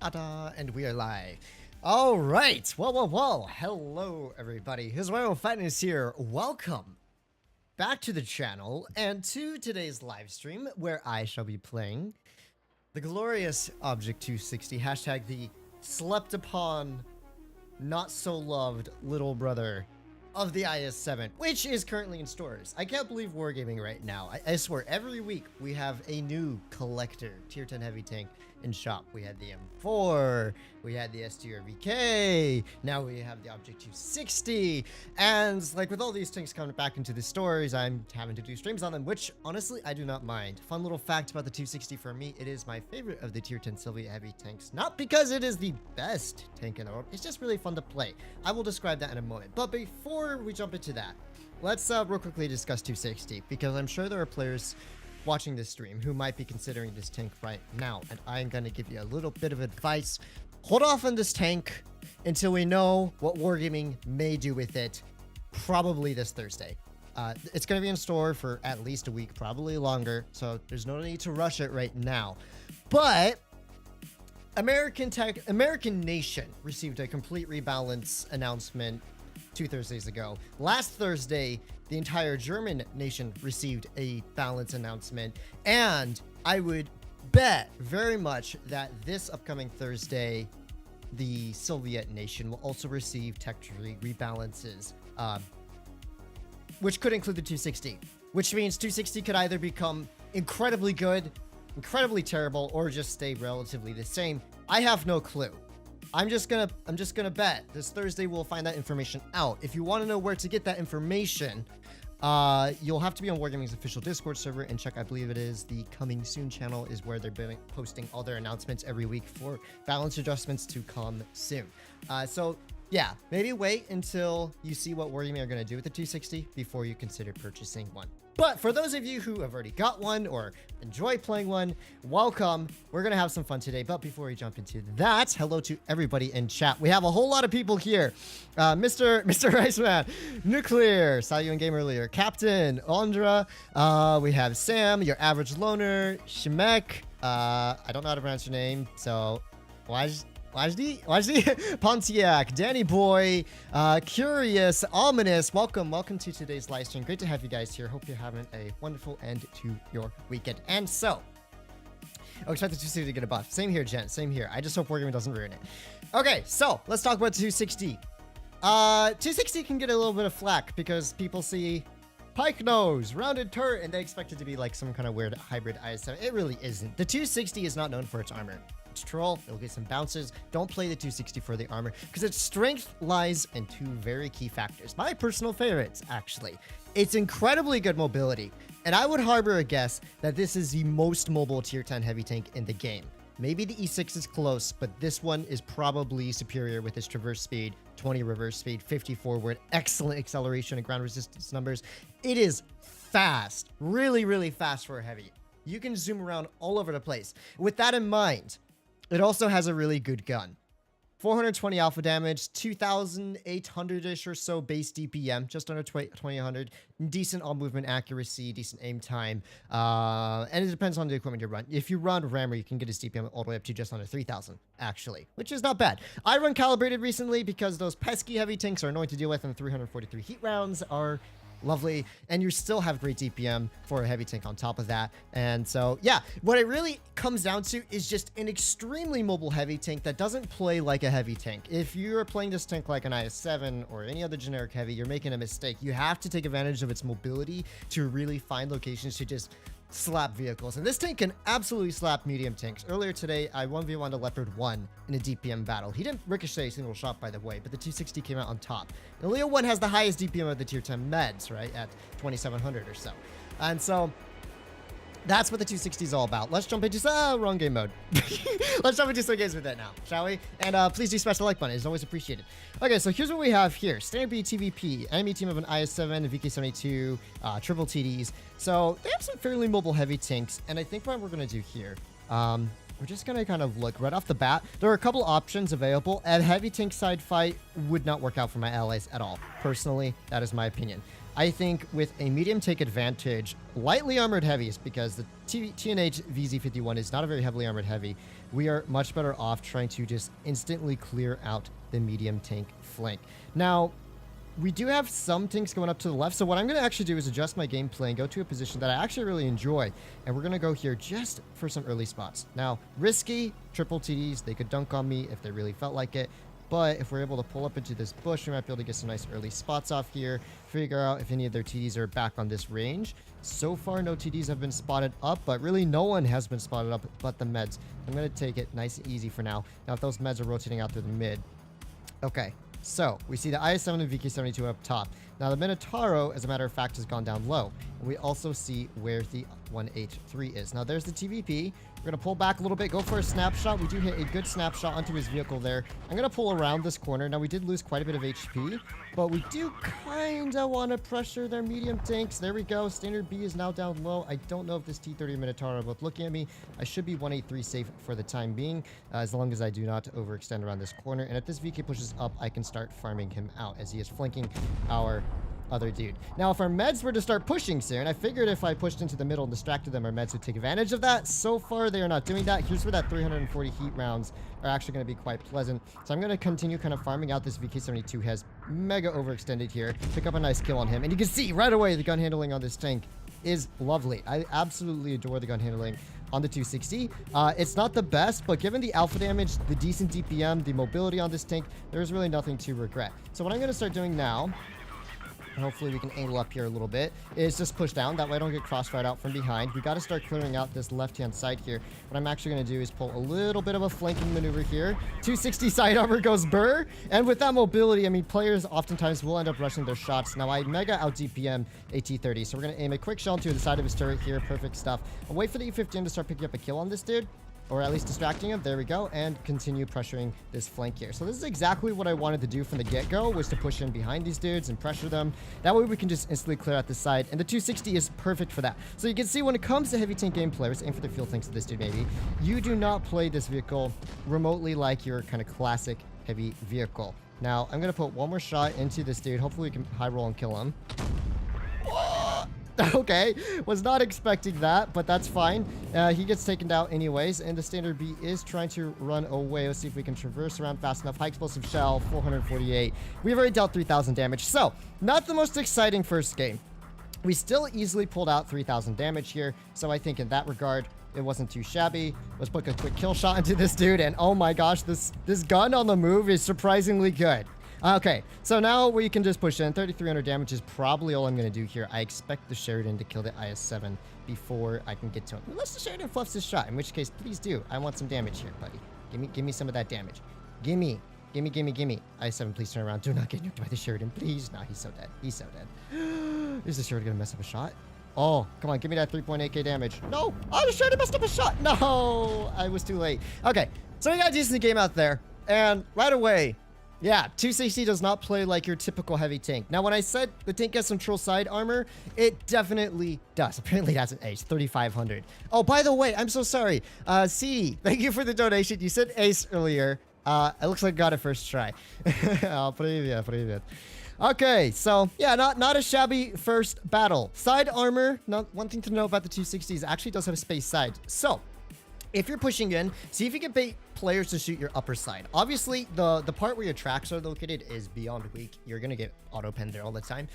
Ta-da, and we are live. All right. Whoa. Hello, everybody. HisRoyalFatness here. Welcome back to the channel and to today's live stream where I shall be playing the glorious Object 260, hashtag the slept upon, not so loved little brother of the IS-7, which is currently in stores. I can't believe Wargaming right now. I swear, every week we have a new collector tier 10 heavy tank in shop. We had the M4, we had the STR-VK, now we have the Object 260, and like with all these tanks coming back into the stores, I'm having to do streams on them, which honestly I do not mind. Fun little fact about the 260 for me, it is my favorite of the tier 10 Soviet heavy tanks, not because it is the best tank in the world, it's just really fun to play. I will describe that in a moment, but before we jump into that, let's real quickly discuss 260, because I'm sure there are players watching this stream who might be considering this tank right now, and I'm going to give you a little bit of advice. Hold off on this tank until we know what Wargaming may do with it, probably this Thursday. It's going to be in store for at least a week, probably longer, so there's no need to rush it right now. But American Nation received a complete rebalance announcement 2 Thursdays ago. Last Thursday, the entire German nation received a balance announcement, and I would bet very much that this upcoming Thursday, the Soviet nation will also receive tech tree rebalances, which could include the 260, which means 260 could either become incredibly good, incredibly terrible, or just stay relatively the same. I have no clue. I'm just gonna bet this Thursday we'll find that information out. If you want to know where to get that information, you'll have to be on Wargaming's official Discord server and check, I believe it is the Coming Soon channel is where they're posting all their announcements every week for balance adjustments to come soon. So yeah, maybe wait until you see what Wargaming are going to do with the 260 before you consider purchasing one. But for those of you who have already got one or enjoy playing one, welcome. We're going to have some fun today. But before we jump into that, hello to everybody in chat. We have a whole lot of people here. Mr. Iceman, Nuclear, saw you in game earlier. Captain, Ondra, we have Sam, your average loner, Shemek, I don't know how to pronounce your name, so Wajdi, Pontiac, Danny Boy, Curious, Ominous, welcome to today's live stream. Great to have you guys here. Hope you're having a wonderful end to your weekend. And so, expect the 260 to get a buff. Same here, Jen, same here. I just hope Wargaming doesn't ruin it. Okay, so let's talk about 260. 260 can get a little bit of flack because people see pike nose, rounded turret, and they expect it to be like some kind of weird hybrid IS-7. It really isn't. The 260 is not known for its armor. It's troll, it'll get some bounces. Don't play the 260 for the armor because its strength lies in 2 very key factors. My personal favorites, actually. It's incredibly good mobility, and I would harbor a guess that this is the most mobile tier 10 heavy tank in the game. Maybe the E6 is close, but this one is probably superior with its traverse speed, 20 reverse speed, 50 forward, excellent acceleration and ground resistance numbers. It is fast, really fast for a heavy. You can zoom around all over the place. With that in mind, it also has a really good gun. 420 alpha damage, 2,800-ish or so base DPM, just under 2,800. Decent all-movement accuracy, decent aim time. And it depends on the equipment you run. If you run Rammer, you can get his DPM all the way up to just under 3,000, actually, which is not bad. I run Calibrated recently because those pesky heavy tanks are annoying to deal with, and 343 heat rounds are lovely, and you still have great DPM for a heavy tank on top of that. And so yeah, what it really comes down to is just an extremely mobile heavy tank that doesn't play like a heavy tank. If you're playing this tank like an IS-7 or any other generic heavy, you're making a mistake. You have to take advantage of its mobility to really find locations to just slap vehicles, and this tank can absolutely slap medium tanks. Earlier today, I 1v1'd a Leopard 1 in a DPM battle. He didn't ricochet a single shot, by the way, but the 260 came out on top. The Leo 1 has the highest DPM of the tier 10 meds, right, at 2,700 or so. And so that's what the 260 is all about. Let's jump into wrong game mode. Let's jump into some games with that now, shall we? And please do smash the like button. It's always appreciated. Okay, so here's what we have here. Standard B TVP, enemy team of an IS-7, VK-72, triple TDs. So they have some fairly mobile heavy tanks, and I think what we're going to do here, we're just going to kind of look right off the bat. There are a couple options available. A heavy tank side fight would not work out for my allies at all. Personally, that is my opinion. I think with a medium tank advantage, lightly armored heavies, because the TNH VZ51 is not a very heavily armored heavy, we are much better off trying to just instantly clear out the medium tank flank. Now, we do have some tanks going up to the left, so what I'm going to actually do is adjust my gameplay and go to a position that I actually really enjoy, and we're going to go here just for some early spots. Now, risky, triple TDs, they could dunk on me if they really felt like it, but if we're able to pull up into this bush, we might be able to get some nice early spots off here, figure out if any of their TDs are back on this range. So far, no TDs have been spotted up, but really no one has been spotted up but the meds. I'm going to take it nice and easy for now. Now, if those meds are rotating out through the mid. Okay. So, we see the IS-7 and VK-72 up top. Now, the Minotauro, as a matter of fact, has gone down low. And we also see where the 183 is. Now, there's the TVP. We're going to pull back a little bit, go for a snapshot. We do hit a good snapshot onto his vehicle there. I'm going to pull around this corner. Now, we did lose quite a bit of HP, but we do kind of want to pressure their medium tanks. There we go. Standard B is now down low. I don't know if this T-30 and Minotauro are both looking at me. I should be 183 safe for the time being, as long as I do not overextend around this corner. And if this VK pushes up, I can start farming him out as he is flanking our other dude. Now, if our meds were to start pushing soon, I figured if I pushed into the middle and distracted them, our meds would take advantage of that. So far, they are not doing that. Here's where that 340 heat rounds are actually going to be quite pleasant. So I'm going to continue kind of farming out this VK-72. Has mega overextended here. Pick up a nice kill on him. And you can see right away the gun handling on this tank is lovely. I absolutely adore the gun handling on the 260. It's not the best, but given the alpha damage, the decent DPM, the mobility on this tank, there's really nothing to regret. So what I'm going to start doing now, and hopefully we can angle up here a little bit, is just push down. That way I don't get crossfired out from behind. We got to start clearing out this left-hand side here. What I'm actually going to do is pull a little bit of a flanking maneuver here. 260 side armor goes burr. And with that mobility, I mean, players oftentimes will end up rushing their shots. Now, I mega out DPM a T-30, so we're going to aim a quick shell into the side of his turret here. Perfect stuff. I'll wait for the E-15 to start picking up a kill on this dude, or at least distracting him. There we go. And continue pressuring this flank here. So this is exactly what I wanted to do from the get-go, was to push in behind these dudes and pressure them. That way we can just instantly clear out this side. And the 260 is perfect for that. So you can see when it comes to heavy tank game players, aim for the fuel tanks of this dude maybe, you do not play this vehicle remotely like your kind of classic heavy vehicle. Now, I'm going to put one more shot into this dude. Hopefully we can high roll and kill him. Okay, was not expecting that, but that's fine. He gets taken out anyways, and the standard B is trying to run away. Let's see if we can traverse around fast enough. High explosive shell, 448. We've already dealt 3,000 damage, so not the most exciting first game. We still easily pulled out 3,000 damage here, so I think in that regard, it wasn't too shabby. Let's put a quick kill shot into this dude, and oh my gosh, this gun on the move is surprisingly good. Okay, so now we can just push in. 3,300 damage is probably all I'm going to do here. I expect the Sheridan to kill the IS-7 before I can get to him. Unless the Sheridan fluffs his shot, in which case, please do. I want some damage here, buddy. Give me some of that damage. Gimme. IS-7, please turn around. Do not get nuked by the Sheridan, please. No, he's so dead. He's so dead. Is the Sheridan going to mess up a shot? Oh, come on. Give me that 3.8k damage. No. Oh, the Sheridan messed up a shot. No. I was too late. Okay, so we got a decent game out there. And right away, yeah, 260 does not play like your typical heavy tank. Now, when I said the tank has some troll side armor, it definitely does. Apparently, that's an ace. 3,500. Oh, by the way, I'm so sorry. C, thank you for the donation. You said ace earlier. It looks like I got it first try. Oh, привет. Okay, so yeah, not a shabby first battle. Side armor. One thing to know about the 260s, actually does have a space side. So if you're pushing in, see if you can bait players to shoot your upper side. Obviously, the part where your tracks are located is beyond weak. You're going to get auto-penned there all the time.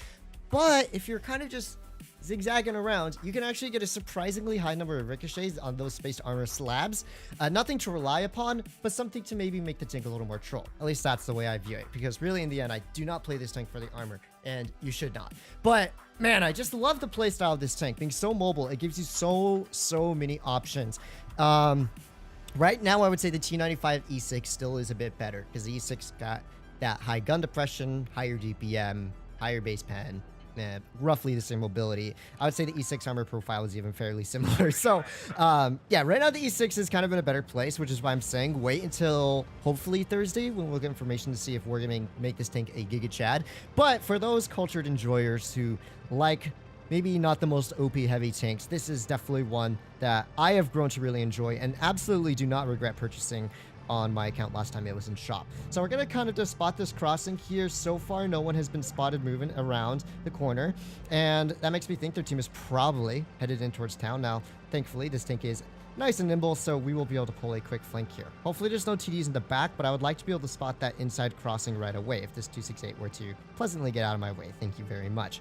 But if you're kind of just zigzagging around, you can actually get a surprisingly high number of ricochets on those spaced armor slabs. Nothing to rely upon, but something to maybe make the tank a little more troll. At least that's the way I view it. Because really, in the end, I do not play this tank for the armor. And you should not. But man, I just love the playstyle of this tank. Being so mobile, it gives you so many options. Right now, I would say the T95 E6 still is a bit better because the E6 got that high gun depression, higher DPM, higher base pen, roughly the same mobility. I would say the E6 armor profile is even fairly similar. So, yeah, right now the E6 is kind of in a better place, which is why I'm saying wait until hopefully Thursday when we'll get information to see if we're going to make this tank a Giga Chad. But for those cultured enjoyers who like maybe not the most OP heavy tanks, this is definitely one that I have grown to really enjoy and absolutely do not regret purchasing on my account last time it was in shop. So we're going to kind of just spot this crossing here. So far, no one has been spotted moving around the corner. And that makes me think their team is probably headed in towards town. Now, thankfully, this tank is nice and nimble, so we will be able to pull a quick flank here. Hopefully there's no TDs in the back, but I would like to be able to spot that inside crossing right away if this 268 were to pleasantly get out of my way. Thank you very much.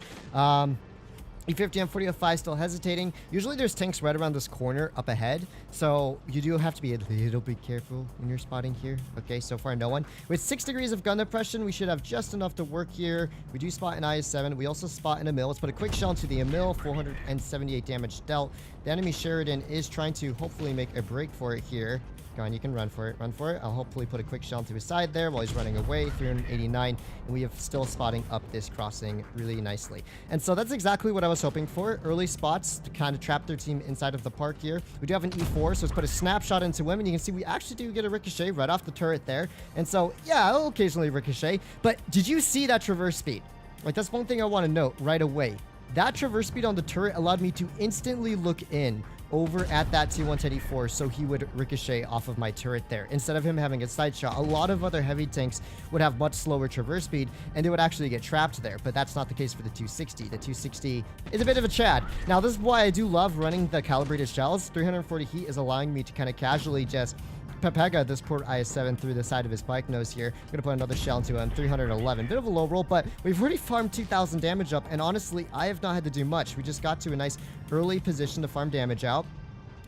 E50 and 4005 still hesitating. Usually there's tanks right around this corner up ahead, so you do have to be a little bit careful when you're spotting here. Okay, so far no one. With 6 degrees of gun depression, we should have just enough to work here. We do spot an IS-7. We also spot an Emil. Let's put a quick shell into the Emil. 478 damage dealt. The enemy Sheridan is trying to hopefully make a break for it here. Go on, you can run for it. Run for it. I'll hopefully put a quick shell into his side there while he's running away. 389. And we have still spotting up this crossing really nicely. And so that's exactly what I was hoping for. Early spots to kind of trap their team inside of the park here. We do have an E4, so let's put a snapshot into him. And you can see we actually do get a ricochet right off the turret there. And so, yeah, I'll occasionally ricochet. But did you see that traverse speed? Like, that's one thing I want to note right away. That traverse speed on the turret allowed me to instantly look in over at that T184, so he would ricochet off of my turret there instead of him having a side shot. A lot of other heavy tanks would have much slower traverse speed and they would actually get trapped there, but that's not the case for the 260. The 260 is a bit of a Chad. Now, this is why I do love running the calibrated shells. 340 heat is allowing me to kind of casually just Pepega this poor IS-7 through the side of his bike nose here. I'm going to put another shell into him. 311. Bit of a low roll, but we've already farmed 2,000 damage up, and honestly, I have not had to do much. We just got to a nice early position to farm damage out.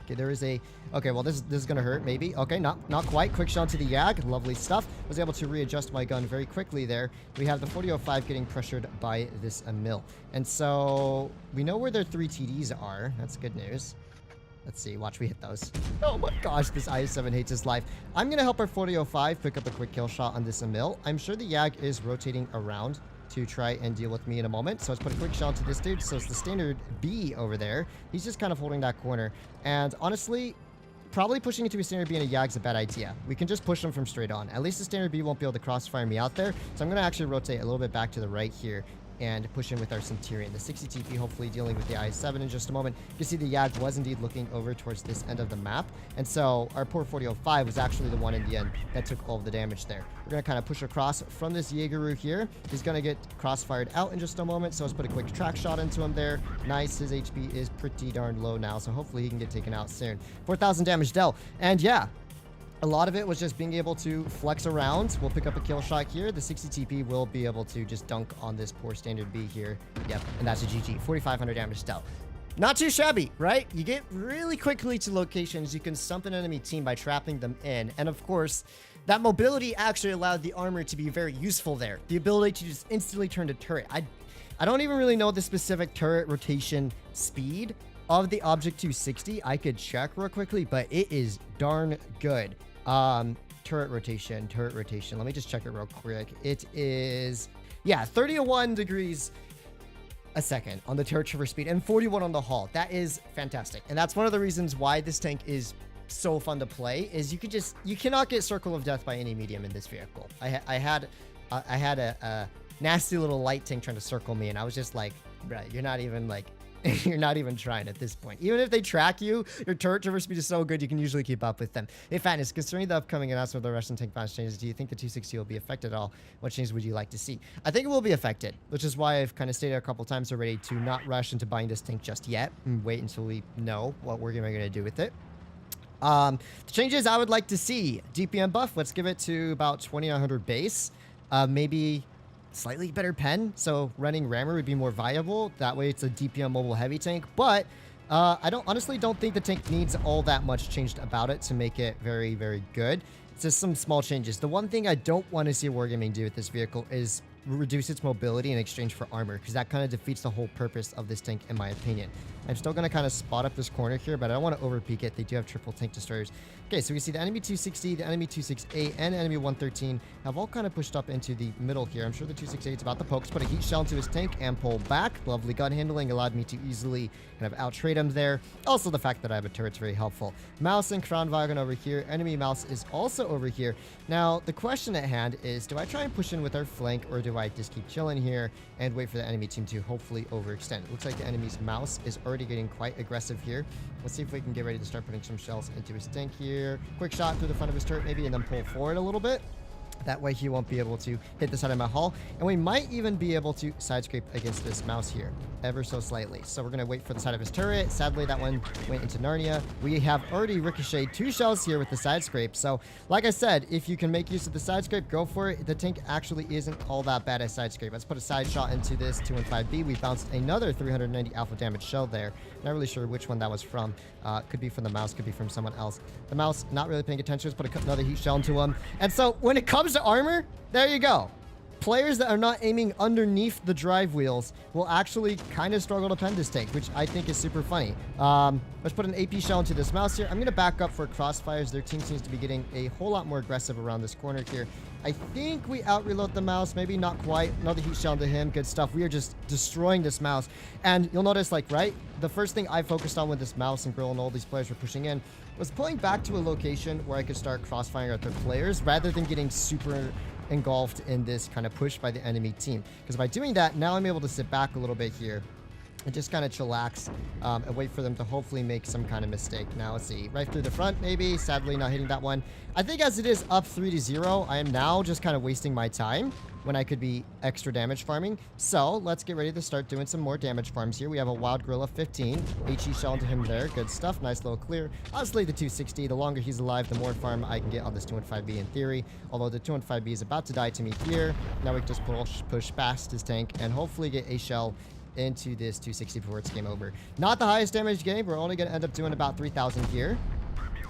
Okay, there is a... Okay, well, this is going to hurt, maybe. Okay, not quite. Quick shot to the Yag. Lovely stuff. Was able to readjust my gun very quickly there. We have the 4005 getting pressured by this Emil. And so we know where their 3 TDs are. That's good news. Let's see. Watch we hit those. Oh my gosh, this IS-7 hates his life. I'm going to help our 4005 pick up a quick kill shot on this Emil. I'm sure the Yag is rotating around to try and deal with me in a moment. So let's put a quick shot to this dude. So it's the standard B over there. He's just kind of holding that corner. And honestly, probably pushing into a standard B and a Yag's a bad idea. We can just push him from straight on. At least the standard B won't be able to crossfire me out there. So I'm going to actually rotate a little bit back to the right here and push in with our Centurion. The 60 TP hopefully dealing with the IS-7 in just a moment. You can see the Yag was indeed looking over towards this end of the map. And so our poor 4005 was actually the one in the end that took all of the damage there. We're going to kind of push across from this Jaegeru here. He's going to get crossfired out in just a moment. So let's put a quick track shot into him there. Nice. His HP is pretty darn low now. So hopefully he can get taken out soon. 4,000 damage dealt. And yeah, a lot of it was just being able to flex around. We'll pick up a kill shot here. The 60 TP will be able to just dunk on this poor standard B here. Yep, and that's a GG. 4,500 damage dealt. Not too shabby, right? You get really quickly to locations. You can stump an enemy team by trapping them in. And of course, that mobility actually allowed the armor to be very useful there. The ability to just instantly turn to turret. I don't even really know the specific turret rotation speed of the Object 260. I could check real quickly, but it is darn good. Turret rotation. Let me just check it real quick. It is, yeah, 31 degrees a second on the turret traverse speed and 41 on the hull. That is fantastic. And that's one of the reasons why this tank is so fun to play, is you cannot get Circle of Death by any medium in this vehicle. I had a nasty little light tank trying to circle me, and I was just like, bruh, you're not even like, you're not even trying at this point. Even if they track you, your turret traverse speed is so good, you can usually keep up with them. Hey, Fatness, considering the upcoming announcement of the Russian tank balance changes, do you think the 260 will be affected at all? What changes would you like to see? I think it will be affected, which is why I've kind of stated a couple times already to not rush into buying this tank just yet and wait until we know what we're going to do with it. The changes I would like to see: DPM buff. Let's give it to about 2900 base. Maybe slightly better pen, so running rammer would be more viable. That way it's a DPM mobile heavy tank, but I honestly don't think the tank needs all that much changed about it to make it very, very good. It's just some small changes. The one thing I don't want to see Wargaming do with this vehicle is reduce its mobility in exchange for armor, because that kind of defeats the whole purpose of this tank, in my opinion. I'm still going to kind of spot up this corner here, but I don't want to overpeak it. They do have triple tank destroyers. Okay, so we see the enemy 260, the enemy 268, and enemy 113 have all kind of pushed up into the middle here. I'm sure the 268 is about to poke. Let's put a heat shell into his tank and pull back. Lovely gun handling allowed me to easily kind of outtrade him there. Also, the fact that I have a turret's very helpful. Mouse and Kranwagen over here. Enemy mouse is also over here. Now, the question at hand is, do I try and push in with our flank, or do I just keep chilling here and wait for the enemy team to hopefully overextend? It looks like the enemy's mouse is already already getting quite aggressive here. Let's see if we can get ready to start putting some shells into his tank here. Quick shot through the front of his turret maybe, and then pull forward a little bit. That way he won't be able to hit the side of my hull. And we might even be able to side scrape against this mouse here, ever so slightly. So we're going to wait for the side of his turret. Sadly, that one went into Narnia. We have already ricocheted 2 shells here with the side scrape. So like I said, if you can make use of the side scrape, go for it. The tank actually isn't all that bad at side scrape. Let's put a side shot into this 215B. We bounced another 390 alpha damage shell there. Not really sure which one that was from. Could be from the mouse, could be from someone else. The mouse not really paying attention. Let's put another heat shell into him. And so when it comes to armor, there you go. Players that are not aiming underneath the drive wheels will actually kind of struggle to pen this tank, which I think is super funny. Let's put an AP shell into this mouse here. I'm going to back up for crossfires. Their team seems to be getting a whole lot more aggressive around this corner here. I think we out-reload the mouse. Maybe not quite. Another heat shell into him. Good stuff. We are just destroying this mouse. And you'll notice, like, right? The first thing I focused on with this mouse and grill and all these players were pushing in was pulling back to a location where I could start crossfiring at their players rather than getting super engulfed in this kind of push by the enemy team. Because by doing that, now I'm able to sit back a little bit here and just kind of chillax and wait for them to hopefully make some kind of mistake. Now, let's see. Right through the front, maybe. Sadly, not hitting that one. I think as it is up 3-0, I am now just kind of wasting my time when I could be extra damage farming. So, let's get ready to start doing some more damage farms here. We have a Wild Gorilla 15. HE shell into him there. Good stuff. Nice little clear. Honestly, the 260, the longer he's alive, the more farm I can get on this 215B in theory. Although the 215B is about to die to me here. Now we can just push past his tank and hopefully get a shell into this 260 before it's game over. Not the highest damage game. We're only going to end up doing about 3,000 here.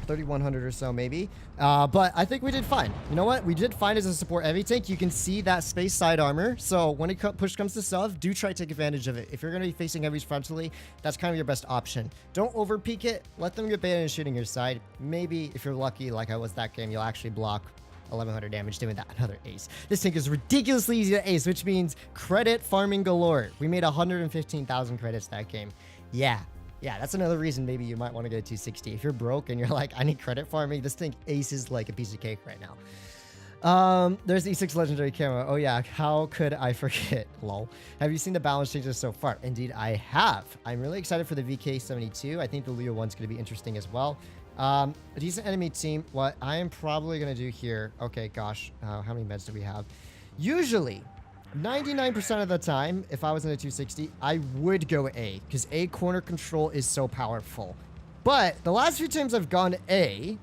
3,100 or so maybe. But I think we did fine. You know what? We did fine as a support heavy tank. You can see that space side armor. So when push comes to shove, do try to take advantage of it. If you're going to be facing heavies frontally, that's kind of your best option. Don't over peek it. Let them get baited and shooting your side. Maybe if you're lucky, like I was that game, you'll actually block 1,100 damage doing that. Another ace. This tank is ridiculously easy to ace, which means credit farming galore. We made 115,000 credits that game. Yeah, that's another reason maybe you might want to get a 260. If you're broke and you're like, I need credit farming, this tank aces like a piece of cake right now. There's the E6 legendary camo. Oh yeah, how could I forget? Lol. Have you seen the balance changes so far? Indeed, I have. I'm really excited for the VK72. I think the Leo one's going to be interesting as well. A decent enemy team. What I am probably going to do here. Okay, gosh. How many meds do we have? Usually, 99% of the time, if I was in a 260, I would go A, because A corner control is so powerful. But the last few times I've gone A,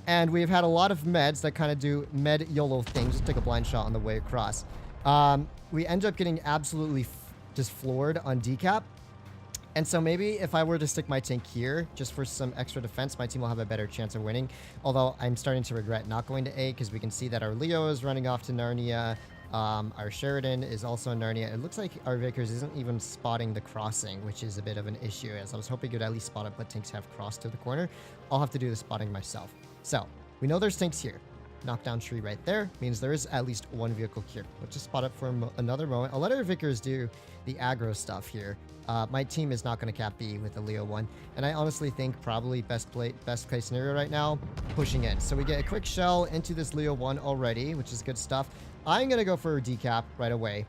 and we've had a lot of meds that kind of do med YOLO things. Just take a blind shot on the way across. We end up getting absolutely just floored on decap. And so maybe if I were to stick my tank here, just for some extra defense, my team will have a better chance of winning. Although I'm starting to regret not going to A, because we can see that our Leo is running off to Narnia. Our Sheridan is also in Narnia. It looks like our Vickers isn't even spotting the crossing, which is a bit of an issue, as I was hoping you'd at least spot it, but tanks have crossed to the corner. I'll have to do the spotting myself. So, we know there's tanks here. Knockdown tree right there means there is at least one vehicle here. Let's just spot it for another moment. I'll let our Vickers do the aggro stuff here. My team is not going to cap B with the Leo one, and I honestly think probably best case scenario right now, pushing in. So we get a quick shell into this Leo one already, which is good stuff. I'm going to go for a decap right away.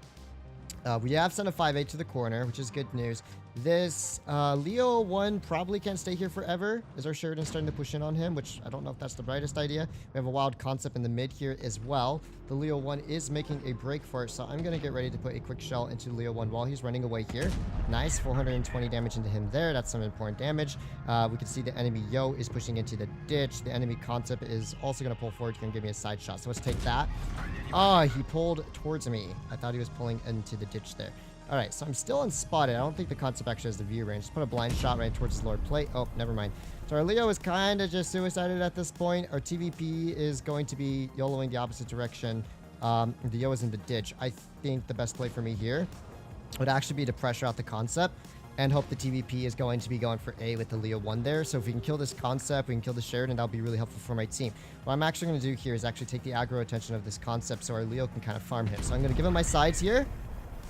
We have sent a 5-8 to the corner, which is good news. This Leo 1 probably can't stay here forever. Is our Sheridan starting to push in on him, which I don't know if that's the brightest idea. We have a wild concept in the mid here as well. The Leo 1 is making a break for it, so I'm going to get ready to put a quick shell into Leo 1 while he's running away here. Nice, 420 damage into him there. That's some important damage. We can see the enemy Yo is pushing into the ditch. The enemy concept is also going to pull forward here and give me a side shot. So let's take that. Oh, he pulled towards me. I thought he was pulling into the ditch there. All right, so I'm still unspotted. I don't think the concept actually has the view range. Just put a blind shot right towards his lower plate. Oh, never mind. So our Leo is kind of just suicided at this point. Our TVP is going to be YOLOing the opposite direction. The Yo is in the ditch. I think the best play for me here would actually be to pressure out the concept and hope the TVP is going to be going for A with the Leo 1 there. So if we can kill this concept, we can kill the Sheridan, that'll be really helpful for my team. What I'm actually going to do here is actually take the aggro attention of this concept so our Leo can kind of farm him. So I'm going to give him my sides here.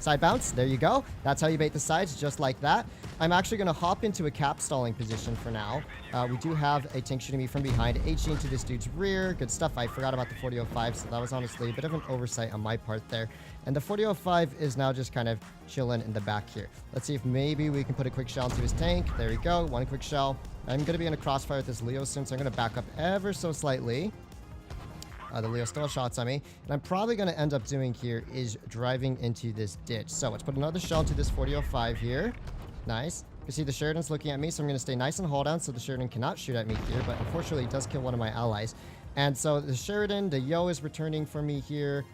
Side bounce. There you go. That's how you bait the sides, just like that. I'm actually going to hop into a cap stalling position for now. We do have a tank shooting me from behind. HE into this dude's rear. Good stuff. I forgot about the 4005, so that was honestly a bit of an oversight on my part there. And the 4005 is now just kind of chilling in the back here. Let's see if maybe we can put a quick shell into his tank. There we go. One quick shell. I'm going to be in a crossfire with this Leo soon, so I'm going to back up ever so slightly. The Leo still has shots on me. And I'm probably going to end up doing here is driving into this ditch. So let's put another shell into this 4005 here. Nice. You can see the Sheridan's looking at me, so I'm going to stay nice and hold down so the Sheridan cannot shoot at me here. But unfortunately, it does kill one of my allies. And so the Sheridan, the Yo is returning for me here.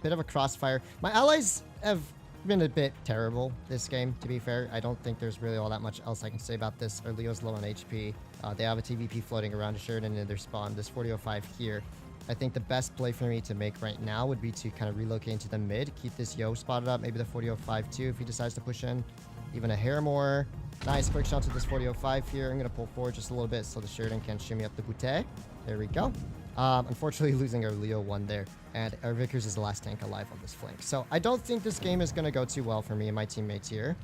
Bit of a crossfire. My allies have been a bit terrible this game, to be fair. I don't think there's really all that much else I can say about this. Our Leo's low on HP. They have a TVP floating around a Sheridan in their spawn. This 4005 here. I think the best play for me to make right now would be to kind of relocate into the mid. Keep this Yo spotted up. Maybe the 4005 too if he decides to push in. Even a hair more. Nice quick shot to this 4005 here. I'm going to pull forward just a little bit so the Sheridan can shimmy up the boutte. There we go. Unfortunately, losing our Leo 1 there. And our Vickers is the last tank alive on this flank. So I don't think this game is going to go too well for me and my teammates here.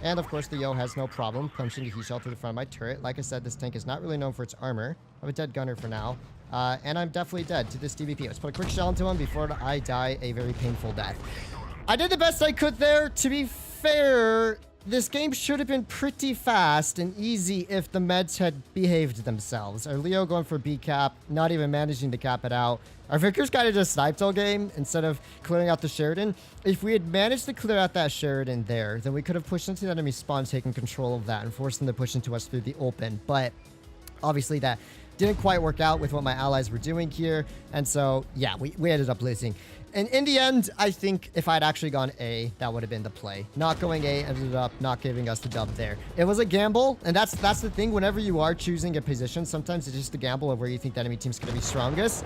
And of course, the Yo has no problem punching the heat shell through the front of my turret. Like I said, this tank is not really known for its armor. I'm a dead gunner for now. And I'm definitely dead to this DVP. Let's put a quick shell into him before I die a very painful death. I did the best I could there. To be fair, this game should have been pretty fast and easy if the meds had behaved themselves. Our Leo going for B cap, not even managing to cap it out. Our Vickers kind of just sniped all game instead of clearing out the Sheridan. If we had managed to clear out that Sheridan there, then we could have pushed into the enemy spawn, taken control of that, and forced them to push into us through the open. But obviously that didn't quite work out with what my allies were doing here. And so, yeah, we ended up losing. And in the end, I think if I'd actually gone A, that would have been the play. Not going A ended up not giving us the dub there. It was a gamble, and that's the thing. Whenever you are choosing a position, sometimes it's just a gamble of where you think the enemy team's going to be strongest.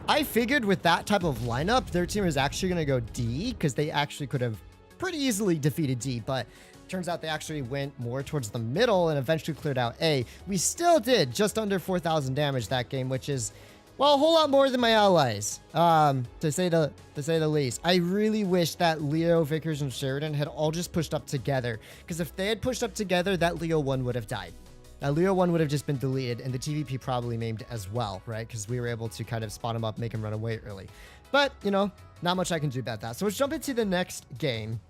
I figured with that type of lineup, their team is actually going to go D, because they actually could have pretty easily defeated D, but turns out they actually went more towards the middle and eventually cleared out A. We still did just under 4,000 damage that game, which is, well, a whole lot more than my allies, to say the least. I really wish that Leo, Vickers, and Sheridan had all just pushed up together, because if they had pushed up together, that Leo 1 would have died. That Leo 1 would have just been deleted, and the TVP probably maimed as well, right? Because we were able to kind of spot him up, make him run away early. But, you know, not much I can do about that. So let's jump into the next game.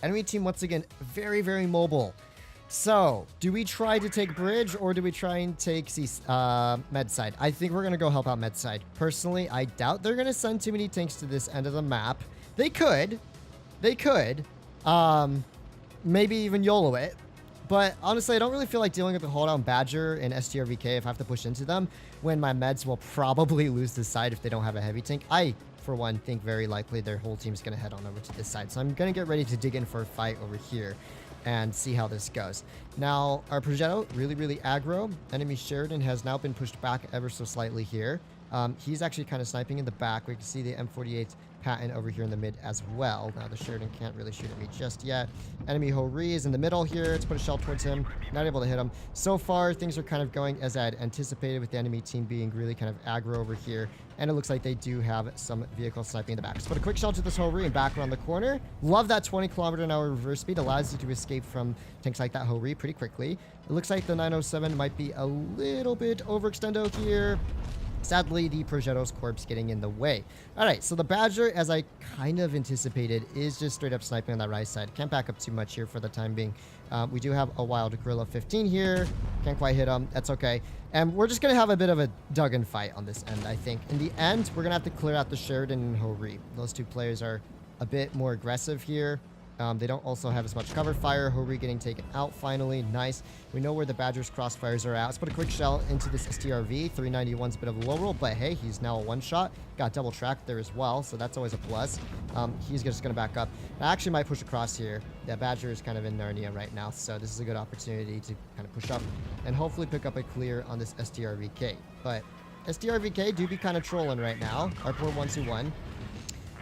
Enemy team, once again, very, very mobile. So, do we try to take bridge or do we try and take med side? I think we're going to go help out med side. Personally, I doubt they're going to send too many tanks to this end of the map. They could. They could. Maybe even YOLO it. But honestly, I don't really feel like dealing with the holdown Badger and STRVK if I have to push into them when my meds will probably lose this side if they don't have a heavy tank. I, for one, think very likely their whole team's going to head on over to this side. So I'm going to get ready to dig in for a fight over here and see how this goes. Now, our Progetto, really, really aggro. Enemy Sheridan has now been pushed back ever so slightly here. He's actually kind of sniping in the back. We can see the M48 patent over here in the mid as well. Now, the Sheridan can't really shoot at me just yet. Enemy Hori is in the middle here. Let's put a shell towards him. Not able to hit him. So far, things are kind of going as I had anticipated, with the enemy team being really kind of aggro over here. And it looks like they do have some vehicle sniping in the back. Let's put a quick shell to this Hori and back around the corner. Love that 20km/h reverse speed. Allows you to escape from tanks like that Hori pretty quickly. It looks like the 907 might be a little bit overextendo here. Sadly, the Progetto's corpse getting in the way. All right, so the Badger, as I kind of anticipated, is just straight up sniping on that right side. Can't back up too much here for the time being. We do have a wild Gorilla 15 here. Can't quite hit him. That's okay. And we're just going to have a bit of a Duggan fight on this end, I think. In the end, we're going to have to clear out the Sheridan and Hori. Those two players are a bit more aggressive here. They don't also have as much cover fire. Hori getting taken out finally. Nice. We know where the Badger's crossfires are at. Let's put a quick shell into this STRV. 391's a bit of a low roll, but hey, he's now a one-shot. Got double tracked there as well, so that's always a plus. He's just going to back up. I actually might push across here. Yeah, Badger is kind of in Narnia right now, so this is a good opportunity to kind of push up and hopefully pick up a clear on this STRVK. But STRVK do be kind of trolling right now. Our poor 121.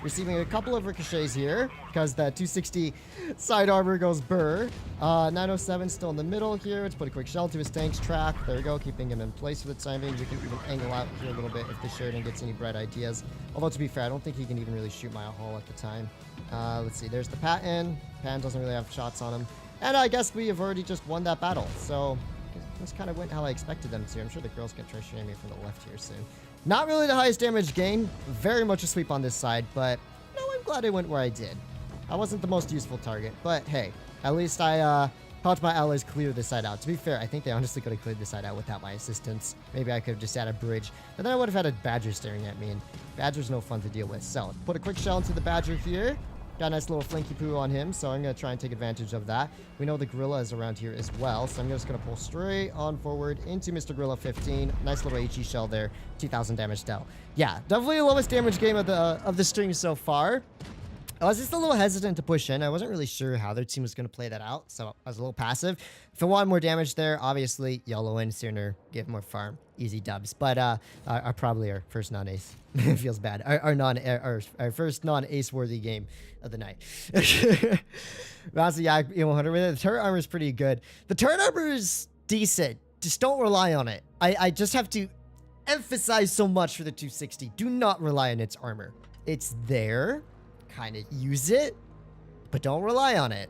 receiving a couple of ricochets here because the 260 side armor goes burr. 907 still in the middle here. Let's put a quick shell to his tank's track. There we go, keeping him in place for the time being. We can even angle out here a little bit if the Sheridan gets any bright ideas. Although, to be fair, I don't think he can even really shoot my hull at the time. Let's see, there's the Patton. Patton doesn't really have shots on him. And I guess we have already just won that battle. So, this kind of went how I expected them to. I'm sure the girls can try shooting me from the left here soon. Not really the highest damage gain. Very much a sweep on this side, but no, I'm glad I went where I did. I wasn't the most useful target, but hey, at least I helped my allies clear this side out. To be fair, I think they honestly could have cleared this side out without my assistance. Maybe I could have just had a bridge, but then I would have had a Badger staring at me, and Badger's no fun to deal with. So, put a quick shell into the Badger here. Got a nice little flinky poo on him, so I'm going to try and take advantage of that. We know the Gorilla is around here as well, so I'm just going to pull straight on forward into Mr. Gorilla 15. Nice little HE shell there, 2,000 damage dealt. Yeah, definitely the lowest damage game of the stream so far. I was just a little hesitant to push in. I wasn't really sure how their team was going to play that out, so I was a little passive. If I wanted more damage there, obviously, YOLO in sooner, get more farm, easy dubs. But probably our first non-ace. It feels bad. Our first non-ace worthy game of the night. Honestly, yeah, 100 with it. The turret armor is pretty good. The turret armor is decent. Just don't rely on it. I just have to emphasize so much for the 260. Do not rely on its armor. It's there. Kind of use it, but don't rely on it.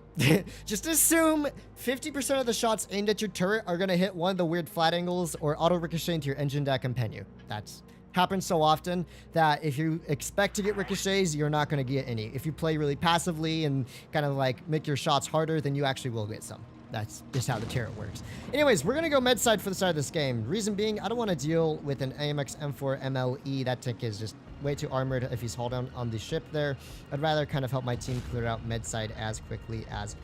Just assume 50% of the shots aimed at your turret are going to hit one of the weird flat angles or auto ricochet into your engine deck and pen you. That's happens so often that if you expect to get ricochets, you're not going to get any. If you play really passively and kind of like make your shots harder, then you actually will get some. That's just how the turret works. Anyways, we're going to go med side for the start of this game. Reason being, I don't want to deal with an AMX M4 MLE. That tank is just way too armored if he's hauled down on the ship there. I'd rather kind of help my team clear out med side as quickly as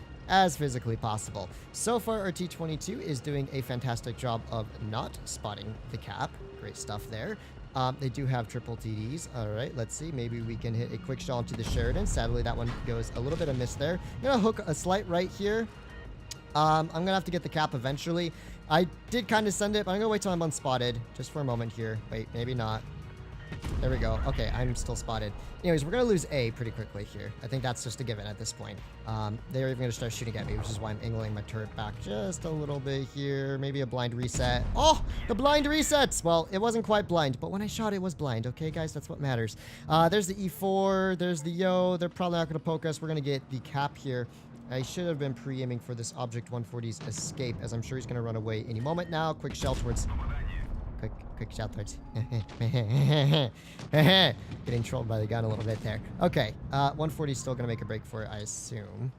physically possible. So far, our T-22 is doing a fantastic job of not spotting the cap. Great stuff there. They do have triple TDs. All right, let's see. Maybe we can hit a quick shot into the Sheridan. Sadly, that one goes a little bit amiss there. I'm going to hook a slight right here. I'm going to have to get the cap eventually. I did kind of send it, but I'm going to wait till I'm unspotted just for a moment here. Wait, maybe not. There we go. Okay, I'm still spotted. Anyways, we're going to lose A pretty quickly here. I think that's just a given at this point. They're even going to start shooting at me, which is why I'm angling my turret back just a little bit here. Maybe a blind reset. Oh, the blind resets! Well, it wasn't quite blind, but when I shot, it was blind. Okay, guys, that's what matters. There's the E4. There's the Yo. They're probably not going to poke us. We're going to get the cap here. I should have been pre-aiming for this Object 140's escape, as I'm sure he's going to run away any moment now. Quick shell towards... Quick shell towards... Getting trolled by the gun a little bit there. Okay, 140's still going to make a break for it, I assume.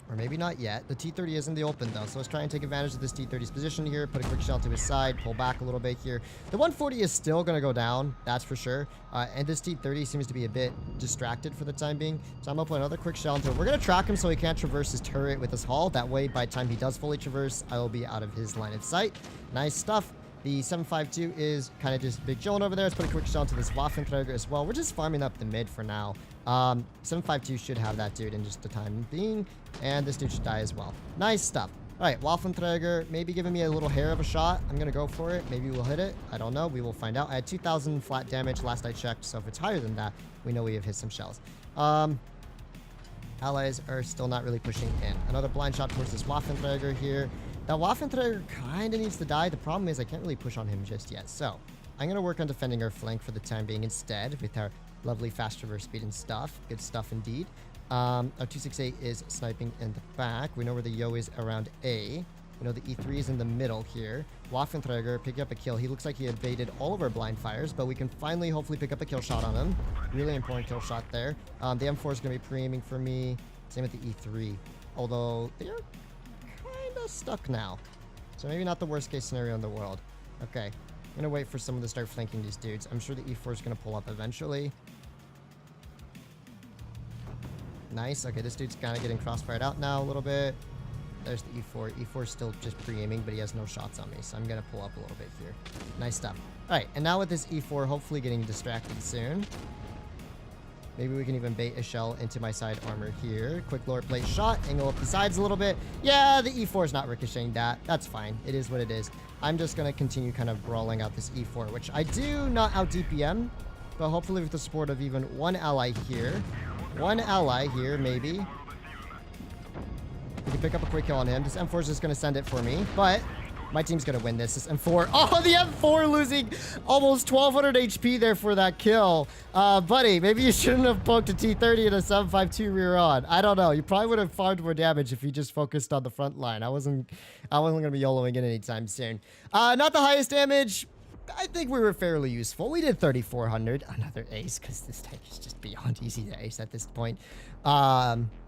Or maybe not yet. The T-30 is in the open, though, so let's try and take advantage of this T-30's position here. Put a quick shell to his side, pull back a little bit here. The 140 is still going to go down, that's for sure. And this T-30 seems to be a bit distracted for the time being. So I'm going to put another quick shell into it. We're going to track him so he can't traverse his turret with his hull. That way, by the time he does fully traverse, I will be out of his line of sight. Nice stuff. The 7.52 is kind of just big chilling over there. Let's put a quick shell into this Waffenträger as well. We're just farming up the mid for now. 7.52 should have that dude in just the time being. And this dude should die as well. Nice stuff. All right, Waffenträger maybe giving me a little hair of a shot. I'm going to go for it. Maybe we'll hit it. I don't know. We will find out. I had 2,000 flat damage last I checked. So if it's higher than that, we know we have hit some shells. Allies are still not really pushing in. Another blind shot towards this Waffenträger here. That Waffenträger kind of needs to die. The problem is I can't really push on him just yet. So I'm going to work on defending our flank for the time being instead with our lovely fast traverse speed and stuff. Good stuff indeed. Our 268 is sniping in the back. We know where the Yo is around A. We know the E3 is in the middle here. Waffenträger picking up a kill. He looks like he evaded all of our blind fires, but we can finally hopefully pick up a kill shot on him. Really important kill shot there. The M4 is going to be pre-aiming for me. Same with the E3. Although they're kind of stuck now. So maybe not the worst case scenario in the world. Okay. I'm going to wait for someone to start flanking these dudes. I'm sure the E4 is going to pull up eventually. Nice. Okay, this dude's kind of getting crossfired out now a little bit. There's the E4. E4's still just pre-aiming, but he has no shots on me, so I'm going to pull up a little bit here. Nice stuff. All right, and now with this E4 hopefully getting distracted soon. Maybe we can even bait a shell into my side armor here. Quick lower plate shot, angle up the sides a little bit. Yeah, the E4 is not ricocheting that. That's fine. It is what it is. I'm just going to continue kind of brawling out this E4, which I do not out DPM. but hopefully with the support of even one ally here. One ally here, maybe. We can pick up a quick kill on him. This M4 is just going to send it for me, but my team's going to win this. This M4. Oh, the M4 losing almost 1200 HP there for that kill. Buddy, maybe you shouldn't have poked a T30 and a 7.52 rear on. I don't know. You probably would have farmed more damage if you just focused on the front line. I wasn't going to be YOLOing it anytime soon. Not the highest damage. I think we were fairly useful. We did 3,400. Another ace, because this tank is just beyond easy to ace at this point.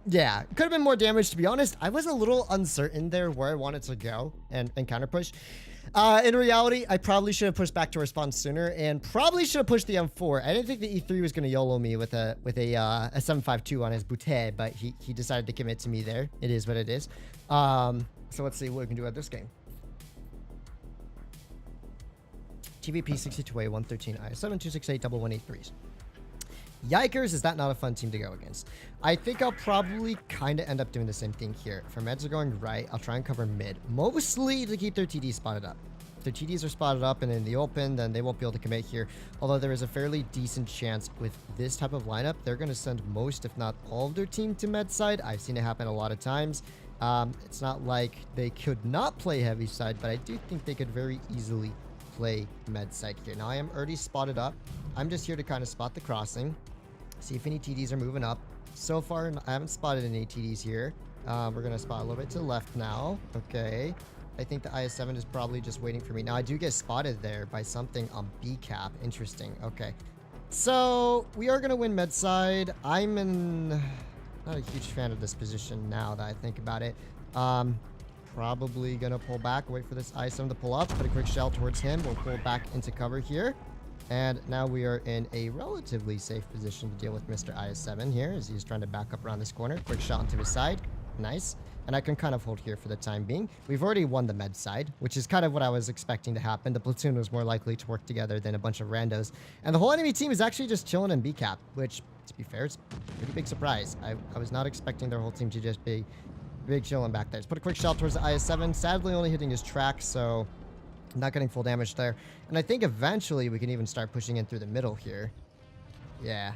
Yeah, could have been more damage, to be honest. I was a little uncertain there where I wanted to go and counter push. In reality, I probably should have pushed back to respawn sooner and probably should have pushed the M4. I didn't think the E3 was going to YOLO me with a 7.52 on his boutte, but he decided to commit to me there. It is what it is. So let's see what we can do at this game. TVP 62A 113 IS7 268 1183s. Yikers, is that not a fun team to go against? I think I'll probably kind of end up doing the same thing here. If our meds are going right, I'll try and cover mid. Mostly to keep their TDs spotted up. If their TDs are spotted up and in the open, then they won't be able to commit here. Although there is a fairly decent chance with this type of lineup, they're going to send most, if not all of their team to med side. I've seen it happen a lot of times. It's not like they could not play heavy side, but I do think they could very easily play med side here. Now I am already spotted up. I'm just here to kind of spot the crossing, see if any TDs are moving up. So far, I haven't spotted any TDs here. We're going to spot a little bit to the left now. Okay. I think the IS-7 is probably just waiting for me. Now, I do get spotted there by something on B cap. Interesting. Okay. So, we are going to win med side. I'm not a huge fan of this position now that I think about it. Probably going to pull back, wait for this IS-7 to pull up, put a quick shell towards him. We'll pull back into cover here. And now we are in a relatively safe position to deal with Mr. IS-7 here as he's trying to back up around this corner. Quick shot onto his side. Nice. And I can kind of hold here for the time being. We've already won the med side, which is kind of what I was expecting to happen. The platoon was more likely to work together than a bunch of randos. And the whole enemy team is actually just chilling in B cap, which, to be fair, is a pretty big surprise. I was not expecting their whole team to just be big chilling back there. Let's put a quick shot towards the IS-7. Sadly, only hitting his track, so not getting full damage there. And I think eventually we can even start pushing in through the middle here. Yeah.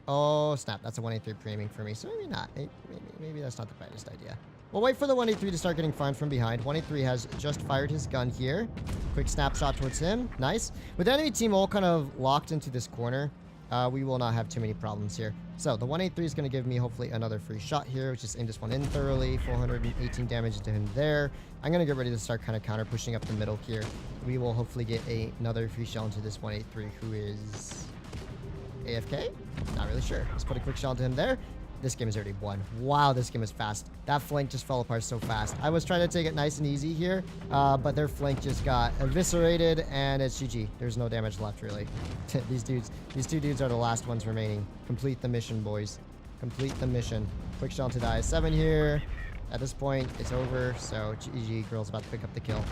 Oh, snap. That's a 183 pre-aiming for me. So maybe not. Maybe that's not the brightest idea. We'll wait for the 183 to start getting farmed from behind. 183 has just fired his gun here. Quick snapshot towards him. Nice. With the enemy team all kind of locked into this corner, we will not have too many problems here. So the 183 is going to give me hopefully another free shot here, which just aim this one in thoroughly. 418 damage to him there. I'm going to get ready to start kind of counter pushing up the middle here. We will hopefully get another free shell into this 183 who is AFK? Not really sure. Let's put a quick shell into him there. This game is already won. Wow, this game is fast. That flank just fell apart so fast. I was trying to take it nice and easy here, but their flank just got eviscerated, and it's GG. There's no damage left, really. These two dudes are the last ones remaining. Complete the mission, boys. Complete the mission. Quick shot to the IS-7 here. At this point, it's over, so GG. Girl's about to pick up the kill.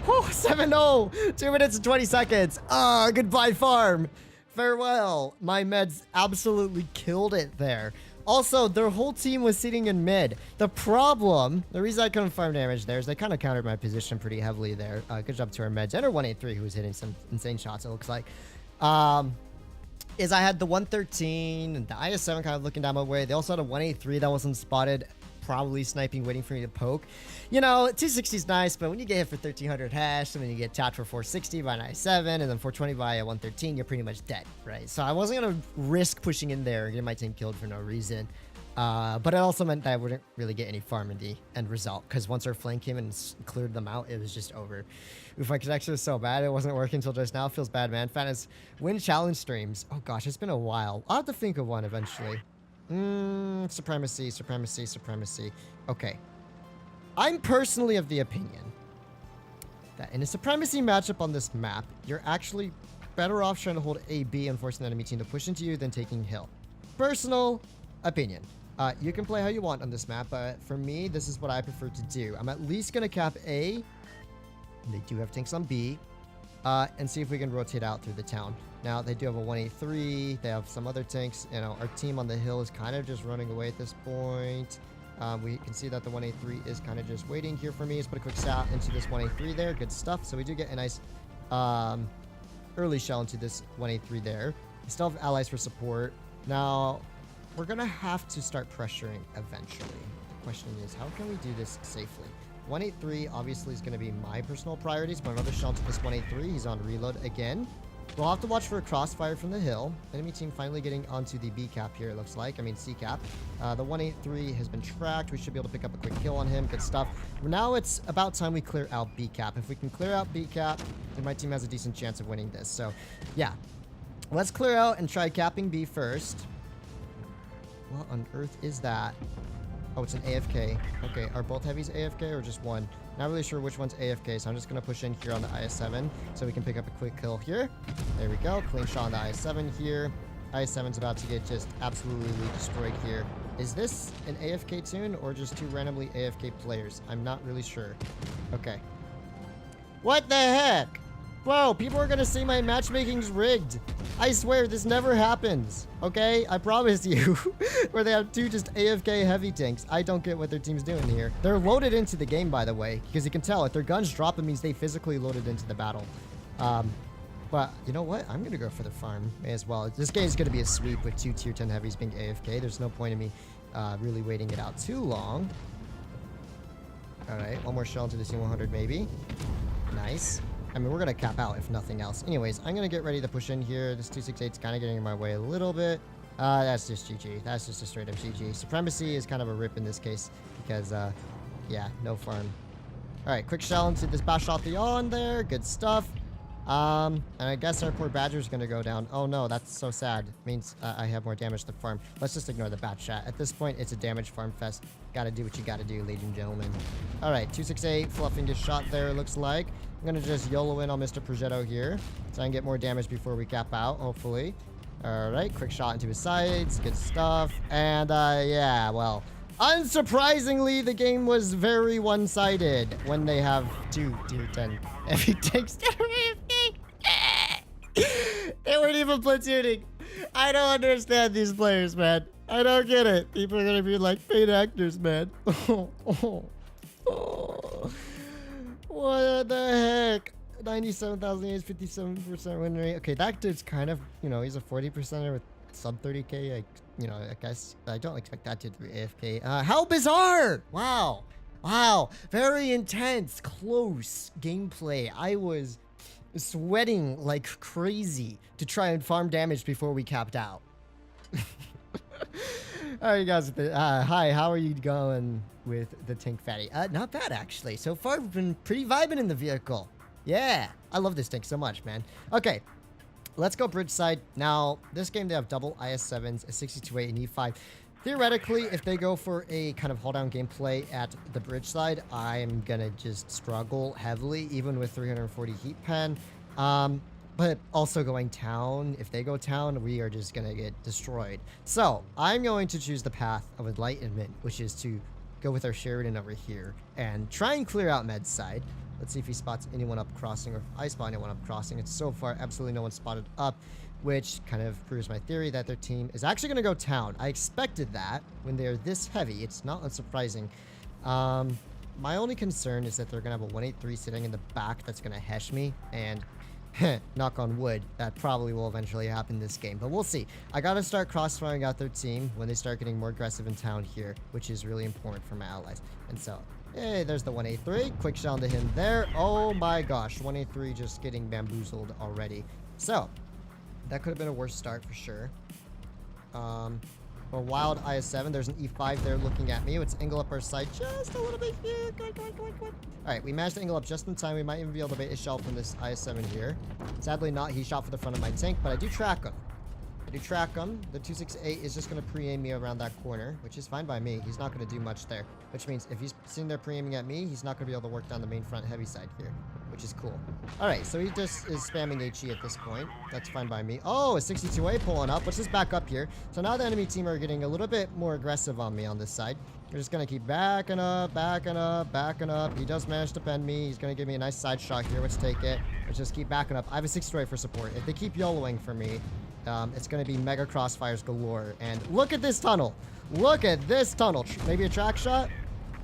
Oh, 7-0! 2 minutes and 20 seconds. Ah, goodbye, farm. Farewell. My meds absolutely killed it there. Also, their whole team was sitting in mid. The reason I couldn't farm damage there is they kind of countered my position pretty heavily there. Good job to our meds and our 183 who was hitting some insane shots, it looks like. Is I had the 113 and the IS-7 kind of looking down my way. They also had a 183 that wasn't spotted, probably sniping, waiting for me to poke. You know, 260 is nice, but when you get hit for 1300 hash, and then you get tapped for 460 by an IS-7, and then 420 by a 113, you're pretty much dead, right? So I wasn't going to risk pushing in there and getting my team killed for no reason. But it also meant that I wouldn't really get any farm in the end result, because once our flank came and cleared them out, it was just over. Oof, my connection was so bad, it wasn't working until just now. Feels bad, man. Fatness, win challenge streams. Oh gosh, it's been a while. I'll have to think of one eventually. Supremacy. Okay. I'm personally of the opinion that in a Supremacy matchup on this map, you're actually better off trying to hold AB and forcing the enemy team to push into you than taking hill. Personal opinion. You can play how you want on this map, but for me, this is what I prefer to do. I'm at least going to cap A. They do have tanks on B. And see if we can rotate out through the town. Now, they do have a 183. They have some other tanks. You know, our team on the hill is kind of just running away at this point. We can see that the 183 is kind of just waiting here for me. Let's put a quick shot into this 183 there. Good stuff. So we do get a nice early shell into this 183 there. We still have allies for support. Now, we're going to have to start pressuring eventually. The question is, how can we do this safely? 183 obviously is going to be my personal priorities, but another shot to this 183. He's on reload again. We'll have to watch for a crossfire from the hill. Enemy team finally getting onto the B cap here, it looks like. I mean, C cap. The 183 has been tracked. We should be able to pick up a quick kill on him. Good stuff. Now it's about time we clear out B cap. If we can clear out B cap, then my team has a decent chance of winning this. So, yeah. Let's clear out and try capping B first. What on earth is that? Oh, it's an AFK. Okay, are both heavies AFK or just one? Not really sure which one's AFK, so I'm just going to push in here on the IS-7 so we can pick up a quick kill here. There we go. Clean shot on the IS-7 here. IS-7's about to get just absolutely destroyed here. Is this an AFK tune or just two randomly AFK players? I'm not really sure. Okay. What the heck? Bro, people are going to say my matchmaking's rigged. I swear, this never happens. Okay? I promise you. Where they have two just AFK heavy tanks. I don't get what their team's doing here. They're loaded into the game, by the way. Because you can tell, if their guns drop, it means they physically loaded into the battle. But, you know what? I'm going to go for the farm as well. This game is going to be a sweep with two tier 10 heavies being AFK. There's no point in me really waiting it out too long. Alright, one more shell into the C-100 maybe. Nice. I mean, we're going to cap out if nothing else. Anyways, I'm going to get ready to push in here. This 268's kind of getting in my way a little bit. That's just GG. That's just a straight up GG. Supremacy is kind of a rip in this case because, yeah, no farm. All right, quick shell into this bash shot the on there. Good stuff. And I guess our poor Badger's going to go down. Oh, no, that's so sad. It means I have more damage to farm. Let's just ignore the bad chat. At this point, it's a damage farm fest. Got to do what you got to do, ladies and gentlemen. All right, 268 fluffing his shot there, it looks like. I'm going to just YOLO in on Mr. Progetto here. So I can get more damage before we cap out, hopefully. All right, quick shot into his sides. Good stuff. And, yeah, well, unsurprisingly, the game was very one-sided when they have two tier 10 heavy tanks that are AFK. They weren't even platooning. I don't understand these players, man. I don't get it. People are going to be like paid actors, man. What the heck? 97,000 is 57% win rate. Okay, that dude's kind of, you know, he's a 40%er with sub 30k. I guess I don't expect that dude to be AFK. How bizarre! Wow. Wow. Very intense, close gameplay. I was sweating like crazy to try and farm damage before we capped out. All right, guys. Hi, how are you going with the tank fatty? Not bad, actually. So far, we've been pretty vibing in the vehicle. Yeah, I love this tank so much, man. Okay, let's go bridge side. Now, this game, they have double IS-7s, a 62A, and E5. Theoretically, if they go for a kind of hold-down gameplay at the bridge side, I'm going to just struggle heavily, even with 340 heat pen. But also going town, if they go town, we are just going to get destroyed. So, I'm going to choose the path of enlightenment, which is to go with our Sheridan over here and try and clear out Med's side. Let's see if he spots anyone up crossing, or if I spot anyone up crossing. It's so far absolutely no one spotted up, which kind of proves my theory that their team is actually going to go town. I expected that when they're this heavy. It's not unsurprising. My only concern is that they're going to have a 183 sitting in the back that's going to hesh me, and knock on wood, that probably will eventually happen this game, but we'll see. I gotta start crossfiring out their team when they start getting more aggressive in town here, which is really important for my allies. And so, hey, there's the 183. Quick shot into him there. Oh my gosh, 183 just getting bamboozled already. So, that could have been a worse start for sure. Or wild IS-7. There's an E5 there looking at me. Let's angle up our side just a little bit here. Alright, we managed to angle up just in time. We might even be able to bait a shell from this IS-7 here. Sadly not. He shot for the front of my tank, but I do track him. The 268 is just going to pre-aim me around that corner, which is fine by me. He's not going to do much there, which means if he's sitting there pre-aiming at me, he's not going to be able to work down the main front heavy side here, which is cool. All right, so he just is spamming HE at this point. That's fine by me. Oh, a 62A pulling up. Let's just back up here. So now the enemy team are getting a little bit more aggressive on me on this side. We're just going to keep backing up. He does manage to pen me. He's going to give me a nice side shot here. Let's take it. Let's just keep backing up. I have a 62A for support. If they keep YOLOing for me, it's going to be mega crossfires galore. And look at this tunnel. Look at this tunnel. Maybe a track shot?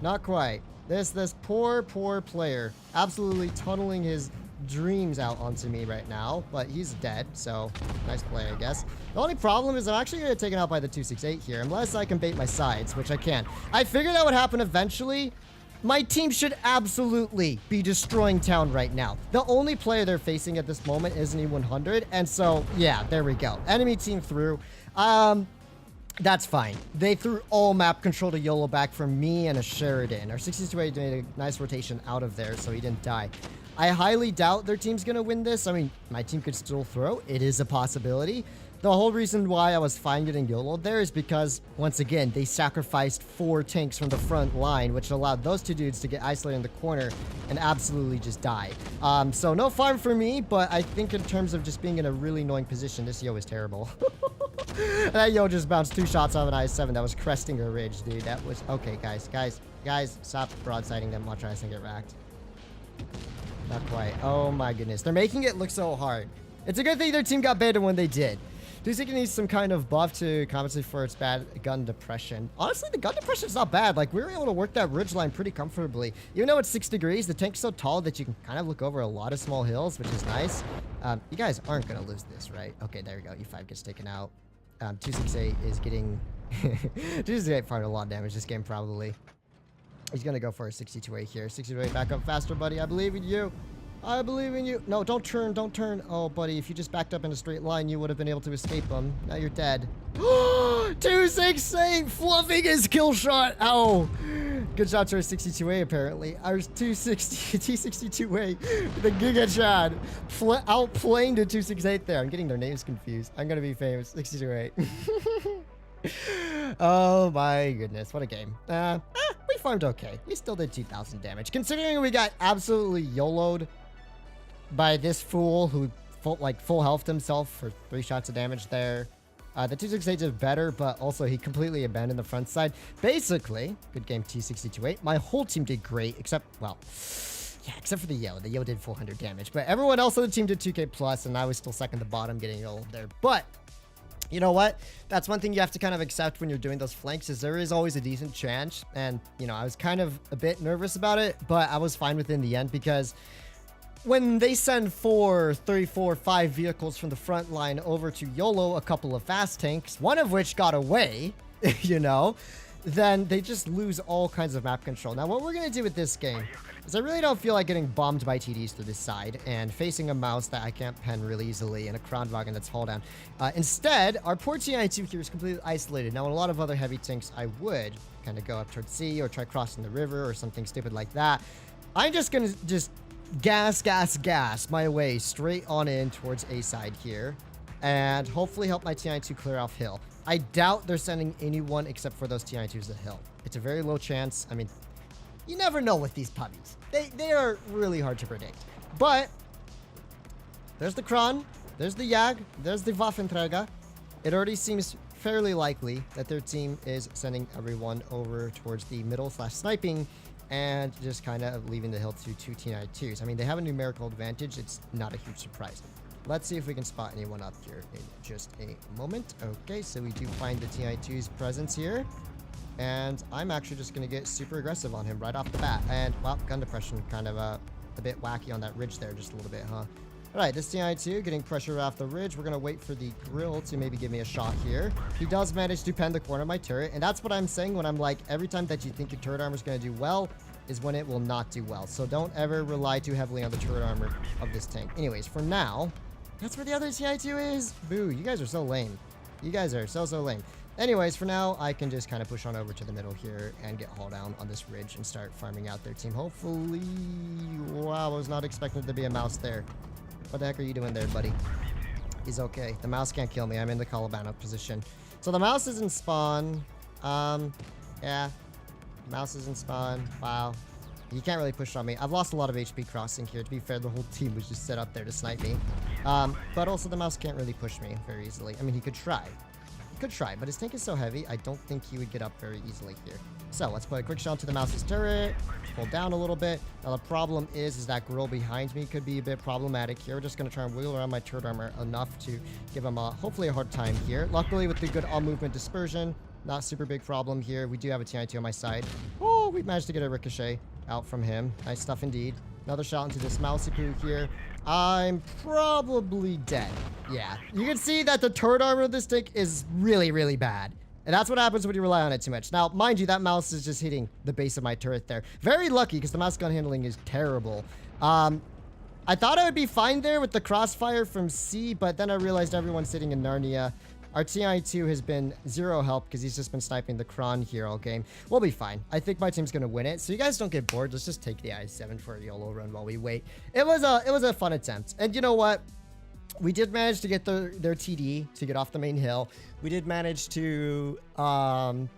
Not quite. This poor player absolutely tunneling his dreams out onto me right now, but he's dead, so nice play, I guess. The only problem is I'm actually going to get taken out by the 268 here, unless I can bait my sides, which I can. I figured that would happen eventually. My team should absolutely be destroying town right now. The only player they're facing at this moment is an E100, and so, yeah, there we go. Enemy team through. That's fine. They threw all map control to YOLO back for me and a Sheridan. Our 62A made a nice rotation out of there, so he didn't die. I highly doubt their team's going to win this. I mean, my team could still throw. It is a possibility. The whole reason why I was fine getting YOLO'd there is because, once again, they sacrificed 4 tanks from the front line, which allowed those 2 dudes to get isolated in the corner and absolutely just die. So no farm for me, but I think in terms of just being in a really annoying position, this Yo is terrible. That Yo just bounced 2 shots off an I-7 that was cresting a ridge, dude. That was... Okay, guys, stop broadsiding them. Watch us and get racked. Not quite. Oh my goodness. They're making it look so hard. It's a good thing their team got baited when they did. Do you think it needs some kind of buff to compensate for its bad gun depression? Honestly, the gun depression is not bad. Like, we were able to work that ridge line pretty comfortably. Even though it's 6 degrees, the tank's so tall that you can kind of look over a lot of small hills, which is nice. You guys aren't going to lose this, right? Okay, there we go. E5 gets taken out. 268 is getting... 268 fired a lot of damage this game, probably. He's going to go for a 62A here. 62A, back up faster, buddy. I believe in you. I believe in you. No, don't turn. Don't turn. Oh, buddy, if you just backed up in a straight line, you would have been able to escape him. Now you're dead. 268 fluffing his kill shot. Ow. Good shot to our 62A, apparently. Our 262A, the Giga Chad, outplaying the 268 there. I'm getting their names confused. I'm going to be famous. 62A. Oh my goodness, what a game. We farmed okay. We still did 2,000 damage. Considering we got absolutely YOLO'd by this fool who full healthed himself for 3 shots of damage there. The 268 did better, but also he completely abandoned the front side. Basically, good game T62A. My whole team did great, except, well, yeah, except for the Yo. The Yo did 400 damage, but everyone else on the team did 2K plus, and I was still second to bottom getting YOLO'd there. But you know what? That's one thing you have to kind of accept when you're doing those flanks, is there is always a decent chance. And, you know, I was kind of a bit nervous about it, but I was fine with it in the end, because when they send 4, 3, 4, 5 vehicles from the front line over to YOLO a couple of fast tanks, one of which got away, you know, then they just lose all kinds of map control. Now, what we're going to do with this game is I really don't feel like getting bombed by TDs through this side and facing a mouse that I can't pen really easily and a Kronwagen that's haul down. Instead, our poor TI2 here is completely isolated. Now, in a lot of other heavy tanks, I would kind of go up towards C or try crossing the river or something stupid like that. I'm just going to just gas my way straight on in towards A side here and hopefully help my TI2 clear off hill. I doubt they're sending anyone except for those TI2s to hill. It's a very low chance. I mean, you never know with these puppies. They are really hard to predict. But there's the Kron, there's the Jag, there's the Waffenträger. It already seems fairly likely that their team is sending everyone over towards the middle / sniping and just kind of leaving the hill to 2 T92s. I mean, they have a numerical advantage. It's not a huge surprise. Let's see if we can spot anyone up here in just a moment. Okay, so we do find the Ti2's presence here. And I'm actually just going to get super aggressive on him right off the bat. And, well, gun depression kind of a bit wacky on that ridge there, just a little bit, huh? All right, this Ti2 getting pressure off the ridge. We're going to wait for the grill to maybe give me a shot here. He does manage to pen the corner of my turret. And that's what I'm saying when I'm like, every time that you think your turret armor is going to do well is when it will not do well. So don't ever rely too heavily on the turret armor of this tank. Anyways, for now, that's where the other Ti2 is. Boo, you guys are so lame. You guys are so lame. Anyways, for now, I can just kind of push on over to the middle here and get haul down on this ridge and start farming out their team. Hopefully... Wow, I was not expecting there to be a mouse there. What the heck are you doing there, buddy? He's okay. The mouse can't kill me. I'm in the Colabano position. So the mouse is in spawn. Yeah. Mouse is in spawn. Wow. You can't really push on me. I've lost a lot of HP crossing here. To be fair, the whole team was just set up there to snipe me. But also the mouse can't really push me very easily. I mean, he could try. Could try, but his tank is so heavy, I don't think he would get up very easily here. So let's put a quick shot to the mouse's turret, pull down a little bit. Now the problem is that grill behind me could be a bit problematic here. We're just going to try and wheel around my turret armor enough to give him hopefully a hard time here. Luckily with the good all movement dispersion, not super big problem here. We do have a TI2 on my side. Oh, we managed to get a ricochet out from him. Nice stuff indeed. Another shot into this mousey poo here. I'm probably dead. Yeah. You can see that the turret armor of this tank is really, really bad. And that's what happens when you rely on it too much. Now, mind you, that mouse is just hitting the base of my turret there. Very lucky, because the mouse gun handling is terrible. I thought I would be fine there with the crossfire from C, but then I realized everyone's sitting in Narnia. Our TI2 has been zero help because he's just been sniping the Kron here all game. We'll be fine. I think my team's gonna win it. So you guys don't get bored. Let's just take the I7 for a YOLO run while we wait. It was a fun attempt. And you know what? We did manage to get their TD to get off the main hill. We did manage to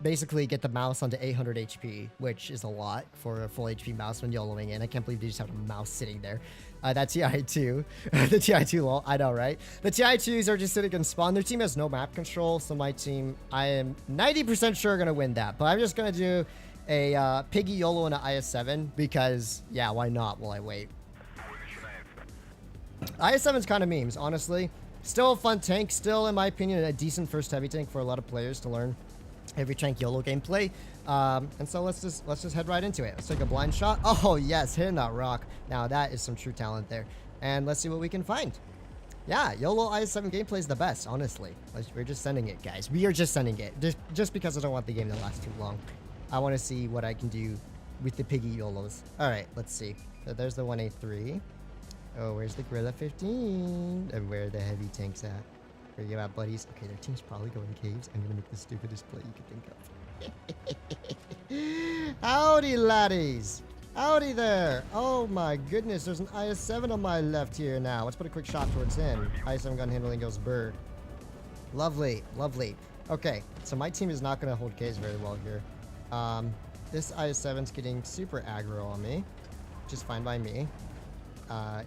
basically get the mouse onto 800 HP, which is a lot for a full HP mouse when YOLOing in. I can't believe they just have a mouse sitting there. That TI2, the TI2 lol, I know, right? The TI2s are just sitting in spawn. Their team has no map control, so my team, I am 90% sure gonna win that. But I'm just gonna do a Piggy YOLO and an IS-7 because, yeah, why not while I wait? IS-7's kind of memes, honestly. Still a fun tank, still, in my opinion, a decent first heavy tank for a lot of players to learn heavy tank YOLO gameplay. And so let's just head right into it. Let's take a blind shot. Oh yes, hitting that rock. Now that is some true talent there. And let's see what we can find. Yeah, YOLO IS-7 gameplay is the best, honestly. We're just sending it, guys. We are just sending it. Just because I don't want the game to last too long. I want to see what I can do with the Piggy YOLOs. All right, let's see. So there's the 1A3. Oh, where's the Gorilla 15? And where are the heavy tanks at? Where you at, buddies? Okay, their team's probably going caves. I'm gonna make the stupidest play you could think of. Howdy, laddies. Howdy there. Oh my goodness, there's an IS-7 on my left here now. Let's put a quick shot towards him. IS-7 gun handling goes bird. Lovely, lovely. Okay, so my team is not gonna hold caves very well here. This IS-7's getting super aggro on me, which is fine by me.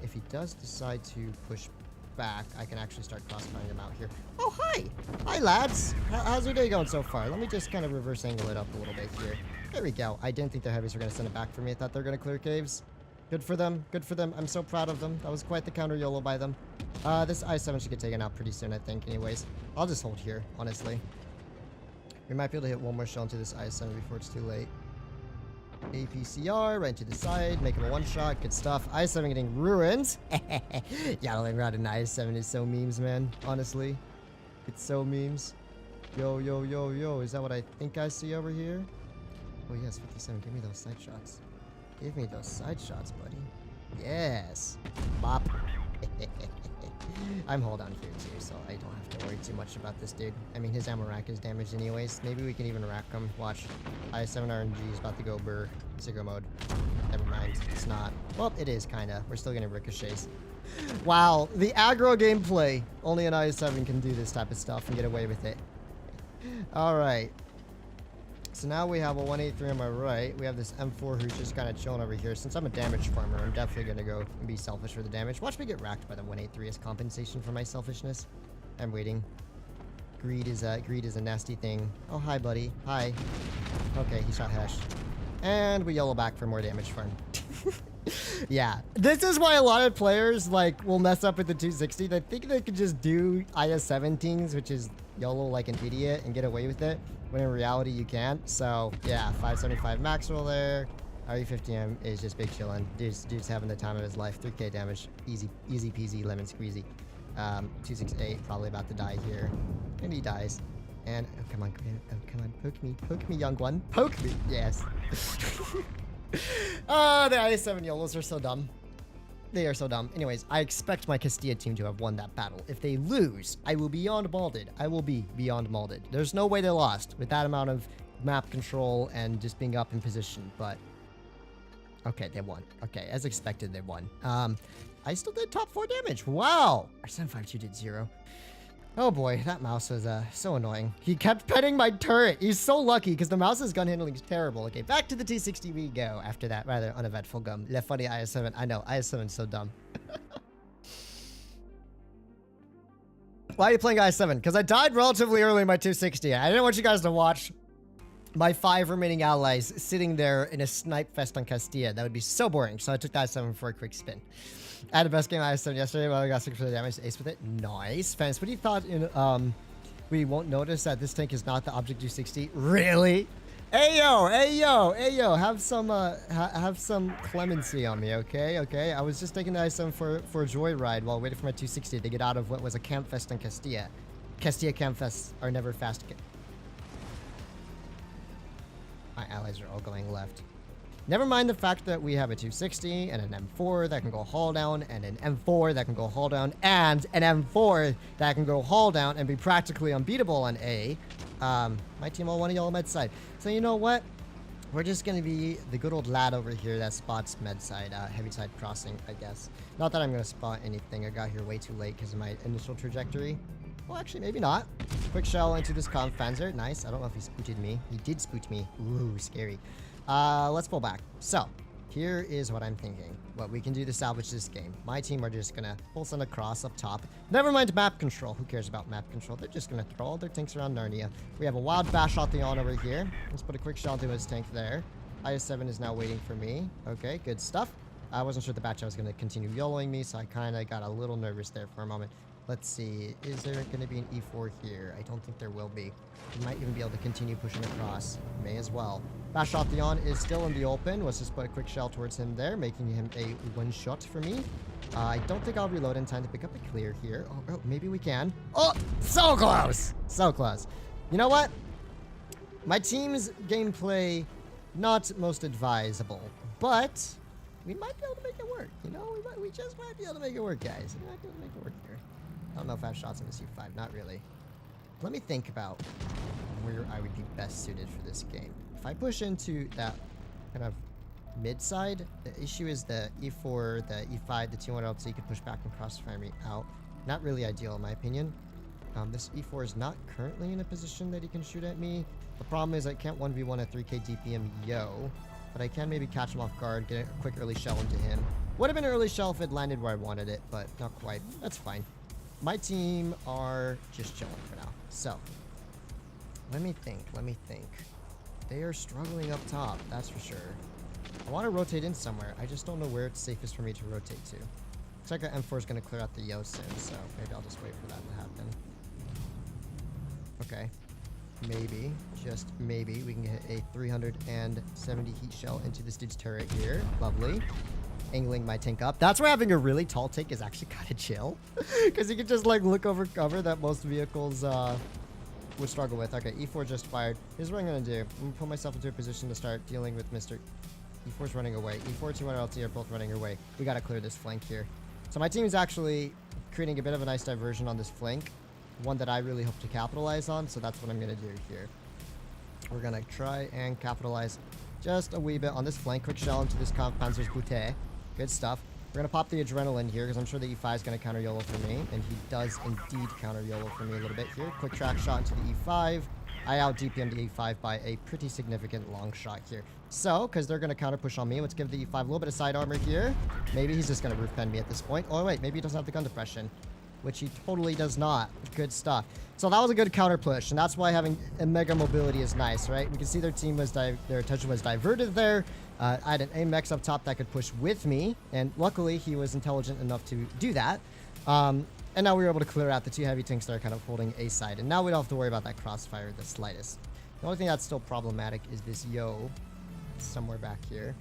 If he does decide to push back, I can actually start crossfiring him out here. Oh, hi! Hi, lads! How's your day going so far? Let me just kind of reverse angle it up a little bit here. There we go. I didn't think the heavies were going to send it back for me. I thought they were going to clear caves. Good for them. Good for them. I'm so proud of them. That was quite the counter YOLO by them. This I-7 should get taken out pretty soon, I think, anyways. I'll just hold here, honestly. We might be able to hit one more shell into this I-7 before it's too late. APCR, right to the side, make him a one-shot, good stuff. I-7 getting ruined. Yodeling around an I-7 is so memes, man, honestly. It's so memes. Yo, yo, yo, yo, is that what I think I see over here? Oh yes, 57, give me those side shots. Give me those side shots, buddy. Yes. Bop. I'm hold on here too, so I don't have to worry too much about this dude. I mean, his ammo rack is damaged anyways. Maybe we can even rack him. Watch. I-7 RNG is about to go burr. Sigro mode. Never mind. It's not. Well, it is, kinda. We're still getting ricochets. Wow. The aggro gameplay. Only an I-7 can do this type of stuff and get away with it. Alright. So now we have a 183 on my right. We have this M4 who's just kind of chilling over here. Since I'm a damage farmer, I'm definitely going to go and be selfish for the damage. Watch me get racked by the 183 as compensation for my selfishness. I'm waiting. Greed is a nasty thing. Oh, hi, buddy. Hi. Okay, he shot Hesh. And we YOLO back for more damage farm. Yeah. This is why a lot of players, like, will mess up with the 260. They think they could just do IS-17s, which is YOLO like an idiot, and get away with it. When in reality, you can't. So, yeah, 575 max roll there. RE50M is just big chillin'. Dude's having the time of his life. 3k damage. Easy peasy, lemon squeezy. 268, probably about to die here. And he dies. And, oh, come on, poke me, young one. Poke me, yes. Oh, the IS-7 YOLOs are so dumb. They are so dumb. Anyways, I expect my Castilla team to have won that battle. If they lose, I will be beyond malded. I will be beyond malded. There's no way they lost with that amount of map control and just being up in position, but okay, they won. Okay, as expected, they won. I still did top 4 damage. Wow. Our 752 did 0. Oh boy, that mouse was so annoying. He kept petting my turret. He's so lucky because the mouse's gun handling is terrible. Okay, back to the T60 we go after that rather uneventful gum. Left funny IS-7. I know, IS-7's so dumb. Why are you playing IS-7? Because I died relatively early in my 260. I didn't want you guys to watch my 5 remaining allies sitting there in a snipe fest on Castilla. That would be so boring. So I took the IS-7 for a quick spin. I had the best game IS-7 yesterday, but I got 6% damage ace with it. Nice. Fans, what do you thought in, we won't notice that this tank is not the Object 260? Really? Ayo, have some clemency on me, okay? I was just taking the ISM for a joyride while waiting for my 260 to get out of what was a camp fest in Castilla. Castilla camp fests are never fast. My allies are all going left. Never mind the fact that we have a 260 and an M4 that can go haul down, and an M4 that can go haul down, and an M4 that can go haul down and be practically unbeatable on A. My team all want a yellow med side. So you know what? We're just going to be the good old lad over here that spots med side, heavy side crossing, I guess. Not that I'm going to spot anything. I got here way too late because of my initial trajectory. Well, actually, maybe not. Quick shell into this Kampfpanzer. Nice. I don't know if he spooted me. He did spoot me. Ooh, scary. Let's pull back. So, here is what I'm thinking. What we can do to salvage this game. My team are just gonna full send across up top. Never mind map control. Who cares about map control? They're just gonna throw all their tanks around Narnia. We have a wild bash shot the on over here. Let's put a quick shell into his tank there. IS-7 is now waiting for me. Okay, good stuff. I wasn't sure the batch was gonna continue YOLOing me, so I kind of got a little nervous there for a moment. Let's see. Is there going to be an E4 here? I don't think there will be. We might even be able to continue pushing across. May as well. Bash shot Theon is still in the open. Let's just put a quick shell towards him there, making him a one shot for me. I don't think I'll reload in time to pick up a clear here. Oh, maybe we can. Oh, so close. So close. You know what? My team's gameplay, not most advisable, but we might be able to make it work. You know, we just might be able to make it work, guys. We might be able to make it work here. I don't know if I have shots in the C5. Not really. Let me think about where I would be best suited for this game. If I push into that kind of mid-side, the issue is the E4, the E5, the T1 LT could push back and crossfire me out. Not really ideal in my opinion. This E4 is not currently in a position that he can shoot at me. The problem is I can't 1v1 a 3k DPM yo, but I can maybe catch him off guard, get a quick early shell into him. Would have been an early shell if it landed where I wanted it, but not quite. That's fine. My team are just chilling for now. So, let me think. They are struggling up top, that's for sure. I want to rotate in somewhere. I just don't know where it's safest for me to rotate to. Looks like our M4 is going to clear out the Yo soon, so maybe I'll just wait for that to happen. Okay. Maybe, just maybe, we can get a 370 heat shell into this dude's turret here. Lovely. Angling my tank up. That's where having a really tall tank is actually kind of chill. Because you can just like look over cover that most vehicles would struggle with. Okay, E4 just fired. Here's what I'm going to do. I'm going to put myself into a position to start dealing with Mr. E4's running away. E4, 200 LT are both running away. We got to clear this flank here. So my team is actually creating a bit of a nice diversion on this flank. One that I really hope to capitalize on. So that's what I'm going to do here. We're going to try and capitalize just a wee bit on this flank. Quick shell into this Kampfpanzer's Boutte. Good stuff. We're going to pop the adrenaline here because I'm sure the E5 is going to counter YOLO for me. And he does indeed counter YOLO for me a little bit here. Quick track shot into the E5. I out DPM the E5 by a pretty significant long shot here. So, because they're going to counter push on me, let's give the E5 a little bit of side armor here. Maybe he's just going to roof pen me at this point. Oh, wait. Maybe he doesn't have the gun depression, which he totally does not. Good stuff. So that was a good counter push, and that's why having a mega mobility is nice, right? We can see their team was their attention was diverted there. I had an AMX up top that could push with me, and luckily he was intelligent enough to do that. And now we were able to clear out the two heavy tanks that are kind of holding A side, and now we don't have to worry about that crossfire the slightest. The only thing that's still problematic is this Yo somewhere back here.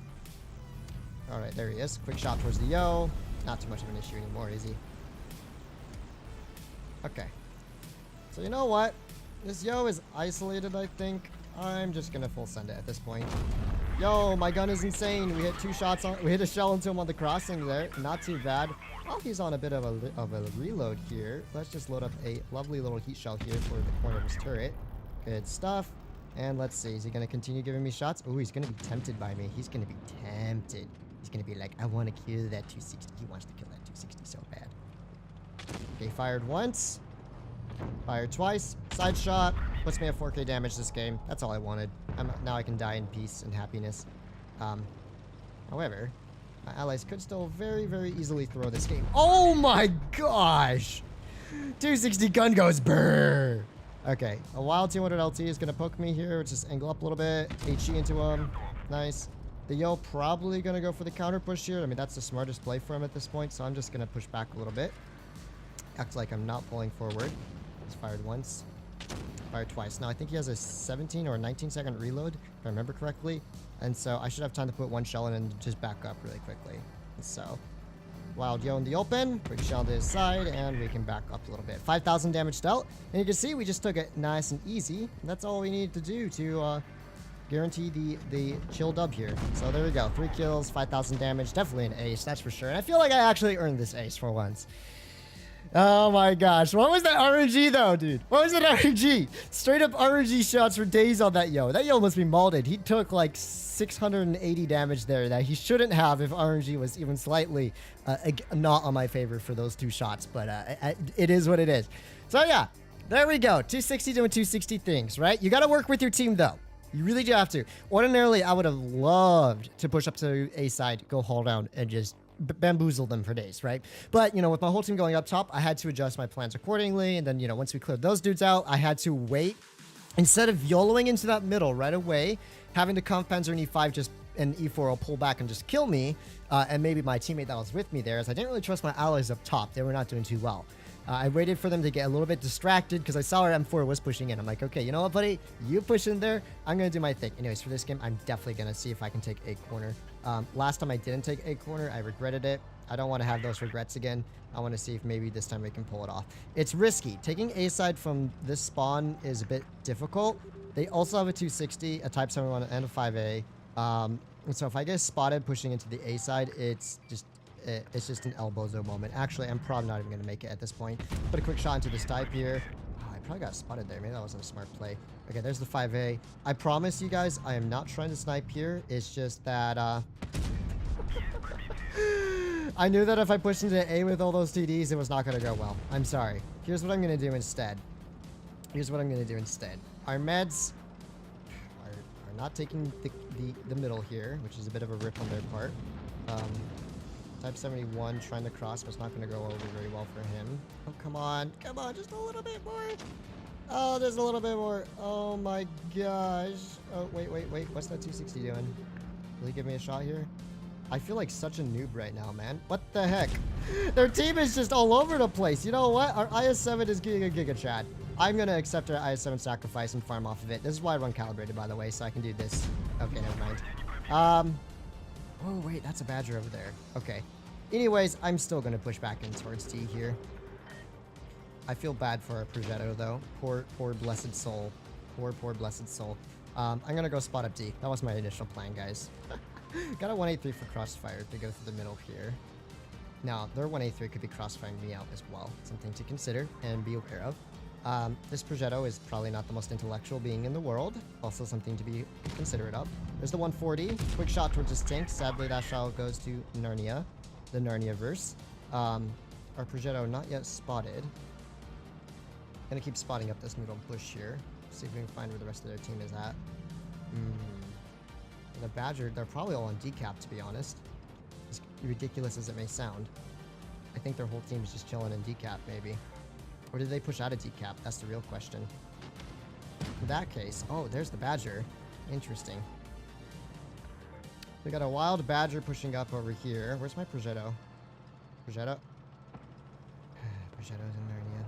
All right, there he is. Quick shot towards the Yo. Not too much of an issue anymore, is he? Okay. So you know what? This Yo is isolated, I think. I'm just gonna full send it at this point. Yo, my gun is insane. We hit two shots on. We hit a shell into him on the crossing there. Not too bad. While he's on a bit of a reload here, let's just load up a lovely little heat shell here for the corner of his turret. Good stuff. And let's see. Is he gonna continue giving me shots? Oh, he's gonna be tempted by me. He's gonna be tempted. He's gonna be like, I want to kill that 260. He wants to kill that 260 so bad. Okay, fired once. Fired twice. Side shot. Puts me at 4k damage this game. That's all I wanted. Now I can die in peace and happiness. However, my allies could still very, very easily throw this game. Oh my gosh! 260 gun goes brrr. Okay, a wild 200 LT is going to poke me here. Let's just angle up a little bit. HE into him. Nice. The Yo probably going to go for the counter push here. I mean, that's the smartest play for him at this point, so I'm just going to push back a little bit. Acts like I'm not pulling forward. Just fired once. fire twice. Now, I think he has a 17 or 19-second reload, if I remember correctly. And so I should have time to put one shell in and just back up really quickly. So, Wild Yo in the open. Quick shell to his side, and we can back up a little bit. 5,000 damage dealt. And you can see we just took it nice and easy. That's all we needed to do to guarantee the chill dub here. So there we go. 3 kills, 5,000 damage. Definitely an ace, that's for sure. And I feel like I actually earned this ace for once. Oh my gosh. What was that RNG though, dude? What was that RNG? Straight up RNG shots for days on that Yo. That Yo must be molded. He took like 680 damage there that he shouldn't have if RNG was even slightly not on my favor for those 2 shots. But it is what it is. So yeah, there we go. 260 doing 260 things, right? You got to work with your team though. You really do have to. Ordinarily, I would have loved to push up to A side, go haul down, and just bamboozle them for days, right? But, you know, with my whole team going up top, I had to adjust my plans accordingly. And then, you know, once we cleared those dudes out, I had to wait. Instead of YOLOing into that middle right away, having the Conf Panzer and E5 just and E4 will pull back and just kill me, and maybe my teammate that was with me there, as I didn't really trust my allies up top. They were not doing too well. I waited for them to get a little bit distracted because I saw our M4 was pushing in. I'm like, okay, you know what, buddy? You push in there. I'm going to do my thing. Anyways, for this game, I'm definitely going to see if I can take A corner. Last time I didn't take A corner, I regretted it. I don't want to have those regrets again. I want to see if maybe this time we can pull it off. It's risky. Taking A side from this spawn is a bit difficult. They also have a 260, a Type 71, and a 5A. And so if I get spotted pushing into the A side, it's just an elbozo moment. Actually, I'm probably not even going to make it at this point. Put a quick shot into this type here. Oh, I probably got spotted there. Maybe that wasn't a smart play. Okay, there's the 5A. I promise you guys, I am not trying to snipe here. It's just that, I knew that if I pushed into A with all those TDs, it was not going to go well. I'm sorry. Here's what I'm going to do instead. Our meds are not taking the middle here, which is a bit of a rip on their part. Type 71 trying to cross was not going to go over very well for him. Oh, come on. Come on, just a little bit more. Oh, there's a little bit more. Oh my gosh. Oh, wait. What's that 260 doing? Will he give me a shot here? I feel like such a noob right now, man. What the heck? Their team is just all over the place. You know what? Our IS-7 is getting a Giga Chad. I'm going to accept our IS-7 sacrifice and farm off of it. This is why I run calibrated, by the way, so I can do this. Okay, never mind. Oh, wait, that's a Badger over there. Okay. Anyways, I'm still going to push back in towards D here. I feel bad for our Progetto, though. Poor blessed soul. Poor blessed soul. I'm going to go spot up D. That was my initial plan, guys. Got a 183 for crossfire to go through the middle here. Now, their 183 could be crossfiring me out as well. Something to consider and be aware of. This Progetto is probably not the most intellectual being in the world. Also something to be considerate of. There's the 140. Quick shot towards his tank. Sadly, that shot goes to Narnia. The Narnia-verse. Our Progetto not yet spotted. Gonna keep spotting up this middle bush here. See if we can find where the rest of their team is at. The Badger, they're probably all on decap, to be honest. As ridiculous as it may sound. I think their whole team is just chilling in decap, maybe. Or did they push out of decap? That's the real question. In that case, oh, there's the Badger. Interesting. We got a wild Badger pushing up over here. Where's my Progetto? Progetto? Progetto's in Narnia.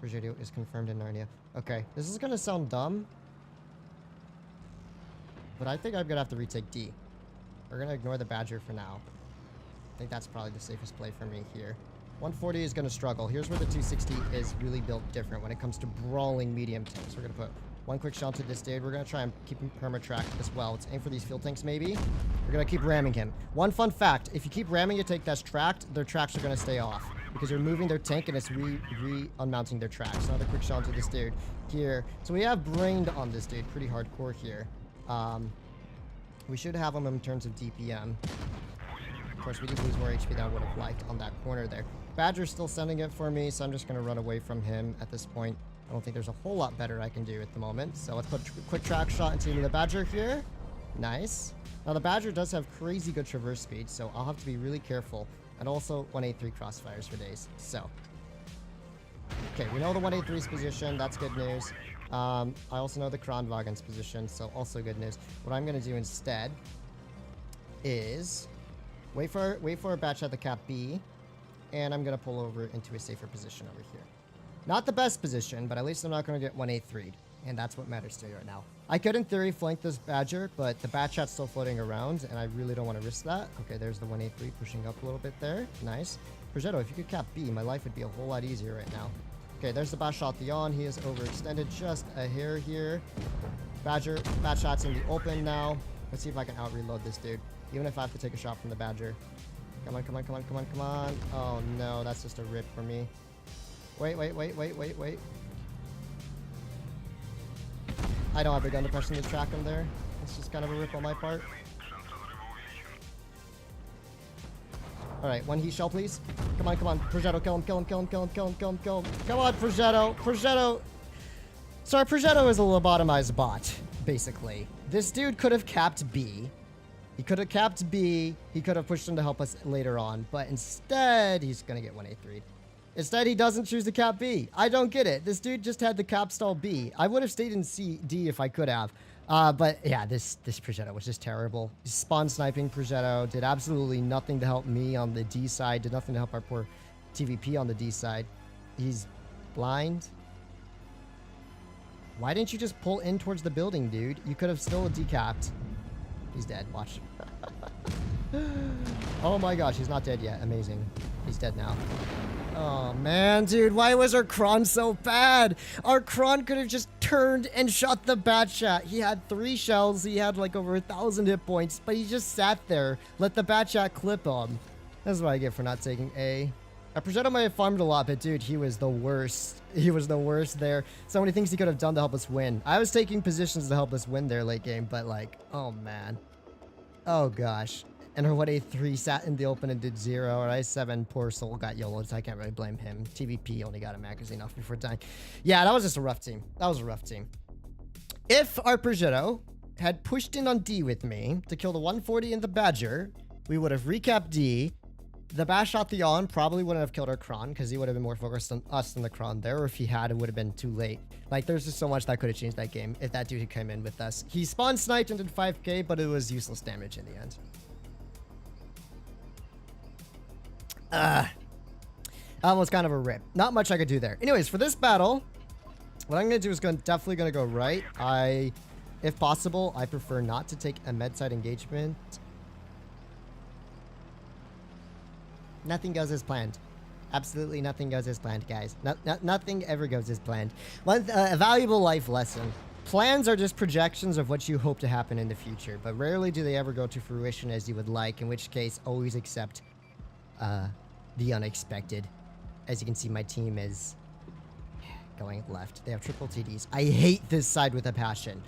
Progetto is confirmed in Narnia. Okay, this is gonna sound dumb, but I think I'm gonna have to retake D. We're gonna ignore the Badger for now. I think that's probably the safest play for me here. 140 is going to struggle. Here's where the 260 is really built different when it comes to brawling medium tanks. We're going to put one quick shell to this dude. We're going to try and keep him perma-tracked as well. Let's aim for these fuel tanks maybe. We're going to keep ramming him. One fun fact, if you keep ramming a tank that's tracked, their tracks are going to stay off because you're moving their tank and it's re-unmounting their tracks. Another quick shell to this dude here. So we have brained on this dude pretty hardcore here. We should have him in terms of DPM. Of course, we did lose more HP than I would have liked on that corner there. Badger's still sending it for me, so I'm just going to run away from him at this point. I don't think there's a whole lot better I can do at the moment. So let's put a quick track shot into the Badger here. Nice. Now, the Badger does have crazy good traverse speed, so I'll have to be really careful. And also 183 crossfires for days. So, okay, we know the 183's position. That's good news. I also know the Kronwagen's position, so also good news. What I'm going to do instead is wait for a batch at the cap B. And I'm going to pull over into a safer position over here. Not the best position, but at least I'm not going to get 183'd. And that's what matters to me right now. I could, in theory, flank this Badger, but the Bat Chat's still floating around, and I really don't want to risk that. Okay, there's the 183 pushing up a little bit there. Nice. Progetto, if you could cap B, my life would be a whole lot easier right now. Okay, there's the Bat Shot Theon. He is overextended just a hair here. Badger, Bat Shot's in the open now. Let's see if I can out-reload this dude, even if I have to take a shot from the Badger. Come on, come on, come on, come on, come on. Oh, no, that's just a rip for me. Wait. I don't have a gun depression to track him there. It's just kind of a rip on my part. Alright, one heat shell, please. Come on, come on. Progetto, kill him, kill him, kill him, kill him, kill him, kill him, kill him. Come on, Progetto. Progetto. Sorry, Progetto is a lobotomized bot, basically. This dude could have capped B. He could have capped B. He could have pushed him to help us later on. But instead, he's going to get 183'd. Instead, he doesn't choose the cap B. I don't get it. This dude just had the cap stall B. I would have stayed in D if I could have. But yeah, this Progetto was just terrible. Spawn sniping Progetto did absolutely nothing to help me on the D side. Did nothing to help our poor TVP on the D side. He's blind. Why didn't you just pull in towards the building, dude? You could have still decapped. He's dead. Watch. Oh my gosh, he's not dead yet. Amazing. He's dead now. Oh man, dude, why was our Kron so bad? Our Kron could have just turned and shot the Bat Chat. He had 3 shells. He had like over 1,000 hit points, but he just sat there, let the Bat Chat clip him. That's what I get for not taking A. Progetto might have farmed a lot, but dude, he was the worst. He was the worst there. So many things he could have done to help us win. I was taking positions to help us win there late game, but like, oh man. Oh gosh. And her 183 sat in the open and did 0. Our I7 poor soul got YOLO'd, so I can't really blame him. TVP only got a magazine off before dying. Yeah, that was just a rough team. That was a rough team. If our Progetto had pushed in on D with me to kill the 140 and the Badger, we would have recapped D. The Bash shot Theon probably wouldn't have killed our Kron because he would have been more focused on us than the Kron there. Or if he had, it would have been too late. Like, there's just so much that could have changed that game if that dude had come in with us. He spawn sniped and did 5k, but it was useless damage in the end. That was kind of a rip. Not much I could do there. Anyways, for this battle, what I'm going to do is definitely going to go right. If possible, I prefer not to take a med side engagement. Nothing goes as planned. Absolutely nothing goes as planned, guys. Nothing ever goes as planned. A valuable life lesson. Plans are just projections of what you hope to happen in the future, but rarely do they ever go to fruition as you would like, in which case, always accept the unexpected. As you can see, my team is going left. They have triple TDs. I hate this side with a passion.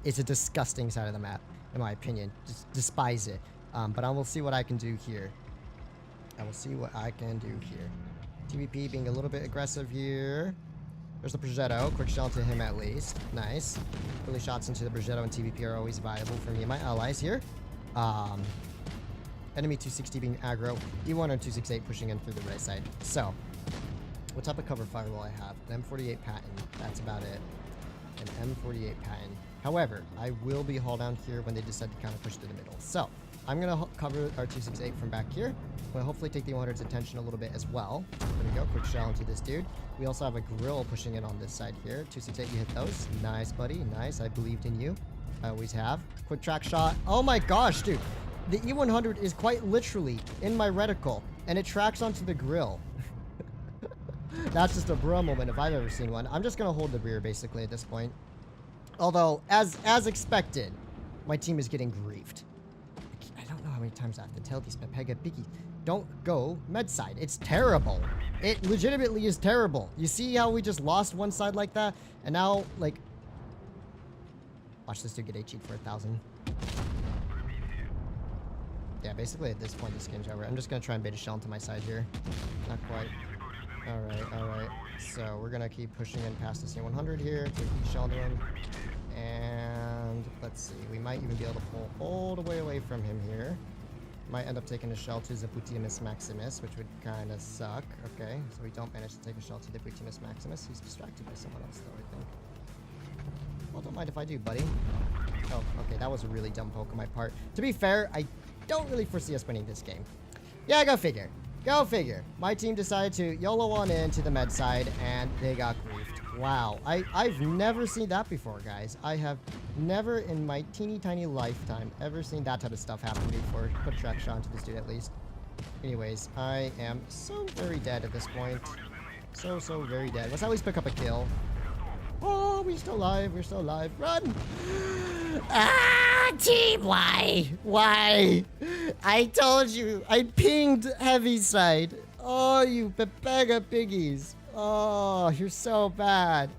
It's a disgusting side of the map, in my opinion. Just despise it. But I will see what I can do here. I will see what I can do here. TVP being a little bit aggressive here. There's the Progetto. Quick shot to him at least. Nice. Early shots into the Progetto and TVP are always viable for me and my allies here. Enemy 260 being aggro. E1 or 268 pushing in through the right side. So, what type of cover fire will I have? An M48 patent. That's about it. An M48 patent. However, I will be hauled down here when they decide to kind of push to the middle. So, I'm going to cover our 268 from back here. We'll hopefully take the 100's attention a little bit as well. There we go. Quick shell into this dude. We also have a grill pushing in on this side here. 268, you hit those. Nice, buddy. Nice. I believed in you. I always have. Quick track shot. Oh my gosh, dude. The E100 is quite literally in my reticle, and it tracks onto the grill. That's just a bro moment if I've ever seen one. I'm just going to hold the rear, basically, at this point. Although, as expected, my team is getting griefed. I don't know how many times I have to tell these Pepega Biggies. Don't go med side. It's terrible. It legitimately is terrible. You see how we just lost one side like that? And now, like... Watch this dude get HE'd for 1,000. Yeah, basically at this point, this game's over. I'm just going to try and bait a shell into my side here. Not quite. Alright. So, we're going to keep pushing in past this E100 here. Take the shell to him. And let's see. We might even be able to pull all the way away from him here. Might end up taking a shell to Zaputimus Maximus, which would kind of suck. Okay, so we don't manage to take a shell to Zaputimus Maximus. He's distracted by someone else, though, I think. Well, don't mind if I do, buddy. Oh, okay, that was a really dumb poke on my part. To be fair, I don't really foresee us winning this game. Yeah, go figure. Go figure. My team decided to YOLO on into the med side, and they got griefed. Wow. I've never seen that before, guys. I have never in my teeny tiny lifetime ever seen that type of stuff happen before. Put a track shot into this dude at least. Anyways, I am so very dead at this point. So very dead. Let's at least pick up a kill. Oh, we're still alive. We're still alive. Run! Ah, team, why? Why? I told you. I pinged heavy side. Oh, you Pepega piggies. Oh, you're so bad.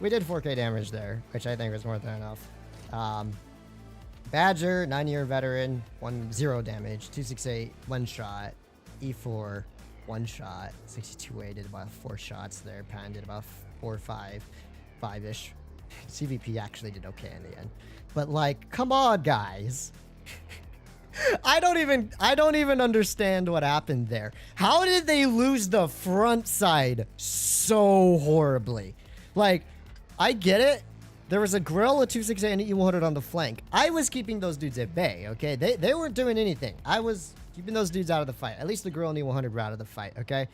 We did 4k damage there, which I think was more than enough. Badger, 9-year veteran, 0 damage, 268, 1 shot, E4, 1 shot, 62A did about 4 shots there, Pan did about 4 or 5-ish. CVP actually did okay in the end. But like, come on, guys. I don't even understand what happened there. How did they lose the front side so horribly? Like, I get it. There was a grill, a 268, and an E100 on the flank. I was keeping those dudes at bay, okay? They weren't doing anything. I was keeping those dudes out of the fight. At least the grill and E100 were out of the fight, okay?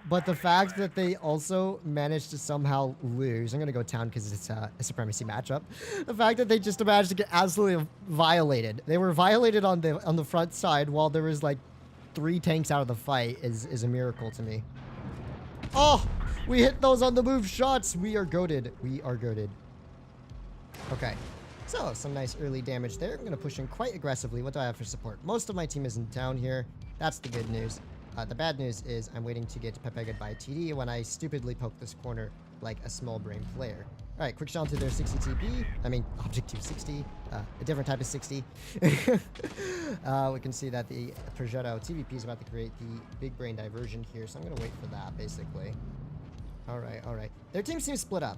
But the fact that they also managed to somehow lose, I'm going to go town because it's a Supremacy matchup. The fact that they just managed to get absolutely violated. They were violated on the front side while there was like 3 tanks out of the fight is a miracle to me. Oh, we hit those on the move shots. We are goated. We are goated. Okay. So, some nice early damage there. I'm going to push in quite aggressively. What do I have for support? Most of my team is in town here. That's the good news. The bad news is I'm waiting to get Pepegged by TD when I stupidly poke this corner like a small brain player. All right, quick shot to their 60 TP. I mean, Object 260, a different type of 60. We can see that the Progetto TVP is about to create the big brain diversion here, so I'm going to wait for that, basically. All right, all right. Their team seems split up,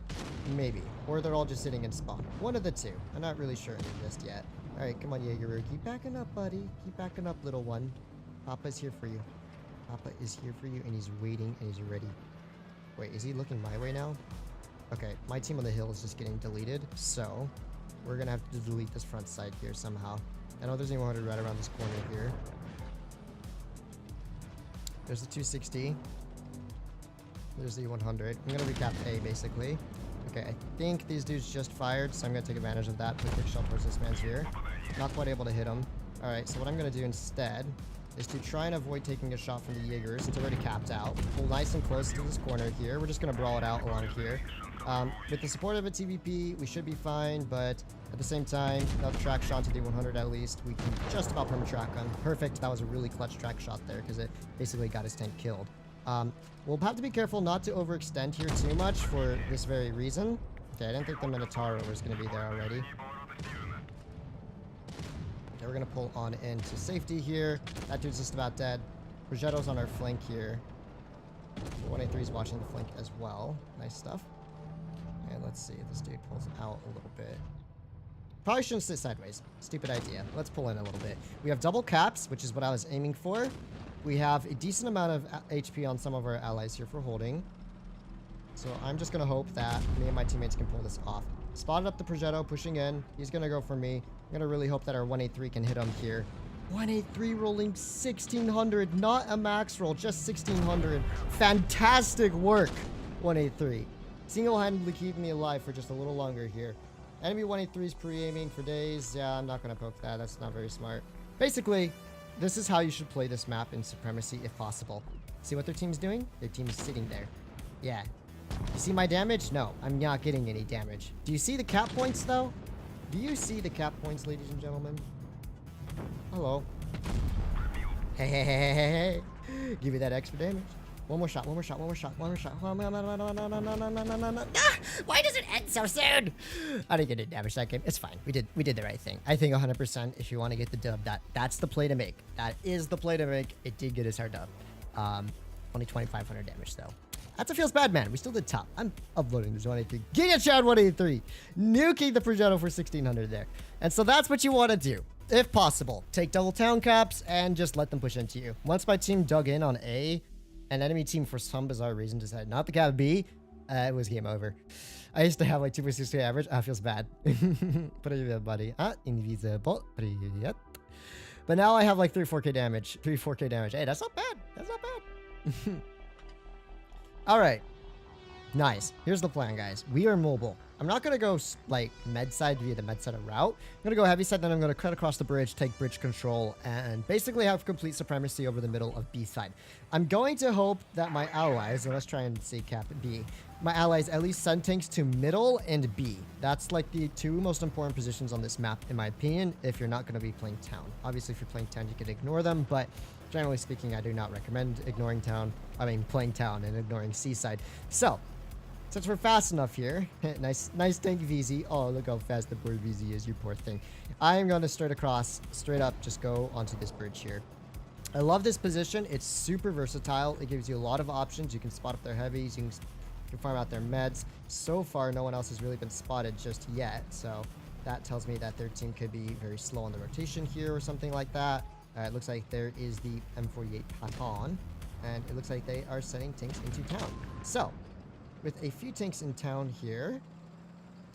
maybe. Or they're all just sitting in spawn. One of the two. I'm not really sure just yet. All right, come on, Jaeger. Keep backing up, buddy. Keep backing up, little one. Papa's here for you. Papa is here for you, and he's waiting, and he's ready. Wait, is he looking my way now? Okay, my team on the hill is just getting deleted, so we're going to have to delete this front side here somehow. I know there's a 100 right around this corner here. There's the 260. There's the 100. I'm going to recap A, basically. Okay, I think these dudes just fired, so I'm going to take advantage of that. Put a quick shot towards this man's here. Not quite able to hit him. All right, so what I'm going to do instead is to try and avoid taking a shot from the Jaegers. It's already capped out. Pull nice and close to this corner here. We're just going to brawl it out along here. With the support of a TVP, we should be fine, but at the same time, another track shot to the 100 at least. We can just about perma-track him. Perfect. That was a really clutch track shot there because it basically got his tank killed. We'll have to be careful not to overextend here too much for this very reason. Okay, I didn't think the Minotauro was going to be there already. Okay, we're going to pull on into safety here. That dude's just about dead. Progetto's on our flank here. 183 is watching the flank as well. Nice stuff. And let's see if this dude pulls out a little bit. Probably shouldn't sit sideways. Stupid idea. Let's pull in a little bit. We have double caps, which is what I was aiming for. We have a decent amount of HP on some of our allies here for holding. So I'm just going to hope that me and my teammates can pull this off. Spotted up the Progetto, pushing in. He's going to go for me. I'm going to really hope that our 183 can hit him here. 183 rolling 1600. Not a max roll, just 1600. Fantastic work, 183. Single-handedly keeping me alive for just a little longer here. Enemy 183 is pre-aiming for days. Yeah, I'm not going to poke that. That's not very smart. Basically, this is how you should play this map in Supremacy if possible. See what their team's doing? Their team is sitting there. Yeah. You see my damage? No, I'm not getting any damage. Do you see the cap points, though? Do you see the cap points, ladies and gentlemen? Hello. Hey, hey, hey, hey, hey, hey. Give me that extra damage. One more shot, one more shot, one more shot, one more shot. Ah, why does it end so soon? I didn't get any damage that game. It's fine. We did the right thing. I think 100% if you want to get the dub, that's the play to make. That is the play to make. It did get us our dub. Only 2,500 damage though. That's a feels bad, man. We still did top. I'm uploading this 183. Giga Chad 183. Nuking the Progetto for 1,600 there. And so that's what you want to do. If possible, take double town caps and just let them push into you. Once my team dug in on A, an enemy team for some bizarre reason decided not to cap B, it was game over. I used to have like 2.60 average. Feels bad. Привет, buddy. Invisible. Привет. But now I have like 3-4k damage. 3-4k damage. Hey, that's not bad. That's not bad. All right. Nice. Here's the plan, guys. We are mobile. I'm not going to go like med side via the med side route. I'm going to go heavy side, then I'm going to cut across the bridge, take bridge control, and basically have complete supremacy over the middle of B side. I'm going to hope that my allies, and let's try and see cap B, my allies at least send tanks to middle and B. That's like the two most important positions on this map, in my opinion, if you're not going to be playing town. Obviously, if you're playing town, you can ignore them, but generally speaking, I do not recommend ignoring town. I mean, playing town and ignoring seaside. So, since we're fast enough here, nice tank VZ. Oh, look how fast the poor VZ is, you poor thing. I am going to straight across, straight up, just go onto this bridge here. I love this position. It's super versatile. It gives you a lot of options. You can spot up their heavies. You can farm out their meds. So far, no one else has really been spotted just yet. So that tells me that their team could be very slow on the rotation here or something like that. It looks like there is the M48 Patton. And it looks like they are sending tanks into town. So, with a few tanks in town here,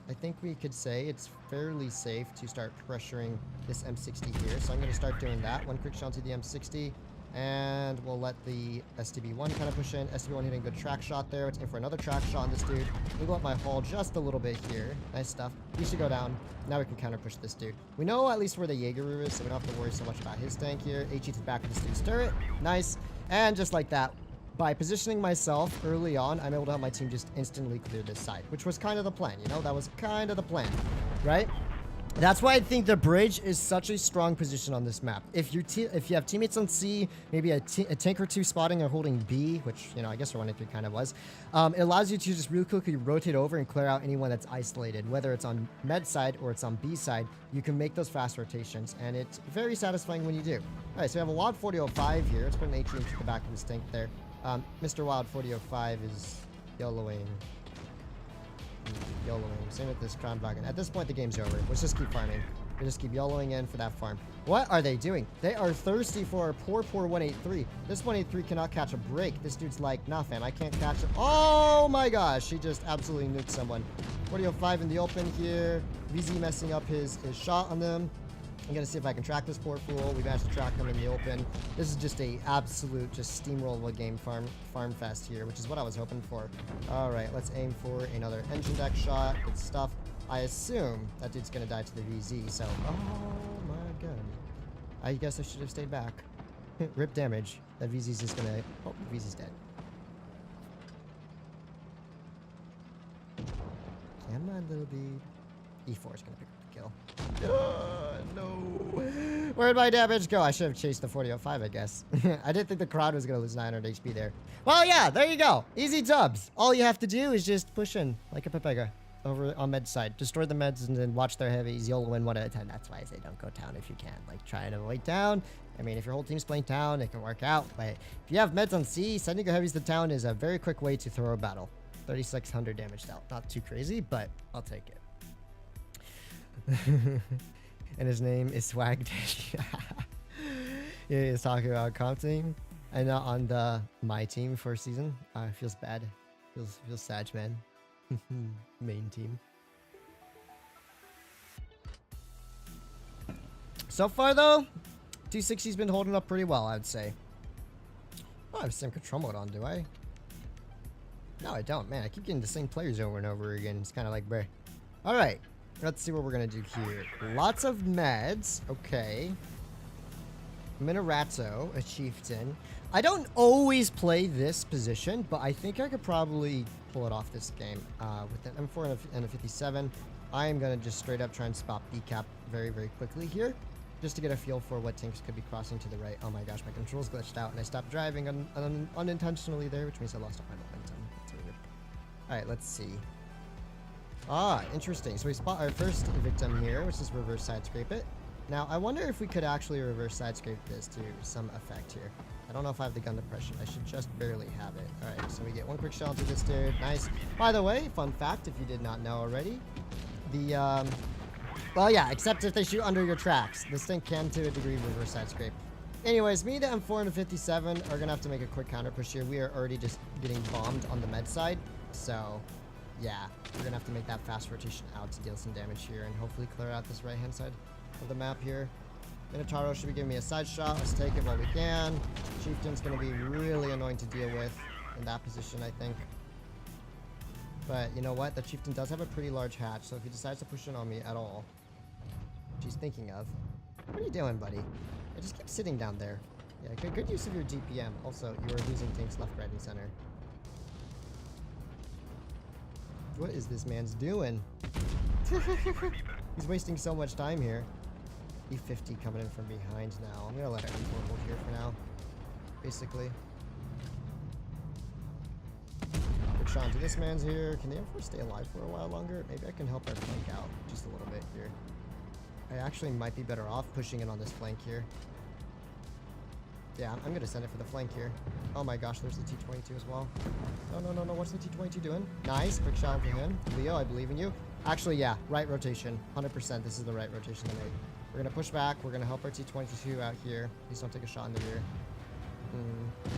I think we could say it's fairly safe to start pressuring this M60 here. So I'm going to start doing that. One quick shot to the M60, and we'll let the STB1 kind of push in. STB1 hitting a good track shot there. It's in for another track shot on this dude. We go up my hull just a little bit here. Nice stuff. He should go down. Now we can counter push this dude. We know at least where the Jaeger is, so we don't have to worry so much about his tank here. HE to the back of this dude's turret. Nice. And just like that, by positioning myself early on, I'm able to help my team just instantly clear this side, which was kind of the plan, you know? That was kind of the plan, right? That's why I think the bridge is such a strong position on this map. If you have teammates on C, maybe a tank or two spotting or holding B, which, you know, I guess our 1-3 kind of was, it allows you to just really quickly rotate over and clear out anyone that's isolated, whether it's on med side or it's on B side. You can make those fast rotations, and it's very satisfying when you do. All right, so we have a WoT 4005 here. Let's put an HE into the back of this tank there. Mr. Wild 4005 is YOLOing. Same with this Crown Wagon. At this point, the game's over. Let's just keep farming. We just keep YOLOing in for that farm. What are they doing? They are thirsty for a poor 183. This 183 cannot catch a break. This dude's like, nah, fam, I can't catch it. Oh my gosh, he just absolutely nuked someone. 4005 in the open here. VZ messing up his shot on them. I'm going to see if I can track this poor fool. We managed to track him in the open. This is just a absolute steamroll of a game farm fest here, which is what I was hoping for. All right, let's aim for another engine deck shot. Good stuff. I assume that dude's going to die to the VZ, so... Oh my god. I guess I should have stayed back. Rip damage. That VZ's just going to... Oh, VZ's dead. Come on, little dude. E4 is going to pick up the kill. No. Where'd my damage go? I should have chased the 4005, I guess. I didn't think the crowd was going to lose 900 HP there. Well, yeah, there you go. Easy dubs. All you have to do is just push in like a Pepega over on med side. Destroy the meds and then watch their heavies. You'll win 1 at a time. That's why I say don't go town if you can. Like, try and avoid town. I mean, if your whole team's playing town, it can work out. But if you have meds on C, sending your heavies to town is a very quick way to throw a battle. 3,600 damage out. Not too crazy, but I'll take it. And his name is Swag Daddy. He is talking about comp team and not on the my team for season. Feels bad. Feels sad, man. Main team. So far though, 260's been holding up pretty well, I'd say. Oh, I have sim control mode on, do I? No, I don't. Man, I keep getting the same players over and over again. It's kind of like, bruh. All right. Let's see what we're going to do here. Lots of meds. Okay. Minarazzo, a chieftain. I don't always play this position, but I think I could probably pull it off this game. With an M4 and a 57, I am going to just straight up try and spot decap very, very quickly here. Just to get a feel for what tanks could be crossing to the right. Oh my gosh, my controls glitched out and I stopped driving unintentionally there, which means I lost all my momentum. That's weird. Alright, let's see. Ah, interesting. So we spot our first victim here, which is reverse side scrape it. Now, I wonder if we could actually reverse side scrape this to some effect here. I don't know if I have the gun depression. I should just barely have it. All right, so we get 1 quick shot to this dude. Nice. By the way, fun fact, if you did not know already, the, well, yeah, except if they shoot under your tracks. This thing can, to a degree, reverse side scrape. Anyways, me, the M4 and the 57 are going to have to make a quick counter push here. We are already just getting bombed on the med side, so... yeah, we're going to have to make that fast rotation out to deal some damage here and hopefully clear out this right-hand side of the map here. Minotauro should be giving me a side shot. Let's take it while we can. Chieftain's going to be really annoying to deal with in that position, I think. But you know what? The Chieftain does have a pretty large hatch, so if he decides to push in on me at all, which he's thinking of. What are you doing, buddy? I just keep sitting down there. Yeah, good use of your DPM. Also, you are losing tanks left, right, and center. What is this man's doing? He's wasting so much time here. E50 coming in from behind now. I'm gonna let our M4 hold here for now. Basically. Good shot to this man's here. Can the M4 stay alive for a while longer? Maybe I can help our flank out just a little bit here. I actually might be better off pushing in on this flank here. Yeah, I'm gonna send it for the flank here. Oh my gosh, there's the T-22 as well. No, what's the T-22 doing? Nice, quick shot for him. Leo, I believe in you. Actually, yeah, right rotation. 100%, this is the right rotation to make. We're gonna push back, we're gonna help our T-22 out here. Please don't take a shot in the rear.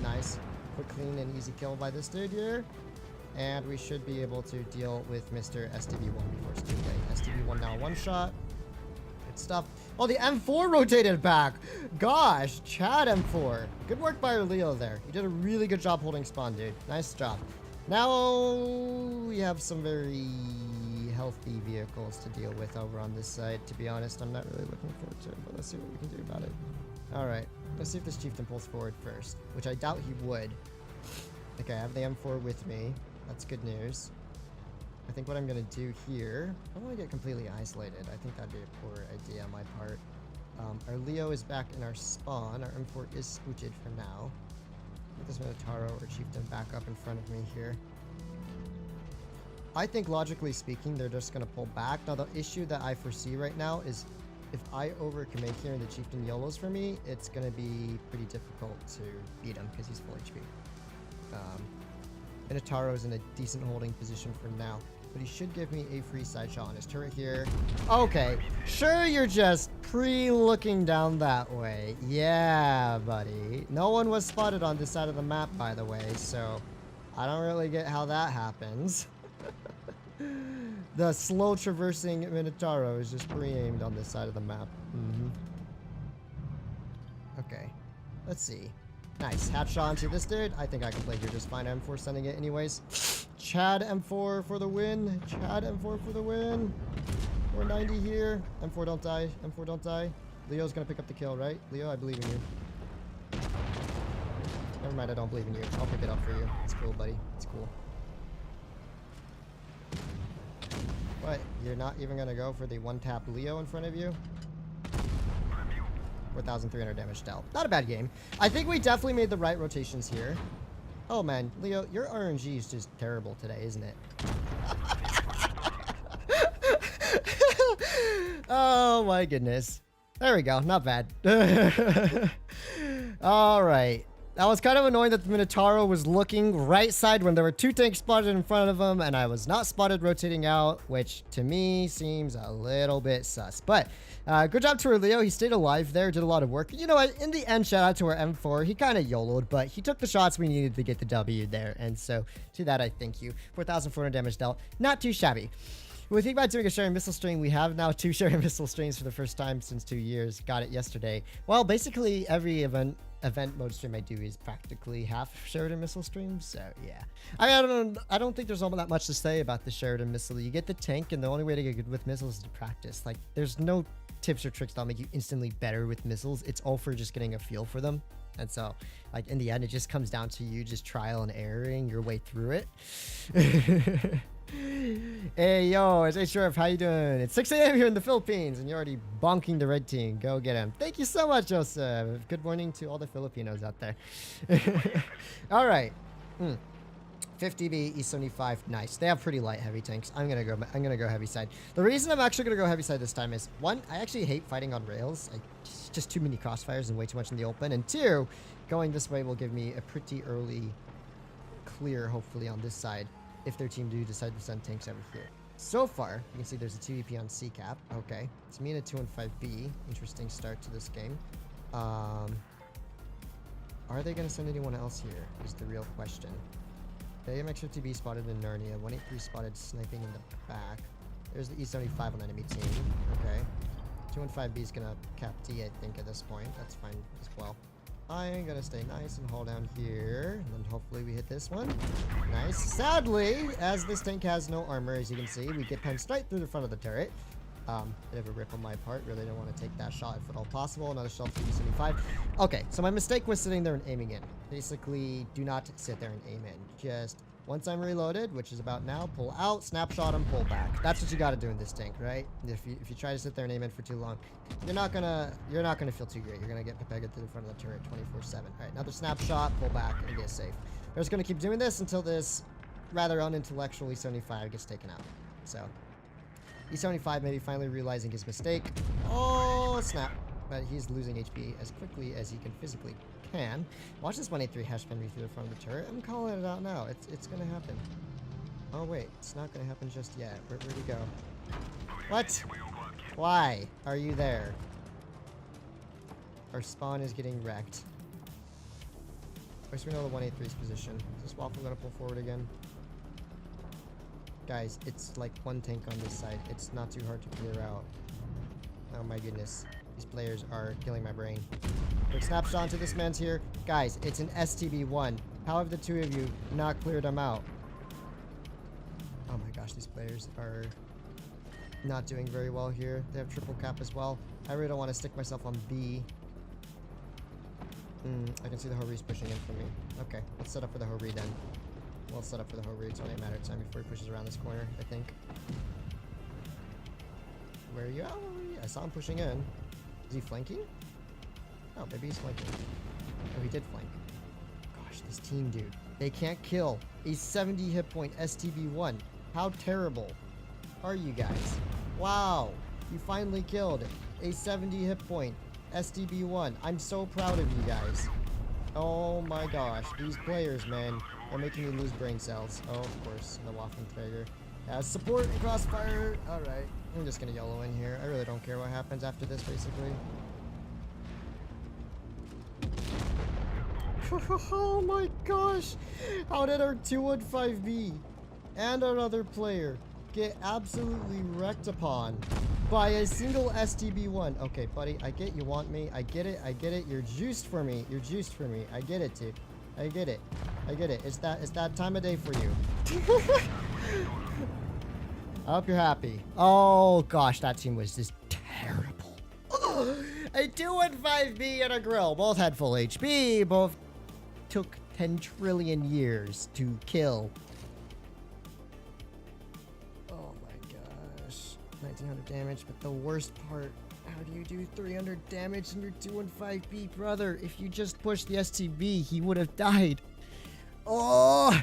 Nice. Quick, clean, and easy kill by this dude here. And we should be able to deal with Mr. STB1 before it's too late. STB1 now one shot. Good stuff. Oh, the M4 rotated back. Gosh, Chad M4. Good work by our Leo there. You did a really good job holding spawn, dude. Nice job. Now we have some very healthy vehicles to deal with over on this side. To be honest, I'm not really looking forward to it, but let's see what we can do about it. All right, let's see if this Chieftain pulls forward first, which I doubt he would. Okay, I have the M4 with me. That's good news. I think what I'm going to do here, I don't want to get completely isolated. I think that'd be a poor idea on my part. Our Leo is back in our spawn. Our M4 is scooted for now. Get this Minotauro or Chieftain back up in front of me here. I think logically speaking, they're just going to pull back. Now, the issue that I foresee right now is if I overcommit here and the Chieftain YOLOs for me, it's going to be pretty difficult to beat him because he's full HP. Minotauro is in a decent holding position for now. But he should give me a free side shot on his turret here. Okay, sure, you're just pre-looking down that way. Yeah, buddy. No one was spotted on this side of the map, by the way, so I don't really get how that happens. The slow traversing Minotauro is just pre-aimed on this side of the map. Okay, let's see. Nice. Hat shot onto this dude. I think I can play here just fine. M4 sending it anyways. Chad M4 for the win. Chad M4 for the win. 490 here. M4 don't die. M4 don't die. Leo's gonna pick up the kill, right? Leo, I believe in you. Never mind, I don't believe in you. I'll pick it up for you. It's cool, buddy. It's cool. What? You're not even gonna go for the one-tap Leo in front of you? 4,300 damage dealt. Not a bad game. I think we definitely made the right rotations here. Oh man, Leo, your RNG is just terrible today, isn't it? Oh my goodness. There we go. Not bad. All right. That was kind of annoying that the Minotauro was looking right side when there were two tanks spotted in front of him and I was not spotted rotating out, which to me seems a little bit sus. But good job to our Leo. He stayed alive there, did a lot of work. You know what? In the end, shout out to our M4. He kind of YOLO'd, but he took the shots we needed to get the W there. And so to that, I thank you. 4,400 damage dealt. Not too shabby. When we think about doing a sharing missile string, we have now 2 sharing missile strings for the first time since 2 years. Got it yesterday. Well, basically every event mode stream I do is practically half Sheridan missile stream, so yeah. I don't think there's all that much to say about the Sheridan missile. You get the tank, and the only way to get good with missiles is to practice. Like, there's no tips or tricks that'll make you instantly better with missiles. It's all for just getting a feel for them. And so, like, in the end, it just comes down to you just trial and erroring your way through it. Hey, yo, it's HRF. How you doing? It's 6 a.m. here in the Philippines, and you're already bonking the red team. Go get him. Thank you so much, Joseph. Good morning to all the Filipinos out there. All right. 50B, E75, nice. They have pretty light heavy tanks. I'm gonna go heavy side. The reason I'm actually gonna go heavy side this time is, one, I actually hate fighting on rails. Just too many crossfires and way too much in the open. And two, going this way will give me a pretty early clear, hopefully, on this side, if their team do decide to send tanks over here. So far, you can see there's a 2EP on C-cap. Okay. It's me and a 2 and 5B. Interesting start to this game. Are they going to send anyone else here is the real question. The AMX-50B spotted in Narnia. 183 spotted sniping in the back. There's the E75 on enemy team. Okay. 215B is gonna cap D, I think, at this point. That's fine as well. I'm gonna stay nice and hold down here, and then hopefully we hit this one. Nice. Sadly, as this tank has no armor, as you can see, we get punched right through the front of the turret. Bit of a rip on my part. Really don't want to take that shot if at all possible. Another shell for B75. Okay, so my mistake was sitting there and aiming in. Basically, do not sit there and aim in. Just once I'm reloaded, which is about now, pull out, snapshot him, pull back. That's what you got to do in this tank, right? If you try to sit there and aim in for too long, you're not gonna feel too great. You're gonna get pegged to the front of the turret 24/7. All right, another snapshot, pull back, and get safe. We're just gonna keep doing this until this rather unintellectual E75 gets taken out. So. E75 maybe finally realizing his mistake. Oh, snap. But he's losing HP as quickly as he can physically can. Watch this 183 hash pin me through the front of the turret. I'm calling it out now. It's gonna happen. Oh, wait. It's not gonna happen just yet. Where'd he go? What? Why are you there? Our spawn is getting wrecked. Of course, we know the 183's position. Is this waffle gonna pull forward again? Guys, it's like one tank on this side. It's not too hard to clear out. Oh my goodness. These players are killing my brain. Quick snapshot onto this man's here. Guys, it's an STB1. How have the two of you not cleared him out? Oh my gosh, these players are not doing very well here. They have triple cap as well. I really don't want to stick myself on B. I can see the Hori's pushing in for me. Okay, let's set up for the Hori then. We'll set up for the Hori. It's only a matter of time before he pushes around this corner, I think. Where are you at? I saw him pushing in. Is he flanking? Oh, maybe he's flanking. Oh, he did flank. Gosh, this team, dude. They can't kill a 70 hit point STB1. How terrible are you guys? Wow. You finally killed a 70 hit point STB1. I'm so proud of you guys. Oh my gosh. These players, man, are making me lose brain cells. Oh, of course. The Waffenträger has support and crossfire. Alright. I'm just gonna YOLO in here. I really don't care what happens after this, basically. Oh my gosh! How did our 215B and our other player get absolutely wrecked upon by a single STB1? Okay, buddy, I get you want me. I get it. I get it. You're juiced for me. You're juiced for me. I get it, dude. I get it. I get it. It's that time of day for you. I hope you're happy. Oh gosh, that team was just terrible. A 215B and a grill. Both had full HP. Both took 10 trillion years to kill. Oh my gosh. 1900 damage, but the worst part, how do you do 300 damage in your 215B, brother? If you just pushed the STB, he would have died. Oh!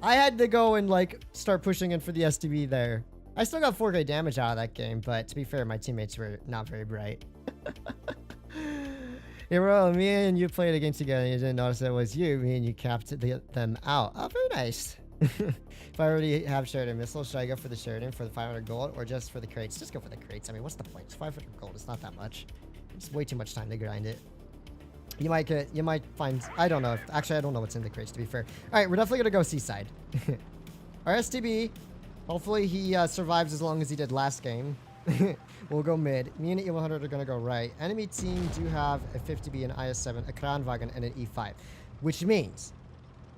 I had to go and like start pushing in for the STB there. I still got 4K damage out of that game, but to be fair, my teammates were not very bright. Yeah, bro, me and you played a game together and you didn't notice it was you. Me and you capped them out. Oh, very nice. If I already have Sheridan missile, should I go for the Sheridan for the 500 gold or just for the crates? Just go for the crates. I mean, what's the point? It's 500 gold. It's not that much. It's way too much time to grind it. You might find, I don't know. Actually, I don't know what's in the crates, to be fair. All right, we're definitely going to go seaside. Our STB, hopefully he survives as long as he did last game. We'll go mid. Me and E100 are going to go right. Enemy team do have a 50B, an IS-7, a Kranwagen, and an E5. Which means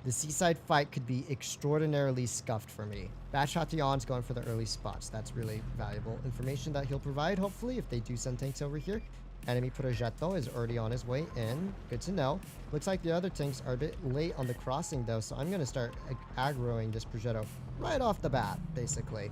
the seaside fight could be extraordinarily scuffed for me. Batshotion's going for the early spots. That's really valuable information that he'll provide, hopefully, if they do send tanks over here. Enemy Progetto is already on his way in. Good to know. Looks like the other tanks are a bit late on the crossing, though, so I'm going to start aggroing this Progetto right off the bat, basically.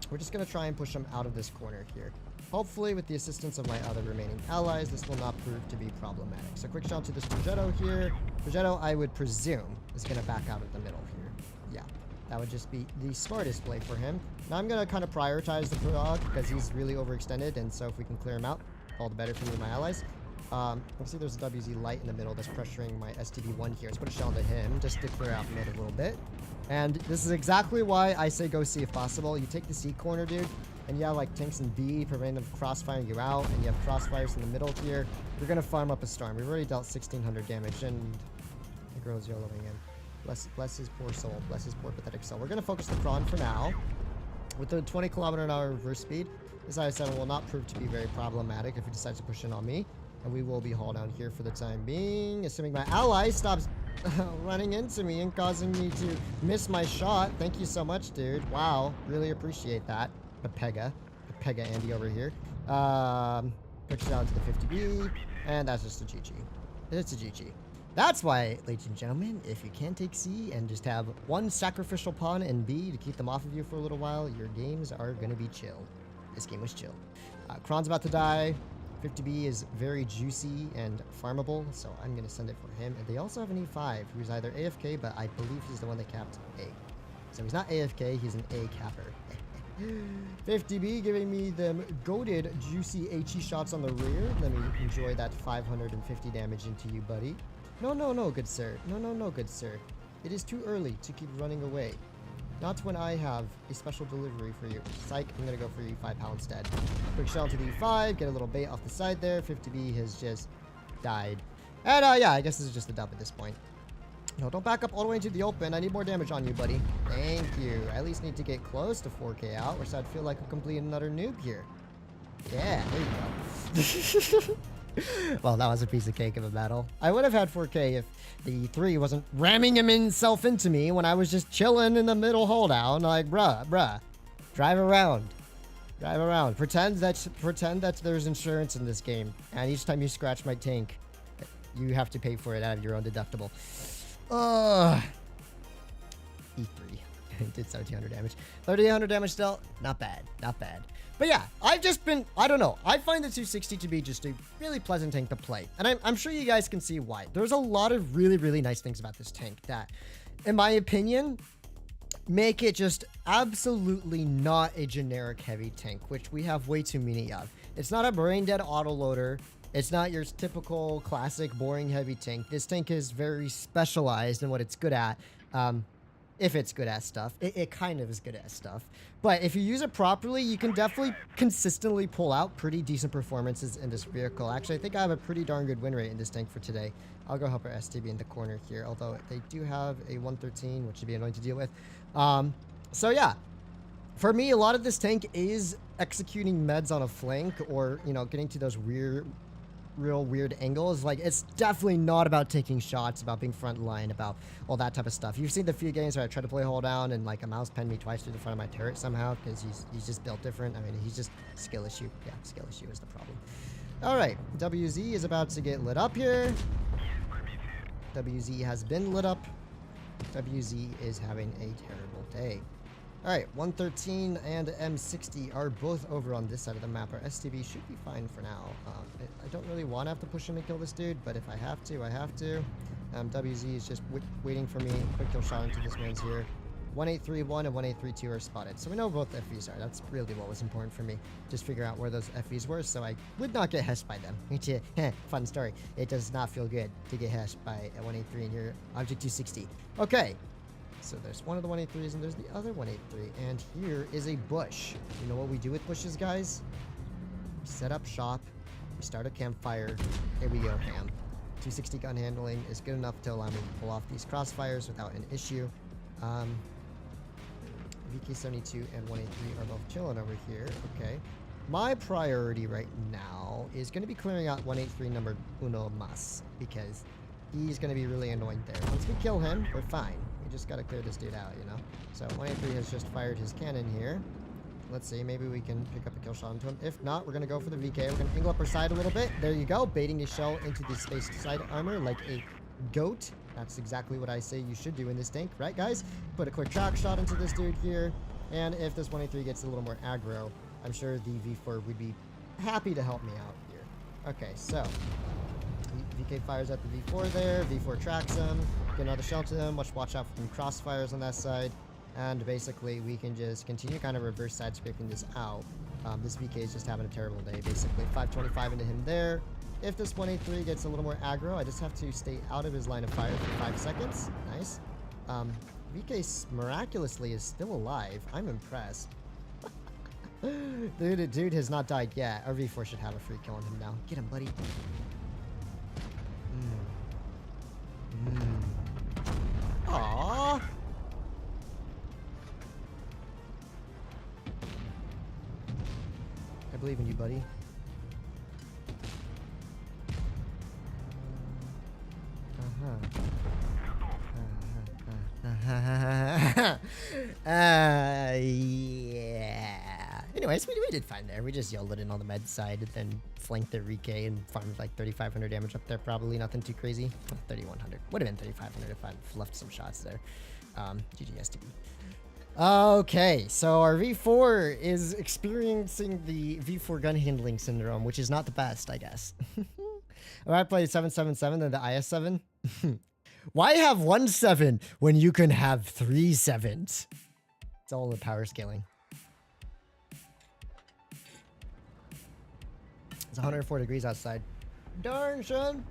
We're just going to try and push him out of this corner here. Hopefully, with the assistance of my other remaining allies, this will not prove to be problematic. So, quick shot to this Progetto here. Progetto, I would presume, is going to back out of the middle here. Yeah, that would just be the smartest play for him. Now, I'm going to kind of prioritize the Prog because he's really overextended, and so if we can clear him out, all the better for me and my allies. Let's see, there's a WZ light in the middle that's pressuring my STB1 here. Let's put a shell into him just to clear out mid a little bit. And this is exactly why I say go C if possible. You take the C corner, dude, and you have like tanks in B, preventing them from crossfiring you out, and you have crossfires in the middle here. You're going to farm up a storm. We've already dealt 1600 damage, and the girl's YOLOing in. Bless his poor soul. Bless his poor pathetic soul. We're going to focus the prawn for now. With the 20 km/h reverse speed, This IS-7 will not prove to be very problematic if he decides to push in on me. And we will be hauled down here for the time being, assuming my ally stops running into me and causing me to miss my shot. Thank you so much, dude. Wow, really appreciate that. Pepega Andy over here. Pushes out to the 50B, and that's just a GG. It's a GG. That's why, ladies and gentlemen, if you can't take C and just have one sacrificial pawn and B to keep them off of you for a little while, your games are going to be chill. This game was chill. Kron's about to die. 50B is very juicy and farmable, so I'm going to send it for him. And they also have an E5, who's either AFK, but I believe he's the one that capped A. So he's not AFK, he's an A capper. 50B giving me them goated juicy HE shots on the rear. Let me enjoy that 550 damage into you, buddy. No, good sir. No, good sir. It is too early to keep running away. Not when I have a special delivery for you. Psych, I'm going to go for E5 PAL instead. Quick shell to the E5, get a little bait off the side there. 50B has just died. And yeah, I guess this is just a dub at this point. No, don't back up all the way into the open. I need more damage on you, buddy. Thank you. I at least need to get close to 4K out, or else I'd feel like a complete and utter noob here. Yeah, there you go. Well, that was a piece of cake of a battle. I would have had 4K if the 3 wasn't ramming himself into me when I was just chilling in the middle holdown. Like, bruh. Drive around. Pretend that there's insurance in this game. And each time you scratch my tank, you have to pay for it out of your own deductible. E3. Did 1700 damage. 3800 damage still. Not bad. But yeah, I've just been, I don't know. I find the 260 to be just a really pleasant tank to play. And I'm sure you guys can see why. There's a lot of really, really nice things about this tank that, in my opinion, make it just absolutely not a generic heavy tank, which we have way too many of. It's not a brain dead autoloader. It's not your typical classic boring heavy tank. This tank is very specialized in what it's good at. If it's good at stuff. It kind of is good at stuff. But if you use it properly, you can definitely consistently pull out pretty decent performances in this vehicle. Actually, I think I have a pretty darn good win rate in this tank for today. I'll go help our STB in the corner here, although they do have a 113, which should be annoying to deal with. So yeah, for me, a lot of this tank is executing meds on a flank or, you know, getting to those real weird angles. Like, it's definitely not about taking shots, about being front line, about all that type of stuff. You've seen the few games where I tried to play hold down and like a mouse penned me twice through the front of my turret somehow because he's just built different. I mean, he's just skill issue. Yeah, skill issue is the problem. All right, WZ is about to get lit up here. WZ has been lit up. WZ is having a terrible day. All right, 113 and M60 are both over on this side of the map. Our STB should be fine for now. I don't really want to have to push him and kill this dude, but if I have to, I have to. WZ is just waiting for me. Quick kill shot into this man's here. 1831 and 1832 are spotted. So we know both FVs are. That's really what was important for me. Just figure out where those FVs were so I would not get heshed by them. Fun story. It does not feel good to get heshed by a 183 in your Object 260. Okay. So there's one of the 183s and there's the other 183. And here is a bush. You know what we do with bushes, guys? We set up shop. We start a campfire. Here we go, ham. 260 gun handling is good enough to allow me to pull off these crossfires without an issue. VK72 and 183 are both chilling over here. Okay. My priority right now is going to be clearing out 183 number uno mas because he's going to be really annoying there. Once we kill him, we're fine. We just got to clear this dude out, you know? So 183 has just fired his cannon here. Let's see, maybe we can pick up a kill shot into him. If not, we're going to go for the VK. We're going to angle up our side a little bit. There you go. Baiting the shell into the space side armor like a goat. That's exactly what I say you should do in this tank, right, guys? Put a quick track shot into this dude here. And if this 183 gets a little more aggro, I'm sure the V4 would be happy to help me out here. Okay, so VK fires at the V4 there. V4 tracks him. Get another shell to him. Watch out for some crossfires on that side. And basically, we can just continue kind of reverse side scraping this out. This VK is just having a terrible day, basically. 525 into him there. If this 183 gets a little more aggro, I just have to stay out of his line of fire for 5 seconds. Nice. VK miraculously is still alive. I'm impressed. Dude has not died yet. Our V4 should have a free kill on him now. Get him, buddy. Aww. believe in you, buddy. Yeah. Anyways, we did fine there. We just yelled it in on the med side, and then flanked the Rike and farmed like 3,500 damage up there. Probably nothing too crazy. 3,100. Would have been 3,500 if I left some shots there. GG STB. Okay, so our V4 is experiencing the V4 gun handling syndrome, which is not the best, I guess. I played 777 and the IS7. Why have 1 7 when you can have 3 7s? It's all the power scaling. It's 104 degrees outside. Darn, son.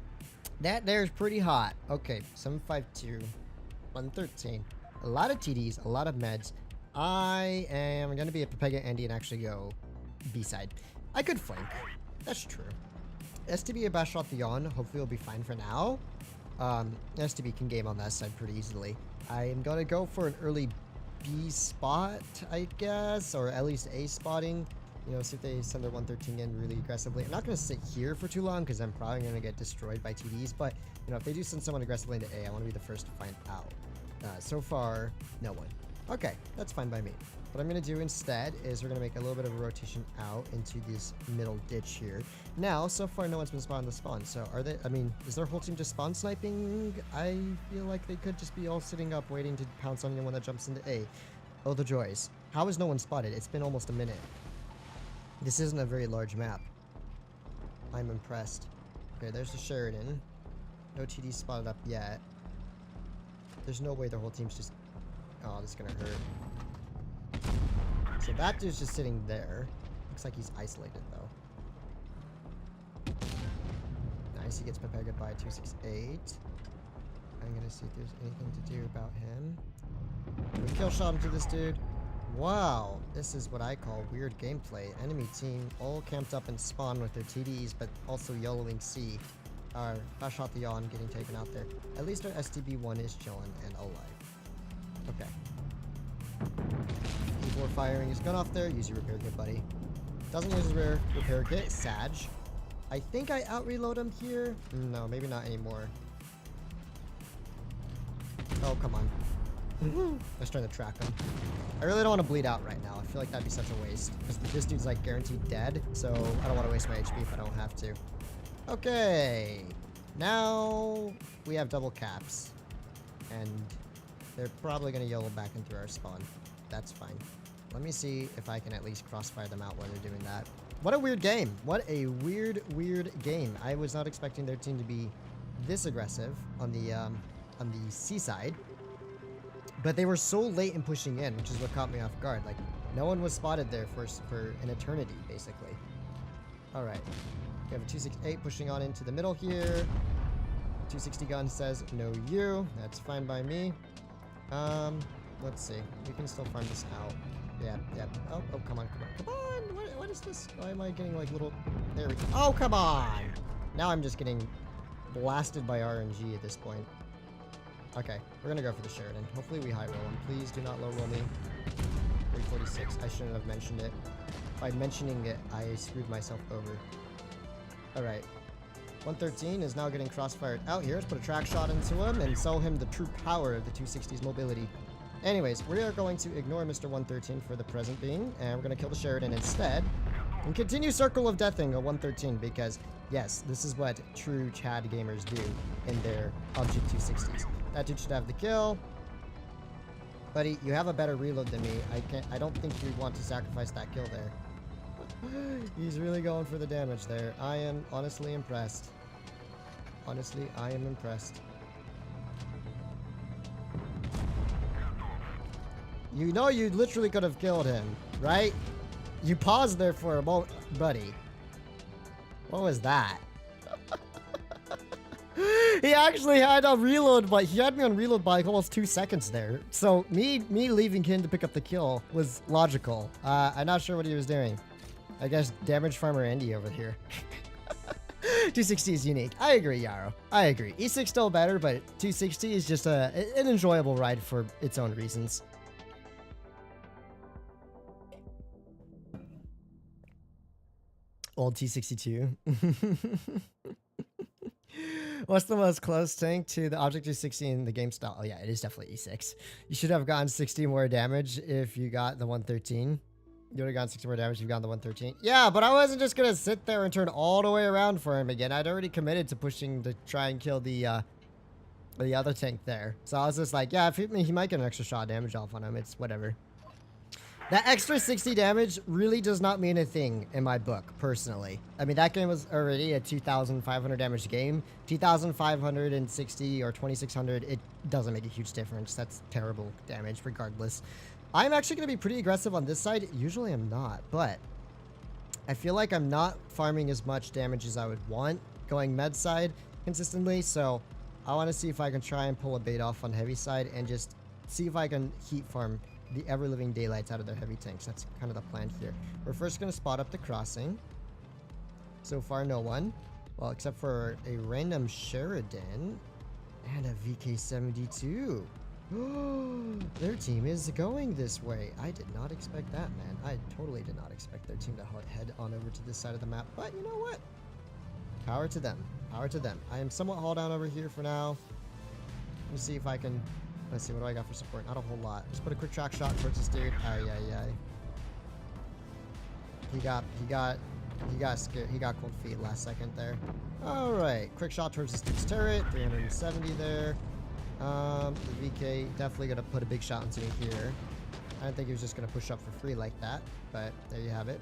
That there's pretty hot. Okay, 752, 113. A lot of TDs, a lot of meds. I am going to be a Pepega Andy and actually go B-side. I could flank. That's true. STB a bash shot the yawn. Hopefully it'll be fine for now. STB can game on that side pretty easily. I am going to go for an early B spot, I guess, or at least A spotting. You know, see if they send their 113 in really aggressively. I'm not going to sit here for too long because I'm probably going to get destroyed by TDs. But, you know, if they do send someone aggressively into A, I want to be the first to find out. So far, no one. Okay, that's fine by me. What I'm going to do instead is we're going to make a little bit of a rotation out into this middle ditch here. Now, so far, no one's been spawned the spawn. So are they, I mean, is their whole team just spawn sniping? I feel like they could just be all sitting up waiting to pounce on anyone that jumps into A. Oh, the joys. How is no one spotted? It's been almost a minute. This isn't a very large map. I'm impressed. Okay, there's the Sheridan. No TD spotted up yet. There's no way their whole team's just... Oh, this is gonna hurt. So that dude's just sitting there. Looks like he's isolated, though. Nice, he gets Pepega by 268. I'm gonna see if there's anything to do about him. We kill shot him to this dude. Wow, this is what I call weird gameplay. Enemy team all camped up and spawn with their TDs, but also yellowing C. Our fast shot the yawn getting taken out there. At least our STB1 is chilling and alive. Okay. Before firing his gun off there, use your repair kit, buddy. Doesn't use his repair kit. Sag. I think I out-reload him here. No, maybe not anymore. Oh, come on. I was trying to track him. I really don't want to bleed out right now. I feel like that'd be such a waste. Because this dude's like guaranteed dead. So I don't want to waste my HP if I don't have to. Okay. Now we have double caps. And they're probably going to YOLO back into our spawn. That's fine. Let me see if I can at least crossfire them out while they're doing that. What a weird game. What a weird game. I was not expecting their team to be this aggressive on the seaside. But they were so late in pushing in, which is what caught me off guard. Like, no one was spotted there for an eternity, basically. All right. We have a 268 pushing on into the middle here. 260 gun says, no you. That's fine by me. Let's see. We can still farm this out. Yeah. Oh, come on. What is this? Why am I getting like little... There we go. Oh, come on! Now I'm just getting blasted by RNG at this point. Okay, we're gonna go for the Sheridan. Hopefully we high roll him. Please do not low roll me. 346. I shouldn't have mentioned it. By mentioning it, I screwed myself over. Alright. 113 is now getting crossfired out here. Let's put a track shot into him and sell him the true power of the 260's mobility. Anyways, we are going to ignore Mr. 113 for the present being, and we're going to kill the Sheridan instead. And continue Circle of Deathing a 113 because, yes, this is what true Chad gamers do in their Object 260s. That dude should have the kill. Buddy, you have a better reload than me. I don't think you want to sacrifice that kill there. He's really going for the damage there. I am honestly impressed. Honestly, I am impressed. You know you literally could have killed him, right? You paused there for a moment, buddy. What was that? He actually had a reload, but he had me on reload by like almost 2 seconds there. So me leaving him to pick up the kill was logical. I'm not sure what he was doing. I guess damage farmer Andy over here. 260 is unique. I agree, Yarrow. I agree. E6 still better, but 260 is just an enjoyable ride for its own reasons. Old T62. What's the most close tank to the Object 260 in the game style? Oh yeah, it is definitely E6. You should have gotten 60 more damage if you got the 113. You would have gotten 60 more damage if you got the 113. Yeah, but I wasn't just going to sit there and turn all the way around for him again. I'd already committed to pushing to try and kill the other tank there. So I was just like, yeah, if he might get an extra shot damage off on him. It's whatever. That extra 60 damage really does not mean a thing in my book, personally. I mean, that game was already a 2,500 damage game. 2,560 or 2,600, it doesn't make a huge difference. That's terrible damage regardless. I'm actually going to be pretty aggressive on this side. Usually I'm not, but I feel like I'm not farming as much damage as I would want going med side consistently. So I want to see if I can try and pull a bait off on heavy side and just see if I can heat farm the ever-living daylights out of their heavy tanks. That's kind of the plan here. We're first going to spot up the crossing. So far, no one. Well, except for a random Sheridan and a VK72. Their team is going this way. I did not expect that, man. I totally did not expect their team to head on over to this side of the map. But you know what? Power to them. Power to them. I am somewhat hauled down over here for now. Let me see if I can... Let's see, what do I got for support? Not a whole lot. Just put a quick track shot towards this dude. Ay, ay, ay. He got scared. He got cold feet last second there. Alright. Quick shot towards this dude's turret. 370 there. The VK definitely gonna put a big shot into me here. I didn't think he was just gonna push up for free like that, but there you have it.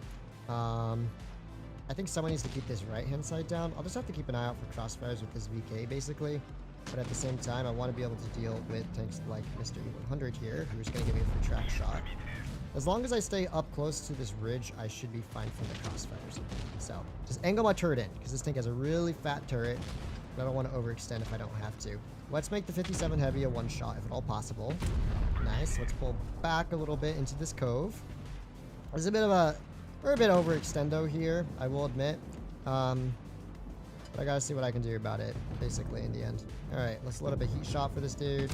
I think someone needs to keep this right-hand side down. I'll just have to keep an eye out for crossfires with this VK, basically. But at the same time, I want to be able to deal with tanks like Mr. E100 here, who's going to give me a free track shot. As long as I stay up close to this ridge, I should be fine from the crossfires. So, just angle my turret in, because this tank has a really fat turret. But I don't want to overextend if I don't have to. Let's make the 57 heavy a one-shot, if at all possible. Nice. Let's pull back a little bit into this cove. There's a bit of a... We're a bit overextendo here, I will admit. But I gotta see what I can do about it, basically, in the end. Alright, let's load up a heat shot for this dude.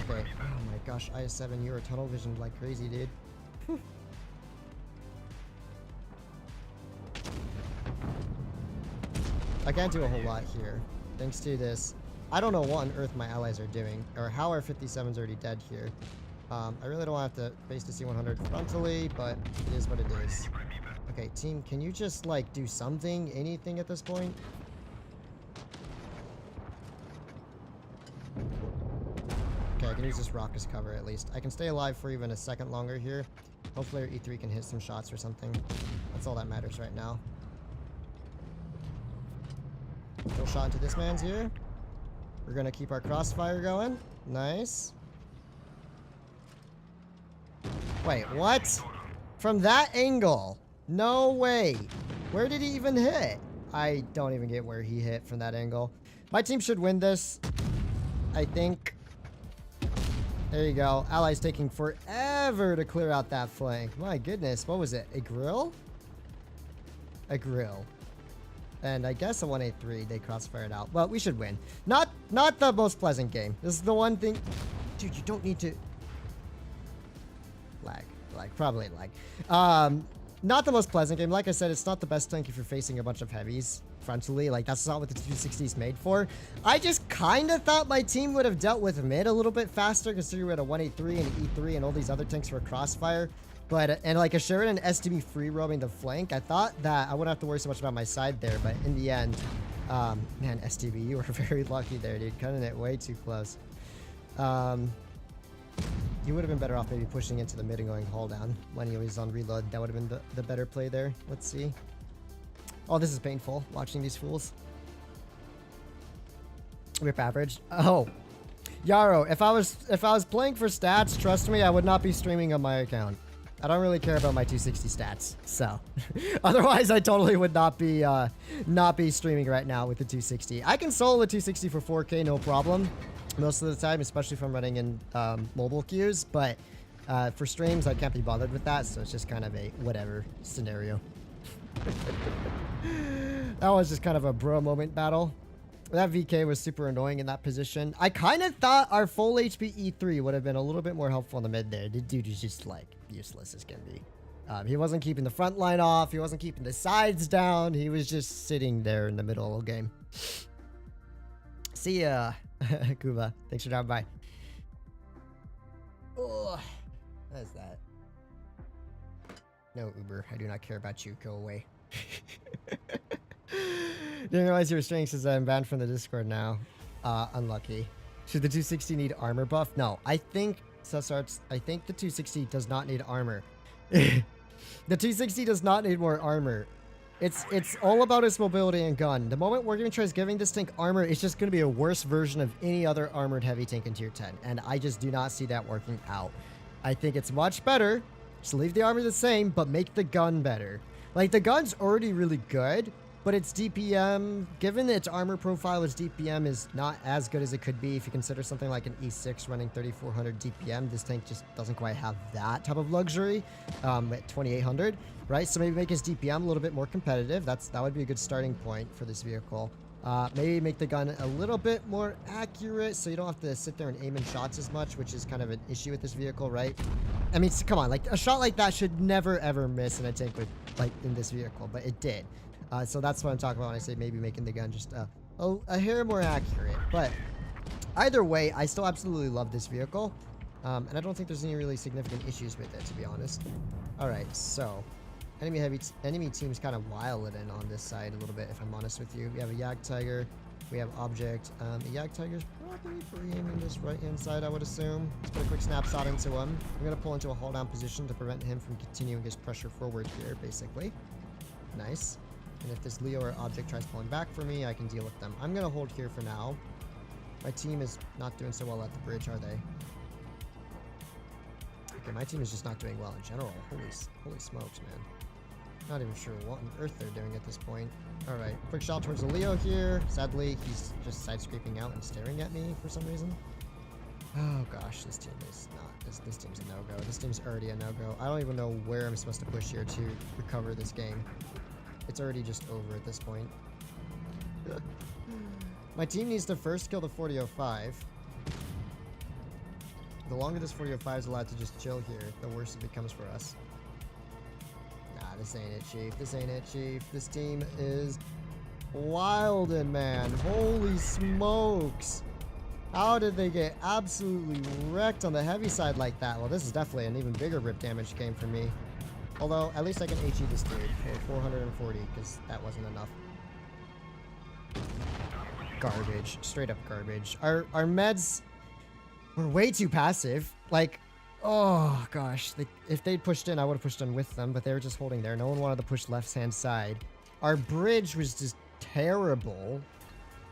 Okay. Oh my gosh, IS-7, you are tunnel visioned like crazy, dude. I can't do a whole lot here, thanks to this. I don't know what on earth my allies are doing, or how our 57's already dead here. I really don't have to face the C100 frontally, but it is what it is. Okay, team, can you just, like, do something? Anything at this point? Okay, I can use this rock as cover at least. I can stay alive for even a second longer here. Hopefully our E3 can hit some shots or something. That's all that matters right now. Kill shot into this man's here. We're gonna keep our crossfire going. Nice. Wait, what? From that angle? No way. Where did he even hit? I don't even get where he hit from that angle. My team should win this, I think. There you go. Allies taking forever to clear out that flank. My goodness, what was it? A grill? A grill. And I guess a 183, they crossfired out. But we should win. Not the most pleasant game. This is the one thing... Dude, you don't need to... Lag. Probably lag. Not the most pleasant game. Like I said, it's not the best tank if you're facing a bunch of heavies frontally. Like, that's not what the 260 is made for. I just kind of thought my team would have dealt with mid a little bit faster, considering we had a 183 and an E3 and all these other tanks were crossfire. But, and like a Sheridan STB free roaming the flank, I thought that I wouldn't have to worry so much about my side there. But in the end, man, STB, you were very lucky there, dude. Cutting it way too close. You would have been better off maybe pushing into the mid and going haul down when he was on reload. That would have been the better play there. Let's see. Oh, this is painful, watching these fools. Whip average. Oh. Yarrow, if I was playing for stats, trust me, I would not be streaming on my account. I don't really care about my 260 stats, so. Otherwise, I totally would not be streaming right now with the 260. I can solo the 260 for 4K, no problem. Most of the time, especially if I'm running in mobile queues, but for streams, I can't be bothered with that, so it's just kind of a whatever scenario. That was just kind of a bro moment battle. That VK was super annoying in that position. I kind of thought our full HP E3 would have been a little bit more helpful in the mid there. The dude is just like useless as can be. He wasn't keeping the front line off. He wasn't keeping the sides down. He was just sitting there in the middle of the game. See ya, Kuba. Thanks for dropping by. Oh, what is that? No, Uber. I do not care about you. Go away. Didn't realize you were streaming since I'm banned from the Discord now. Unlucky. Should the 260 need armor buff? No, I think the 260 does not need armor. The 260 does not need more armor. It's all about its mobility and gun. The moment Wargaming tries giving this tank armor, it's just going to be a worse version of any other armored heavy tank in tier 10. And I just do not see that working out. I think it's much better. Just leave the armor the same, but make the gun better. Like, the gun's already really good, but its DPM, given its armor profile, its DPM is not as good as it could be. If you consider something like an E6 running 3400 DPM, this tank just doesn't quite have that type of luxury at 2800, right? So maybe make his DPM a little bit more competitive. That would be a good starting point for this vehicle. Maybe make the gun a little bit more accurate so you don't have to sit there and aim in shots as much, which is kind of an issue with this vehicle, right? I mean, come on, like a shot like that should never ever miss in a tank with, like, in this vehicle, but it did. So that's what I'm talking about when I say maybe making the gun just a hair more accurate. But either way, I still absolutely love this vehicle. And I don't think there's any really significant issues with it, to be honest. All right, so enemy team's kind of wilding on this side a little bit, if I'm honest with you. We have a Yak Tiger. We have Object. The Yak Tiger's probably free aiming this right-hand side, I would assume. Let's put a quick snapshot into him. I'm going to pull into a hold-down position to prevent him from continuing his pressure forward here, basically. Nice. And if this Leo or Object tries pulling back for me, I can deal with them. I'm going to hold here for now. My team is not doing so well at the bridge, are they? Okay, my team is just not doing well in general. Holy smokes, man. Not even sure what on earth they're doing at this point. Alright, quick shot towards the Leo here. Sadly, he's just side-scraping out and staring at me for some reason. Oh gosh, this team is not. This team's a no-go. This team's already a no-go. I don't even know where I'm supposed to push here to recover this game. It's already just over at this point. My team needs to first kill the 4005. The longer this 4005 is allowed to just chill here, the worse it becomes for us. Nah, this ain't it, Chief. This ain't it, Chief. This team is wildin', man. Holy smokes. How did they get absolutely wrecked on the heavy side like that? Well, this is definitely an even bigger rip damage game for me. Although, at least I can HE this dude for 440, because that wasn't enough. Garbage. Straight up garbage. Our meds were way too passive. Like, oh gosh. If they'd pushed in, I would have pushed in with them, but they were just holding there. No one wanted to push left-hand side. Our bridge was just terrible.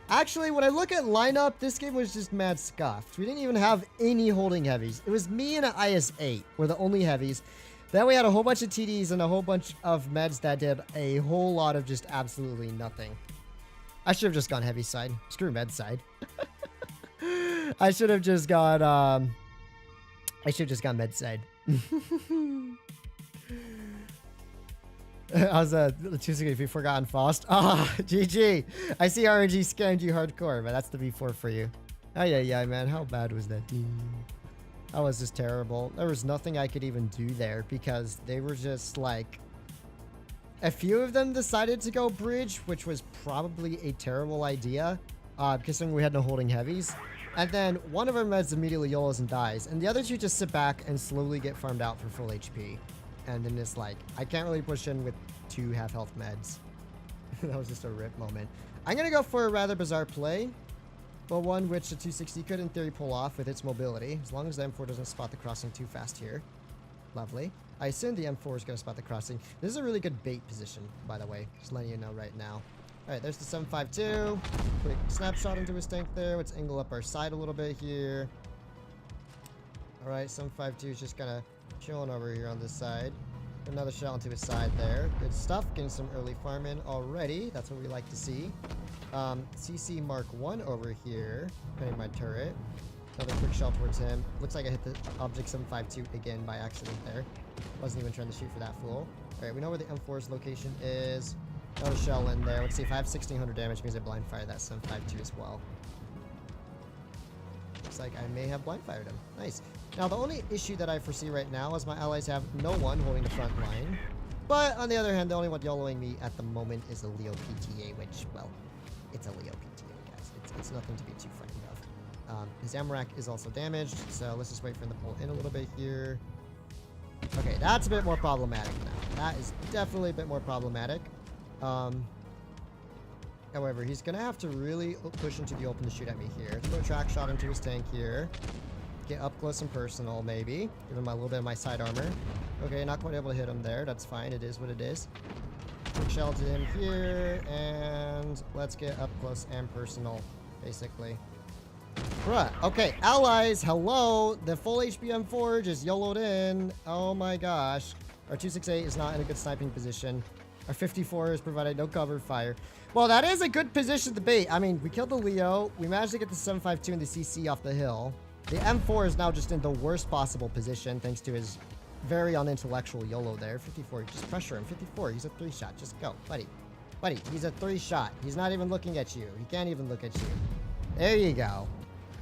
Actually, when I look at lineup, this game was just mad scuffed. We didn't even have any holding heavies. It was me and an IS-8 were the only heavies. Then we had a whole bunch of TDs and a whole bunch of meds that did a whole lot of just absolutely nothing. I should have just gone heavy side. Screw med side. I should have just gone med side. I was choosing if you've forgotten Faust. Ah, GG. I see RNG scammed you hardcore, but that's the V4 for you. Oh yeah, man. How bad was that? That was just terrible. There was nothing I could even do there because they were just like... A few of them decided to go bridge, which was probably a terrible idea, considering we had no holding heavies. And then one of our meds immediately YOLOs and dies, and the other two just sit back and slowly get farmed out for full HP. And then it's like, I can't really push in with 2 half-health meds. That was just a rip moment. I'm going to go for a rather bizarre play, but one which the 260 could in theory pull off with its mobility, as long as the M4 doesn't spot the crossing too fast here. Lovely. I assume the M4 is going to spot the crossing. This is a really good bait position, by the way. Just letting you know right now. Alright, there's the 752. Quick snapshot into his tank there. Let's angle up our side a little bit here. Alright, 752 is just kind of chilling over here on this side. Another shell into his side there. Good stuff. Getting some early farm in already. That's what we like to see. CC Mark 1 over here. Hitting my turret. Another quick shell towards him. Looks like I hit the Object 752 again by accident there. Wasn't even trying to shoot for that fool. Alright, we know where the M4's location is. Another shell in there. Let's see if I have 1600 damage, means I blind fire that 752 as well. Looks like I may have blind fired him. Nice. Now, the only issue that I foresee right now is my allies have no one holding the front line. But on the other hand, the only one YOLOing me at the moment is the Leo PTA, which, well, it's a Leo PTA, guys. It's nothing to be too frightened of. His Amarak is also damaged, so let's just wait for him to pull in a little bit here. Okay, that's a bit more problematic now. That is definitely a bit more problematic. However, he's going to have to really push into the open to shoot at me here. Throw a track shot into his tank here. Get up close and personal, maybe. Give him a little bit of my side armor. Okay, not quite able to hit him there. That's fine. It is what it is. Quick shell to him here. And let's get up close and personal, basically. Bruh. Okay, allies, hello. The full HP M4 just YOLO'd in. Oh my gosh. Our 268 is not in a good sniping position. Our 54 is provided no cover fire. Well, that is a good position to be. I mean, we killed the Leo. We managed to get the 7.52 and the CC off the hill. The M4 is now just in the worst possible position thanks to his very unintellectual YOLO there. 54, just pressure him. 54, he's a 3-shot. Just go, buddy. Buddy, he's a 3-shot. He's not even looking at you. He can't even look at you. There you go.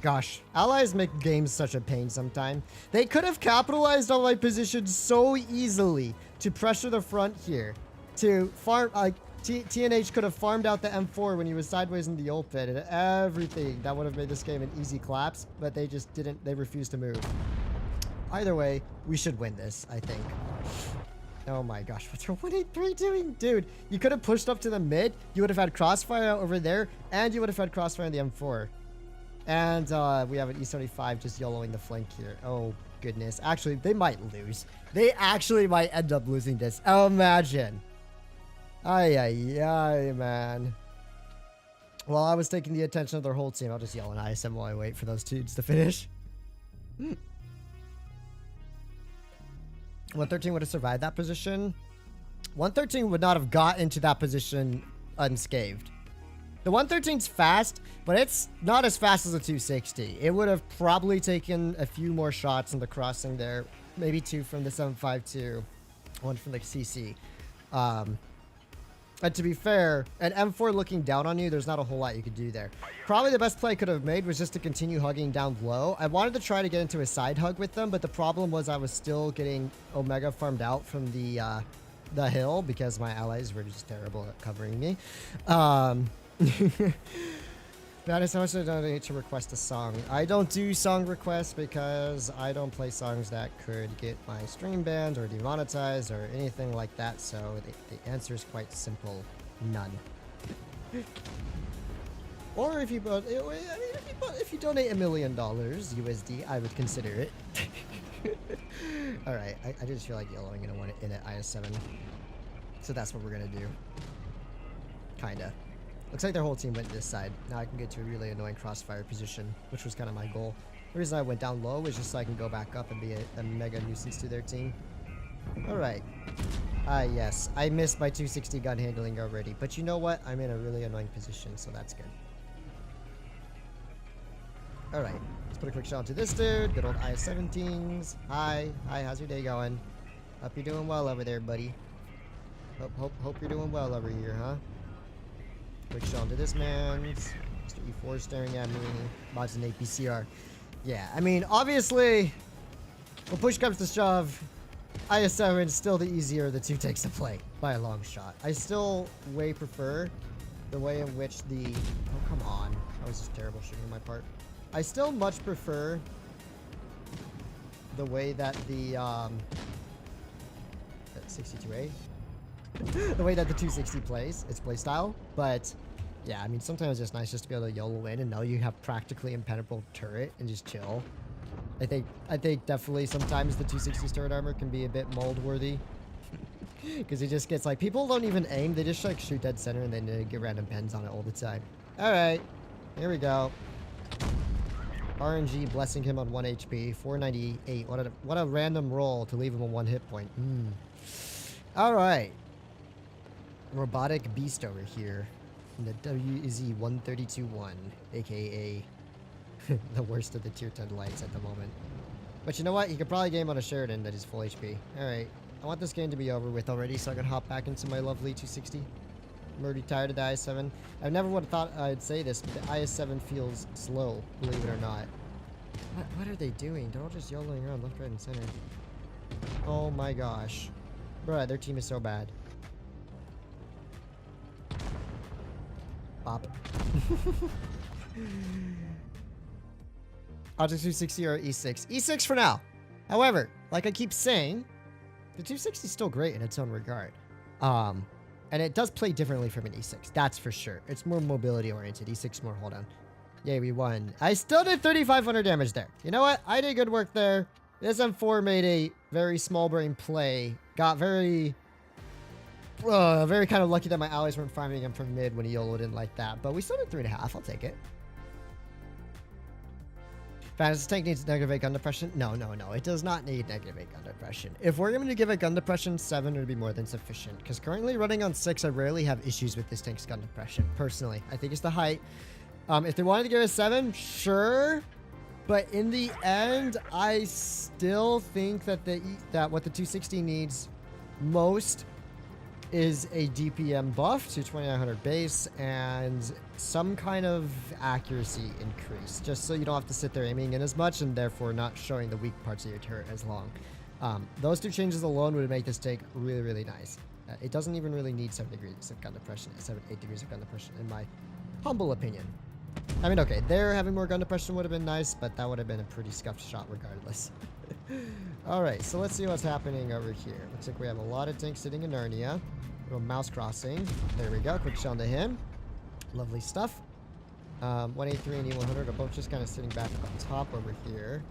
Gosh, allies make games such a pain sometimes. They could have capitalized on my position so easily to pressure the front here. To farm, like, TNH could have farmed out the M4 when he was sideways in the open and everything. That would have made this game an easy collapse, but they just didn't. They refused to move. Either way, we should win this, I think. Oh my gosh, what's our 183 doing? Dude, you could have pushed up to the mid. You would have had crossfire over there, and you would have had crossfire in the M4. And we have an E75 just YOLOing the flank here. Oh, goodness. Actually, they might lose. They actually might end up losing this. Oh, imagine. Ay, ay, ay, man. While I was taking the attention of their whole team, I'll just yell an ISM while I wait for those dudes to finish. 113 would have survived that position. 113 would not have got into that position unscathed. The 113's fast, but it's not as fast as the 260. It would have probably taken a few more shots in the crossing there. Maybe 2 from the 7.52, 1 from the CC. And to be fair, an M4 looking down on you, there's not a whole lot you could do there. Probably the best play I could have made was just to continue hugging down low. I wanted to try to get into a side hug with them, but the problem was I was still getting Omega farmed out from the hill because my allies were just terrible at covering me. That is how much I donate to request a song. I don't do song requests because I don't play songs that could get my stream banned or demonetized or anything like that. So the answer is quite simple: none. Or if you if you donate $1 million USD, I would consider it. All right, I just feel like yellowing in an IS-7, so that's what we're gonna do. Kinda. Looks like their whole team went this side. Now I can get to a really annoying crossfire position, which was kind of my goal. The reason I went down low was just so I can go back up and be a mega nuisance to their team. Alright. Yes. I missed my 260 gun handling already. But you know what? I'm in a really annoying position, so that's good. Alright. Let's put a quick shot into this dude. Good old IS-17s. Hi. Hi, how's your day going? Hope you're doing well over there, buddy. Hope you're doing well over here, huh? Quick shot into this man. Mr. E4 staring at me. Mods an APCR. Yeah, I mean, obviously, when push comes to shove, IS-7 is still the easier of the two takes to play by a long shot. I still way prefer the way in which the... Oh, come on. That was just terrible shooting on my part. I still much prefer the way that the... that 62A? The way that the 260 plays, its playstyle, but yeah, I mean, sometimes it's just nice just to be able to YOLO in and know you have practically impenetrable turret and just chill. I think definitely sometimes the 260's turret armor can be a bit mold worthy because it just gets like, people don't even aim, they just like shoot dead center and then get random pens on it all the time. All right, here we go. RNG blessing him on 1 HP, 498. What a random roll to leave him on 1 hit point. All right. Robotic beast over here. The WZ-132-1, aka the worst of the tier 10 lights at the moment. But you know what? You could probably game on a Sheridan that is full HP. Alright. I want this game to be over with already so I can hop back into my lovely 260. I'm already tired of the IS-7. I never would have thought I'd say this, but the IS-7 feels slow, believe it or not. What are they doing? They're all just YOLOing around left, right, and center. Oh my gosh. Bruh, their team is so bad. Bop. Object 260 or E6. E6 for now. However, like I keep saying, the 260 is still great in its own regard. And it does play differently from an E6. That's for sure. It's more mobility oriented. E6 more hold on. Yay, we won. I still did 3,500 damage there. You know what? I did good work there. This M4 made a very small brain play. Got very kind of lucky that my allies weren't farming him from mid when he YOLO'd in like that. But we still did 3.5. I'll take it. Fantasy tank needs negative 8 gun depression. No. It does not need negative 8 gun depression. If we're going to give it gun depression, 7 would be more than sufficient. Because currently running on 6, I rarely have issues with this tank's gun depression. Personally, I think it's the height. If they wanted to give it 7, sure. But in the end, I still think that what the 260 needs most is a DPM buff to 2900 base and some kind of accuracy increase, just so you don't have to sit there aiming in as much and therefore not showing the weak parts of your turret as long. Those 2 changes alone would make this tank really, really nice. It doesn't even really need 7 degrees of gun depression, 8 degrees of gun depression, in my humble opinion. I mean, okay, there having more gun depression would have been nice, but that would have been a pretty scuffed shot regardless. Alright, so let's see what's happening over here. Looks like we have a lot of tanks sitting in Narnia. Little mouse crossing. There we go. Quick shell into him. Lovely stuff. 183 and E100 are both just kind of sitting back up top over here.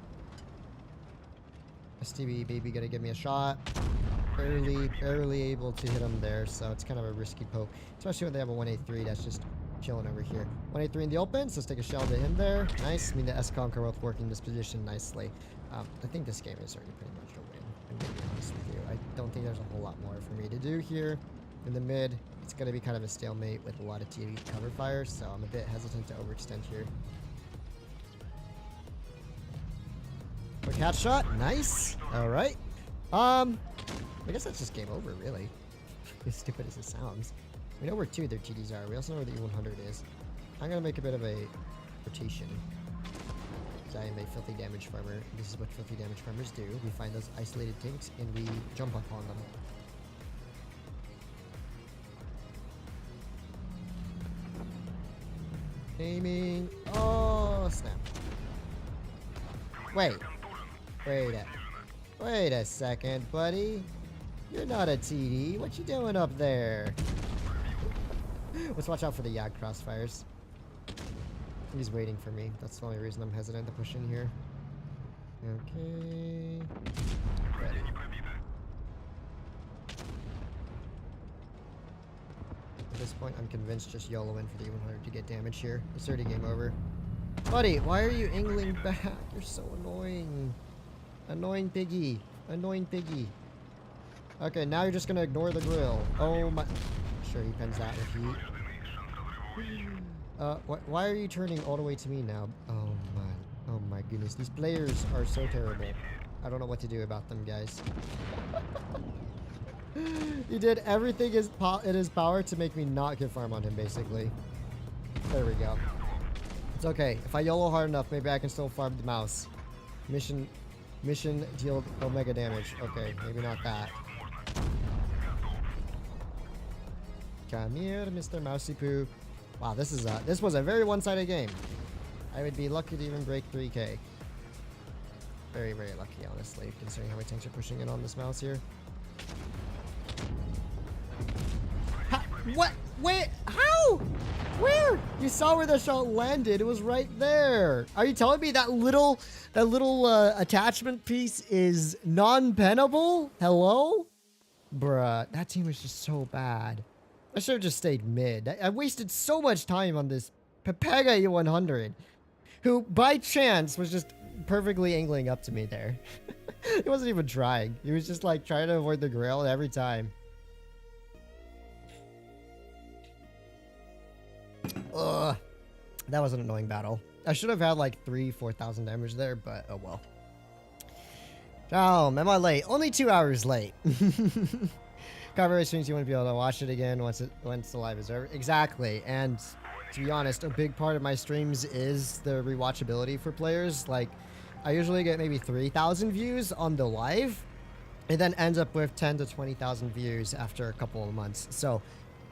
STB baby gonna give me a shot. Barely able to hit him there, so it's kind of a risky poke. Especially when they have a 183 that's just chilling over here. 183 in the open, so let's take a shell to him there. Nice. I mean, the S-Conk are both working this position nicely. I think this game is already pretty much a win. I'm gonna be honest with you. I don't think there's a whole lot more for me to do here. In the mid, it's going to be kind of a stalemate with a lot of TV cover fire, so I'm a bit hesitant to overextend here. Quick hat shot. Nice. All right. I guess that's just game over, really. As stupid as it sounds. We know where 2 of their TDs are. We also know where the E100 is. I'm going to make a bit of a rotation. Because I am a filthy damage farmer. This is what filthy damage farmers do. We find those isolated tanks and we jump upon them. Aiming. Oh, snap. Wait a second, buddy. You're not a TD. What you doing up there? Let's watch out for the Yag crossfires. He's waiting for me. That's the only reason I'm hesitant to push in here. Okay. Ready. At this point, I'm convinced just YOLO in for the E100 to get damage here. It's already game over. Buddy, why are you angling back? You're so annoying. Annoying piggy. Annoying piggy. Okay, now you're just gonna ignore the grill. Oh my... Sure, he pens that with heat. Why are you turning all the way to me now? Oh my goodness. These players are so terrible. I don't know what to do about them, guys. He did everything in his power to make me not get farm on him, basically. There we go. It's okay. If I YOLO hard enough, maybe I can still farm the mouse. Mission deal omega damage. Okay, maybe not that. Come here, Mr. Mousy Poo. Wow, this was a very one-sided game. I would be lucky to even break 3K. Very, very lucky, honestly, considering how many tanks are pushing in on this mouse here. What? Wait, how? Where? You saw where the shot landed. It was right there. Are you telling me that little attachment piece is non-pennable? Hello? Bruh, that team was just so bad. I should have just stayed mid. I wasted so much time on this Pepega E100, who by chance was just perfectly angling up to me there. He wasn't even trying. He was just like trying to avoid the grill every time. Ugh. That was an annoying battle. I should have had like 3,000-4,000 damage there, but oh well. Oh, am I late? Only 2 hours late. Coverage means you want to be able to watch it again once the live is over. Exactly. And to be honest, a big part of my streams is the rewatchability for players. Like, I usually get maybe 3,000 views on the live. It then ends up with 10 to 20,000 views after a couple of months. So,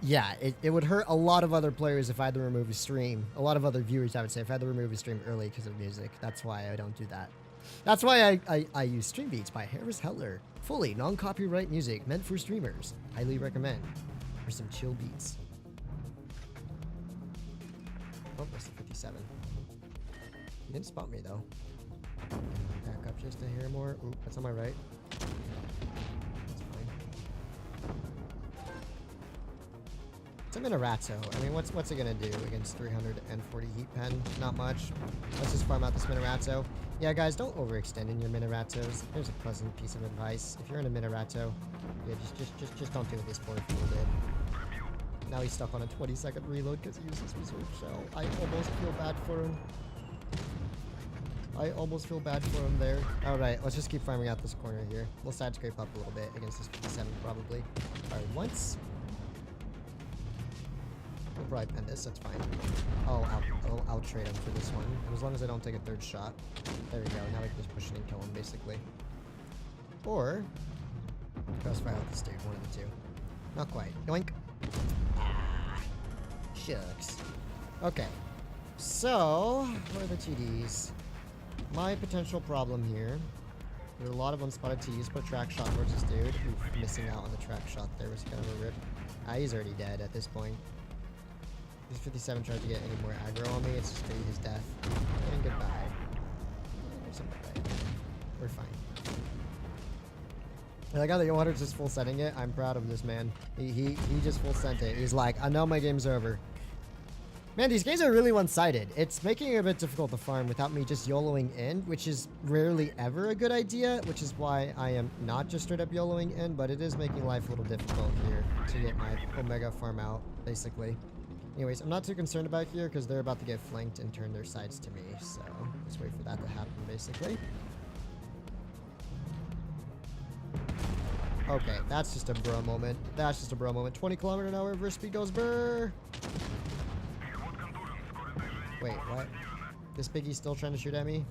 yeah, it would hurt a lot of other players if I had to remove a stream. A lot of other viewers, I would say, if I had to remove a stream early because of music. That's why I don't do that. That's why I use Stream Beats by Harris Heller. Fully non-copyright music meant for streamers. Highly recommend for some chill beats. Oh, that's 57. He didn't spot me, though. Back up just to hear more. Ooh, that's on my right. That's fine. It's a Minarazzo. I mean, what's it gonna do against 340 heat pen? Not much. Let's just farm out this Minarazzo. Yeah, guys, don't overextend in your Minarazzos. Here's a pleasant piece of advice. If you're in a Minarazzo, yeah, just don't do what this poor fool did. Now he's stuck on a 20-second reload because he used his reserve shell. I almost feel bad for him. I almost feel bad for him there. Alright, let's just keep farming out this corner here. We'll side scrape up a little bit against this 57 probably. Alright, once. We'll probably pen this, that's fine. I'll out-trade him for this one. As long as I don't take a third shot. There we go, now we can just push it and kill him basically. Or crossfire out this dude, one of the two. Not quite. Yoink. Ah, shucks. Okay. So, what are the TDs? My potential problem here. There are a lot of unspotted T's. Put a track shot towards this dude. Oof, missing out on the track shot there was kind of a rip. Ah, he's already dead at this point. This 57 tried to get any more aggro on me. It's just gonna be his death. And goodbye. We're fine. And I got the 100 just full setting it. I'm proud of this man. He just full sent it. He's like, I know my game's over. Man, these games are really one-sided. It's making it a bit difficult to farm without me just YOLOing in, which is rarely ever a good idea, which is why I am not just straight up YOLOing in, but it is making life a little difficult here to get my Omega farm out, basically. Anyways, I'm not too concerned about here because they're about to get flanked and turn their sides to me, so let's wait for that to happen, basically. Okay, that's just a bro moment. That's just a bro moment. 20 km an hour reverse speed goes brr. Wait, what? This Biggie's still trying to shoot at me?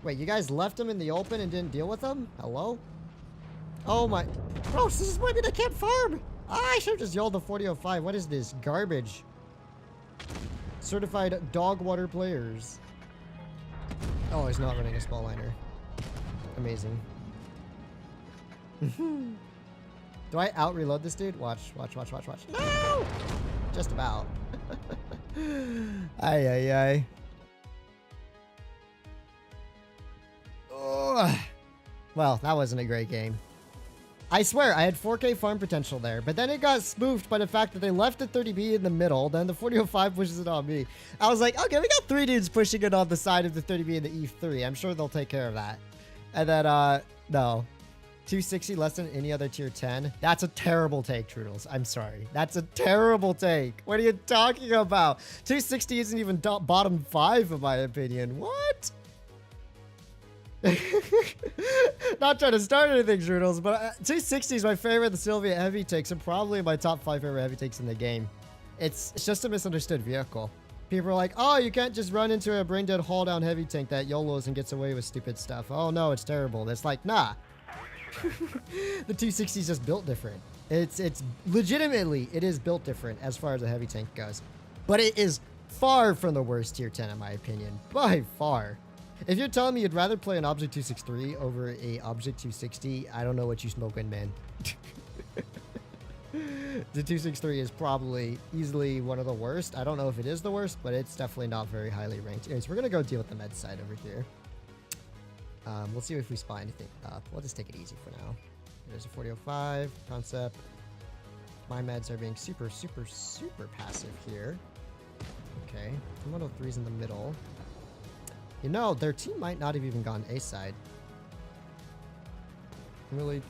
Wait, you guys left him in the open and didn't deal with him? Hello? Oh my... Bro, this is why I can't farm! Ah, I should've just yelled the 4005. What is this? Garbage. Certified dog water players. Oh, he's not running a small liner. Amazing. Do I out-reload this dude? Watch. No! Just about. Ay. Oh. Well, that wasn't a great game. I swear, I had 4K farm potential there, but then it got spoofed by the fact that they left the 30B in the middle, then the 4005 pushes it on me. I was like, okay, we got 3 dudes pushing it on the side of the 30B and the E3. I'm sure they'll take care of that. And then, no. 260 less than any other tier 10. That's a terrible take, Troodles. I'm sorry. That's a terrible take. What are you talking about? 260 isn't even bottom 5 in my opinion. What? Not trying to start anything, Troodles, but 260 is my favorite the Sylvia heavy takes and probably my top 5 favorite heavy takes in the game. It's just a misunderstood vehicle. People are like, oh, you can't just run into a brain dead haul down heavy tank that YOLOs and gets away with stupid stuff. Oh no, it's terrible. It's like, nah. The 260 is just built different. It's legitimately, it is built different as far as a heavy tank goes. But it is far from the worst tier 10 in my opinion. By far. If you're telling me you'd rather play an Object 263 over a Object 260, I don't know what you smoking, man. The 263 is probably easily one of the worst. I don't know if it is the worst, but it's definitely not very highly ranked. Anyways, we're going to go deal with the med side over here. We'll see if we spot anything up. We'll just take it easy for now. There's a 4005 concept. My meds are being super passive here. Okay, 103's in the middle. You know, their team might not have even gone A side.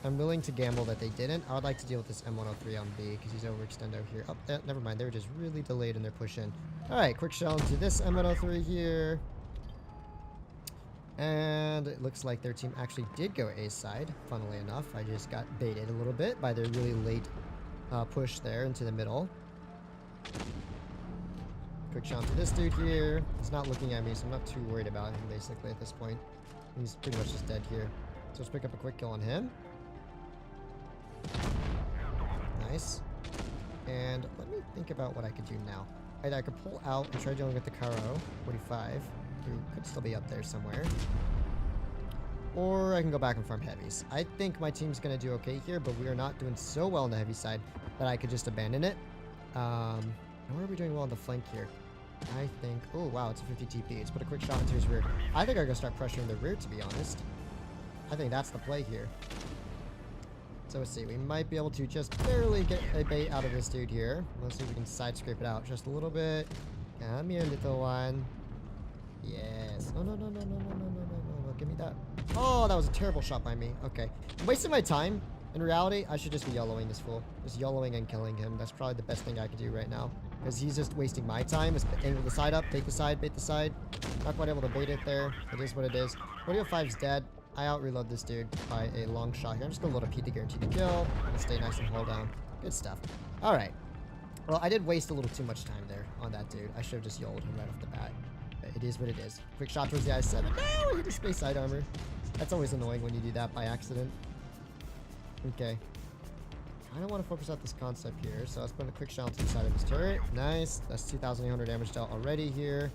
I'm willing to gamble that they didn't. I would like to deal with this M103 on B because he's overextend out here. Oh, never mind. They were just really delayed in their push in. All right, quick shell into this M103 here. And it looks like their team actually did go A side, funnily enough. I just got baited a little bit by their really late push there into the middle. quick shot to this dude here. He's not looking at me, so I'm not too worried about him, basically, at this point. He's pretty much just dead here. So let's pick up a quick kill on him. Nice. And let me think about what I could do now. Either I could pull out and try dealing with the Karo, 45, who could still be up there somewhere. Or I can go back and farm heavies. I think my team's going to do okay here, but we are not doing so well on the heavy side that I could just abandon it. Nor are we doing well on the flank here. I think... Oh, wow, it's a 50 TP. Let's put a quick shot into his rear. I think I'm going to start pressuring the rear, to be honest. I think that's the play here. So let's see. We might be able to just barely get a bait out of this dude here. Let's see if we can side scrape it out just a little bit. Come here, little one. Yes. No, no, no, no, no, no, no, no, no, no. Give me that. Oh, that was a terrible shot by me. Okay. I'm wasting my time. In reality, I should just be YOLOing this fool. Just YOLOing and killing him. That's probably the best thing I could do right now. Because he's just wasting my time. Just angle the side up, take the side, bait the side. Not quite able to bait it there. It is what it is. 45's dead. I out-reload this dude by a long shot here. I'm just going to load a P to guarantee the kill. And stay nice and hold down. Good stuff. Alright. Well, I did waste a little too much time there on that dude. I should have just YOLO'd him right off the bat. But it is what it is. Quick shot towards the I-7. No! I hit the space side armor. That's always annoying when you do that by accident. Okay. I don't want to focus out this concept here, so let's put a quick shot to the side of his turret. Nice. That's 2,800 damage dealt already here.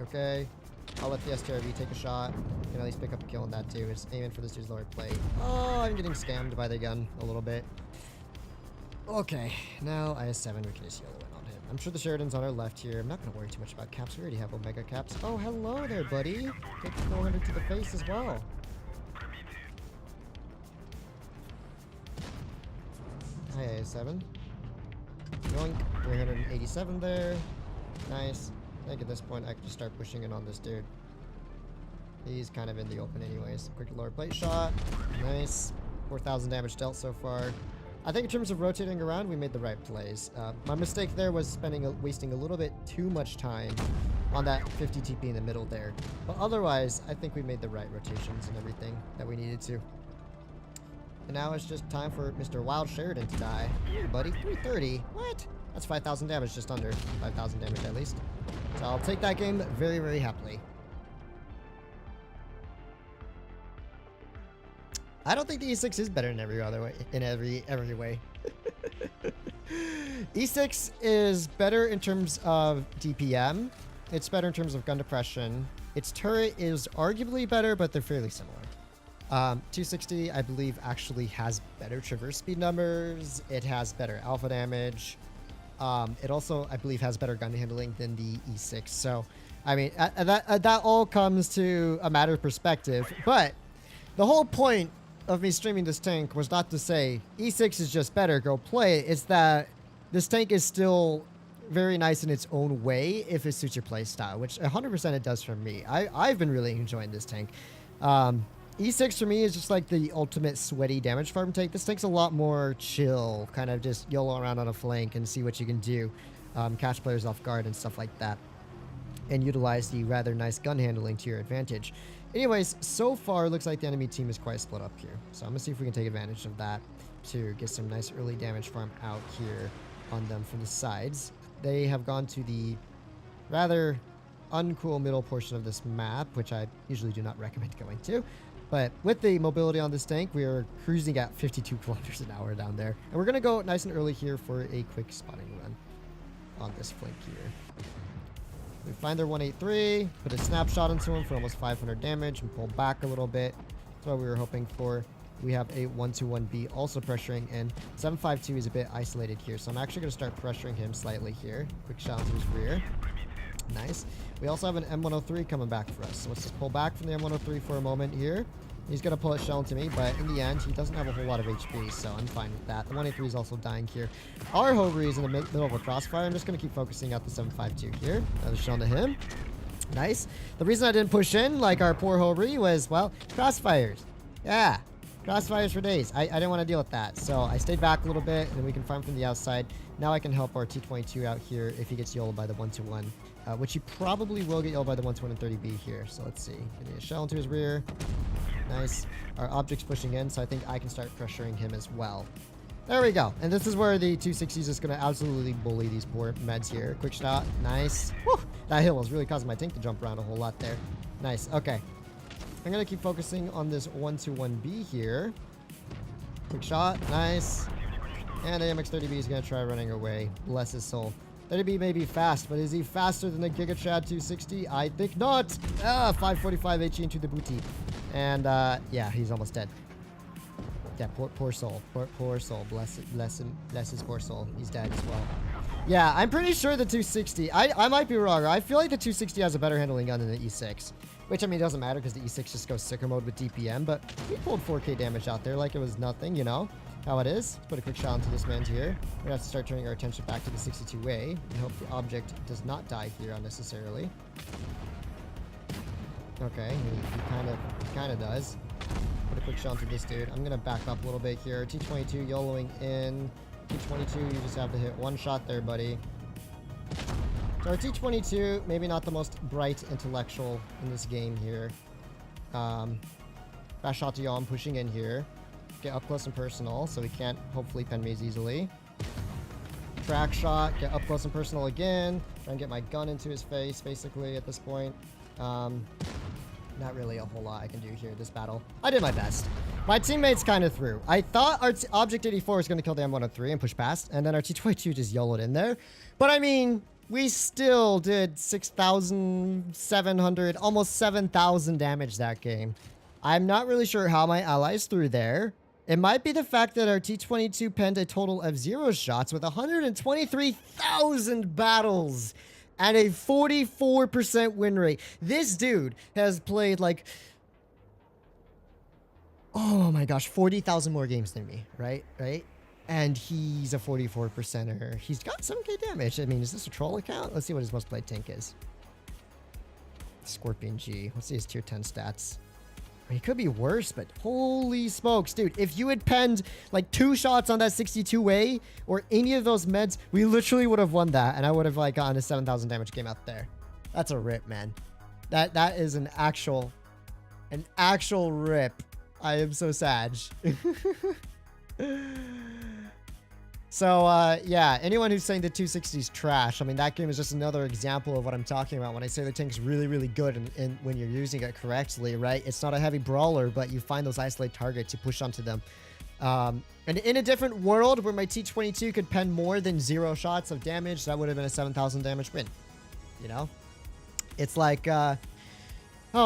Okay. I'll let the STRV take a shot. Can at least pick up a kill on that too. It's aiming for this dude's lower plate. Oh, I'm getting scammed by the gun a little bit. Okay. Now IS-7, we can just YOLO in on him. I'm sure the Sheridan's on our left here. I'm not going to worry too much about caps. We already have Omega caps. Oh, hello there, buddy. Take the 400 to the face as well. Hi, IS-7. Yoink. 387 there. Nice. I think at this point I can just start pushing in on this dude. He's kind of in the open anyways. Quick lower plate shot. Nice. 4,000 damage dealt so far. I think in terms of rotating around, we made the right plays. My mistake there was wasting a little bit too much time on that 50 TP in the middle there. But otherwise, I think we made the right rotations and everything that we needed to. And now it's just time for Mr. Wild Sheridan to die. Here, buddy. 330. What? That's 5,000 damage, just under 5,000 damage at least. So I'll take that game very, very happily. I don't think the E6 is better in every other way. In every way. E6 is better in terms of DPM. It's better in terms of gun depression. Its turret is arguably better, but they're fairly similar. 260, I believe, actually has better traverse speed numbers. It has better alpha damage. It also, I believe, has better gun handling than the E6. So, I mean, that all comes to a matter of perspective. But the whole point of me streaming this tank was not to say E6 is just better, go play it. It's that this tank is still very nice in its own way if it suits your play style, which 100% it does for me. I've been really enjoying this tank. E6 for me is just like the ultimate sweaty damage farm tank. This tank's a lot more chill, kind of just YOLO around on a flank and see what you can do. Catch players off guard and stuff like that. And utilize the rather nice gun handling to your advantage. Anyways, so far, it looks like the enemy team is quite split up here. So I'm going to see if we can take advantage of that to get some nice early damage farm out here on them from the sides. They have gone to the rather uncool middle portion of this map, which I usually do not recommend going to. But with the mobility on this tank, we are cruising at 52 kilometers an hour down there. And we're going to go nice and early here for a quick spotting run on this flank here. We find their 183, put a snapshot into him for almost 500 damage and pull back a little bit. That's what we were hoping for. We have a 121B also pressuring, and 752 is a bit isolated here. So I'm actually going to start pressuring him slightly here. Quick shot into his rear. Nice. We also have an M103 coming back for us. So let's just pull back from the M103 for a moment here. He's going to pull a shell into me, but in the end, he doesn't have a whole lot of HP, so I'm fine with that. The 183 is also dying here. Our Hogri is in the middle of a crossfire. I'm just going to keep focusing out the 752 here. Another shell to him. Nice. The reason I didn't push in, like our poor Hogri, was, well, crossfires. Yeah. Crossfires for days. I didn't want to deal with that, so I stayed back a little bit, and we can farm from the outside. Now I can help our T22 out here if he gets YOLO'd by the 121, which he probably will get YOLO'd by the 120 and 30B here. So let's see. Give me a shell into his rear. Nice. Our object's pushing in, so I think I can start pressuring him as well. There we go. And this is where the 260 is just going to absolutely bully these poor meds here. Quick shot. Nice. Whew. That hill was really causing my tank to jump around a whole lot there. Nice. Okay. I'm going to keep focusing on this 121B here. Quick shot. Nice. And AMX-30B is going to try running away. Bless his soul. 30B may be fast, but is he faster than the Giga Chad 260? I think not. 545 HE into the booty. And, yeah, he's almost dead. Yeah, poor soul. Poor soul. Bless his poor soul. He's dead as well. Yeah, I'm pretty sure the 260... I might be wrong. I feel like the 260 has a better handling gun than the E6. Which, I mean, doesn't matter because the E6 just goes sicker mode with DPM. But we pulled 4K damage out there like it was nothing, you know? How it is. Let's put a quick shot into this man here. We're gonna have to start turning our attention back to the 62A and hope the object does not die here unnecessarily. Okay, he kind of does. Put a quick shot into this dude. I'm gonna back up a little bit here. T22 YOLOing in. T22, you just have to hit one shot there, buddy. So our T22, maybe not the most bright intellectual in this game here. Fast shot to y'all. I'm pushing in here. Get up close and personal, so he can't hopefully pen me as easily. Track shot, get up close and personal again. Try and get my gun into his face, basically, at this point. Not really a whole lot I can do here this battle. I did my best. My teammates kind of threw. I thought our Object 84 was going to kill the M103 and push past, and then our T22 just YOLO'd in there. But I mean, we still did 6,700, almost 7,000 damage that game. I'm not really sure how my allies threw there. It might be the fact that our T22 penned a total of 0 shots with 123,000 battles and a 44% win rate. This dude has played like, oh my gosh, 40,000 more games than me, right? And he's a 44%er. He's got 7k damage. I mean, is this a troll account? Let's see what his most played tank is. Scorpion G. Let's see his tier 10 stats. He could be worse, but holy smokes, dude. If you had penned like 2 shots on that 62A or any of those meds, we literally would have won that. And I would have like gotten a 7,000 damage game out there. That's a rip, man. That is an actual rip. I am so sad. So, yeah, anyone who's saying the 260 is trash, I mean, that game is just another example of what I'm talking about when I say the tank's really, really good and when you're using it correctly, right? It's not a heavy brawler, but you find those isolated targets, you push onto them. And in a different world where my T22 could pen more than 0 shots of damage, that would have been a 7,000 damage win. You know? It's like, oh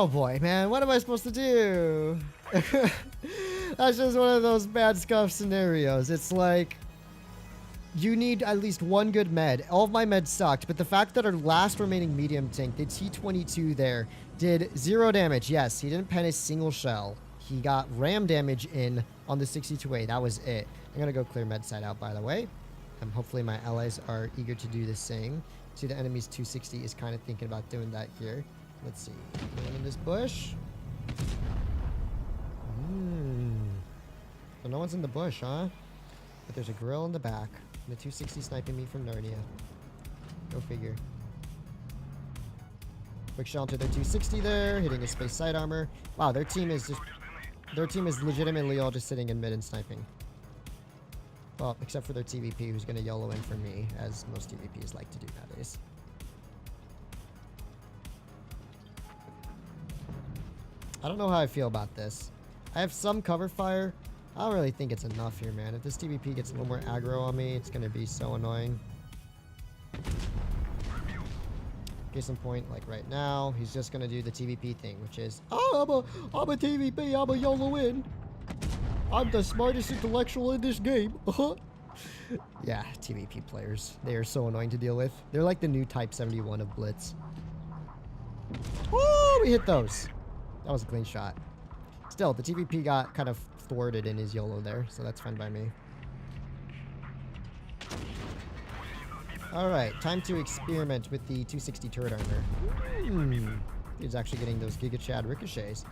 boy, man, what am I supposed to do? That's just one of those bad scuff scenarios. It's like, you need at least one good med. All of my meds sucked, but the fact that our last remaining medium tank, the T22 there, did 0 damage. Yes, he didn't pen a single shell. He got ram damage in on the 62A. That was it. I'm going to go clear med side out, by the way. Hopefully my allies are eager to do the same. See, the enemy's 260 is kind of thinking about doing that here. Let's see. Going in this bush. So no one's in the bush, huh? But there's a grill in the back. And the 260 sniping me from Narnia. Go figure. Quick shot to their 260 there, hitting his space side armor. Wow, their team is legitimately all just sitting in mid and sniping. Well, except for their TVP, who's going to YOLO in for me, as most TVPs like to do nowadays. I don't know how I feel about this. I have some cover fire. I don't really think it's enough here, man. If this TVP gets a little more aggro on me, it's going to be so annoying. Case in point, like right now, he's just going to do the TVP thing, which is, oh, I'm a TVP, I'm a YOLO in. I'm the smartest intellectual in this game. Yeah, TVP players. They are so annoying to deal with. They're like the new Type 71 of Blitz. Oh, we hit those. That was a clean shot. Still, the TVP got kind of thwarted in his YOLO there, so that's fine by me. Alright, time to experiment with the 260 turret armor. He's actually getting those Giga Chad ricochets.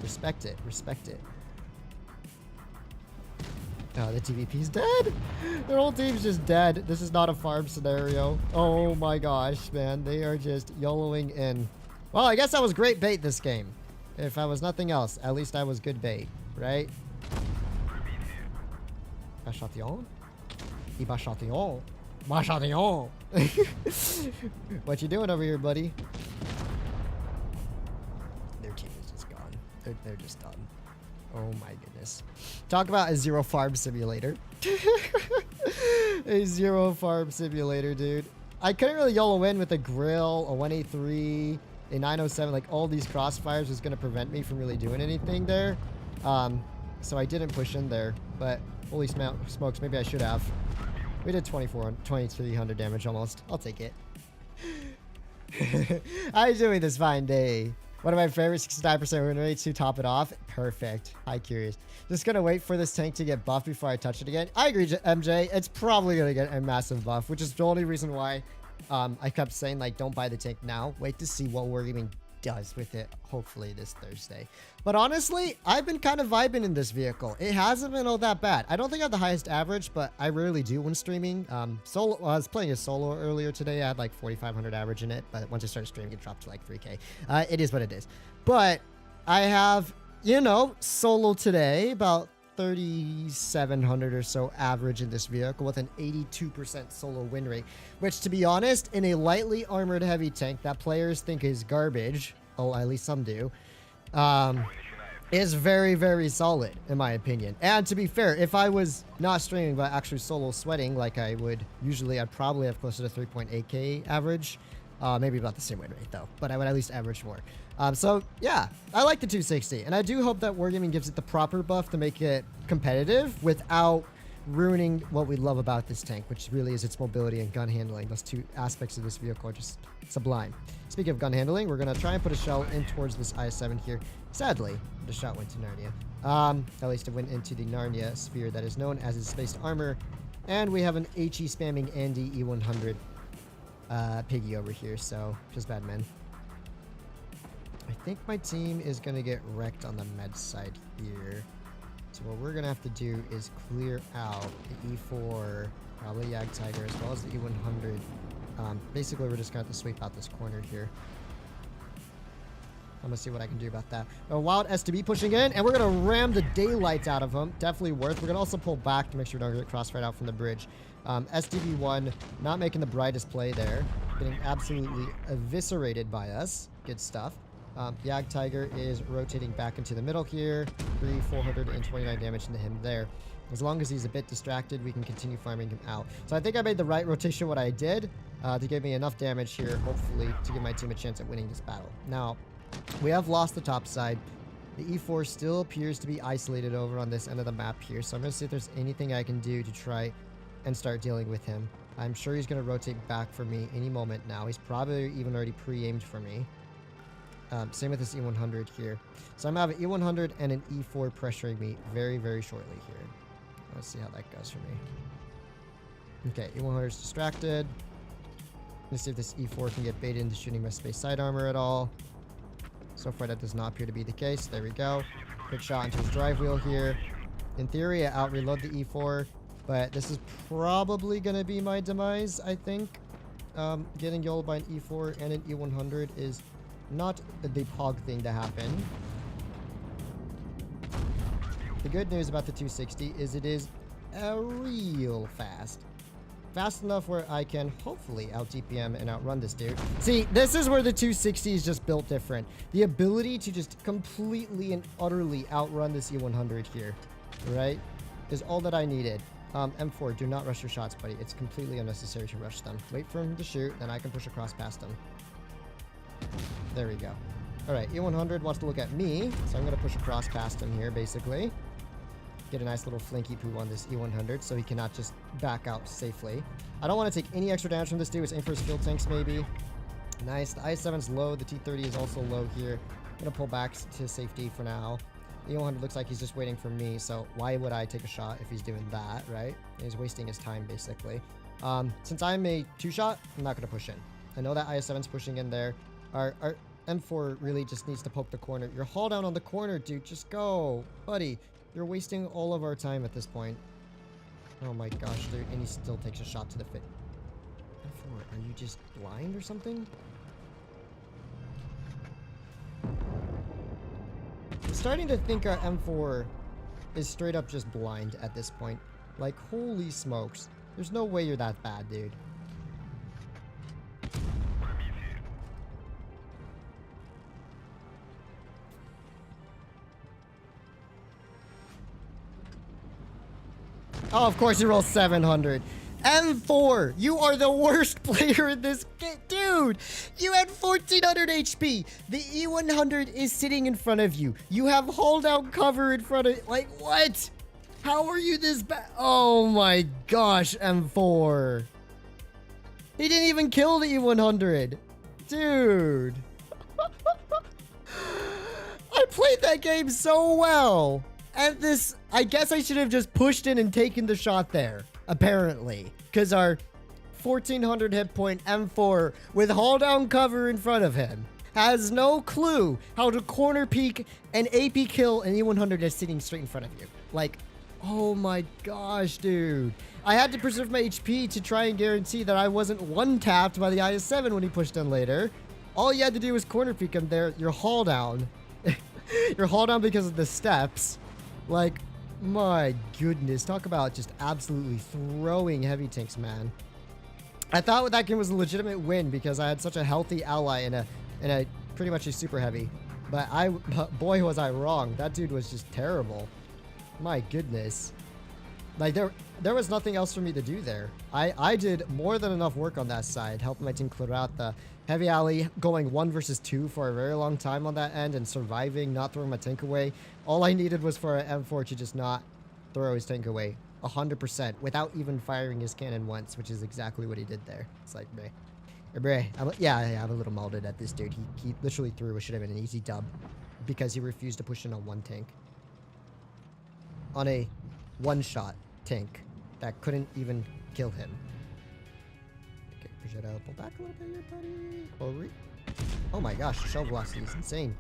Respect it, respect it. Oh, the TVP's dead! Their whole team's just dead. This is not a farm scenario. Oh my gosh, man. They are just YOLOing in. Well, I guess I was great bait this game. If I was nothing else, at least I was good bait, right? Bachation? Bachation. Bachation. What you doing over here, buddy? Their team is just gone. They're just done. Oh my goodness. Talk about a zero farm simulator. A zero farm simulator, dude. I couldn't really YOLO in with a grill, a 183, a 907. Like, all these crossfires was going to prevent me from really doing anything there. So I didn't push in there. But holy smokes, maybe I should have. We did 2,300 damage almost. I'll take it. How you doing this fine day? One of my favorite 69% win rates to top it off. Perfect. Hi, curious. Just gonna wait for this tank to get buffed before I touch it again. I agree, MJ. It's probably gonna get a massive buff, which is the only reason why I kept saying, like, don't buy the tank now. Wait to see what Wargaming does with it, hopefully this Thursday. But honestly, I've been kind of vibing in this vehicle. It hasn't been all that bad. I don't think I have the highest average, but I rarely do when streaming. Solo, I was playing a solo earlier today. I had like 4,500 average in it, but once I started streaming, it dropped to like 3K. It is what it is. But I have, you know, solo today, about 3,700 or so average in this vehicle with an 82% solo win rate, which, to be honest, in a lightly armored heavy tank that players think is garbage, oh, at least some do, is very, very solid in my opinion. And to be fair, if I was not streaming but actually solo sweating like I would usually, I'd probably have closer to 3.8k average. Maybe about the same win rate though, but I would at least average more. So yeah, I like the 260, and I do hope that Wargaming gives it the proper buff to make it competitive without ruining what we love about this tank, which really is its mobility and gun handling. Those two aspects of this vehicle are just sublime. Speaking of gun handling, we're gonna try and put a shell in towards this IS-7 here. Sadly, the shot went to Narnia. At least it went into the Narnia sphere that is known as his spaced armor, and we have an HE spamming Andy E100 piggy over here, so just bad, man. I think my team is going to get wrecked on the med side here. So what we're going to have to do is clear out the E4, probably Yag Tiger, as well as the E100. Basically, we're just going to have to sweep out this corner here. I'm going to see what I can do about that. A wild STB pushing in, and we're going to ram the daylights out of him. Definitely worth. We're going to also pull back to make sure we don't get crossfired out from the bridge. STB1 not making the brightest play there. Getting absolutely eviscerated by us. Good stuff. Yag Tiger is rotating back into the middle here. 429 damage into him there. As long as he's a bit distracted, we can continue farming him out. So I think I made the right rotation what I did to give me enough damage here, hopefully, to give my team a chance at winning this battle. Now, we have lost the top side. The E4 still appears to be isolated over on this end of the map here, so I'm going to see if there's anything I can do to try and start dealing with him. I'm sure he's going to rotate back for me any moment now. He's probably even already pre-aimed for me. Same with this E100 here. So I'm going to have an E100 and an E4 pressuring me very, very shortly here. Let's see how that goes for me. Okay, E100 is distracted. Let's see if this E4 can get baited into shooting my space side armor at all. So far, that does not appear to be the case. There we go. Quick shot into his drive wheel here. In theory, I out-reload the E4, but this is probably going to be my demise, I think. Getting YOLO by an E4 and an E100 is not the pog thing to happen. The good news about the 260 is it is real fast. Fast enough where I can hopefully out-DPM and outrun this dude. See, this is where the 260 is just built different. The ability to just completely and utterly outrun this E100 here, right, is all that I needed. M4, do not rush your shots, buddy. It's completely unnecessary to rush them. Wait for him to shoot, then I can push across past him. There we go. All right, E100 wants to look at me, so I'm going to push across past him here, basically. Get a nice little flinky poo on this E100 so he cannot just back out safely. I don't want to take any extra damage from this dude. Let's aim for his fuel tanks, maybe. Nice. The IS-7's low. The T-30 is also low here. I'm going to pull back to safety for now. E100 looks like he's just waiting for me, so why would I take a shot if he's doing that, right? He's wasting his time, basically. Since I'm a two-shot, I'm not going to push in. I know that IS-7's pushing in there. Our M4 really just needs to poke the corner. You're haul down on the corner, dude. Just go. Buddy, you're wasting all of our time at this point. Oh my gosh, dude. And he still takes a shot to the fit. M4, are you just blind or something? I'm starting to think our M4 is straight up just blind at this point. Like, holy smokes. There's no way you're that bad, dude. Oh, of course he rolls 700. M4, you are the worst player in this game. Dude, you had 1400 HP. The E100 is sitting in front of you. You have hold down cover in front of, like, what? How are you this bad? Oh my gosh, M4. He didn't even kill the E100. Dude. I played that game so well. And this, I guess I should have just pushed in and taken the shot there, apparently. Because our 1400 hit point M4 with hold down cover in front of him has no clue how to corner peek and AP kill an E100 that's sitting straight in front of you. Like, oh my gosh, dude. I had to preserve my HP to try and guarantee that I wasn't one-tapped by the IS-7 when he pushed in later. All you had to do was corner peek him there. You're haul down. You're haul down because of the steps. Like, my goodness. Talk about just absolutely throwing heavy tanks, man. I thought that game was a legitimate win because I had such a healthy ally in a pretty much a super heavy. But boy, was I wrong. That dude was just terrible. My goodness. Like, there was nothing else for me to do there. I did more than enough work on that side, helping my team clear out the heavy alley, going 1 versus 2 for a very long time on that end and surviving, not throwing my tank away. All I needed was for an M4 to just not throw his tank away 100% without even firing his cannon once, which is exactly what he did there. It's like, bruh. I'm a little molded at this dude. He literally threw what should have been an easy dub because he refused to push in on one tank. On a one-shot tank that couldn't even kill him. Okay, Brigitte, pull back a little bit here, buddy. Oh my gosh, the shell velocity is insane.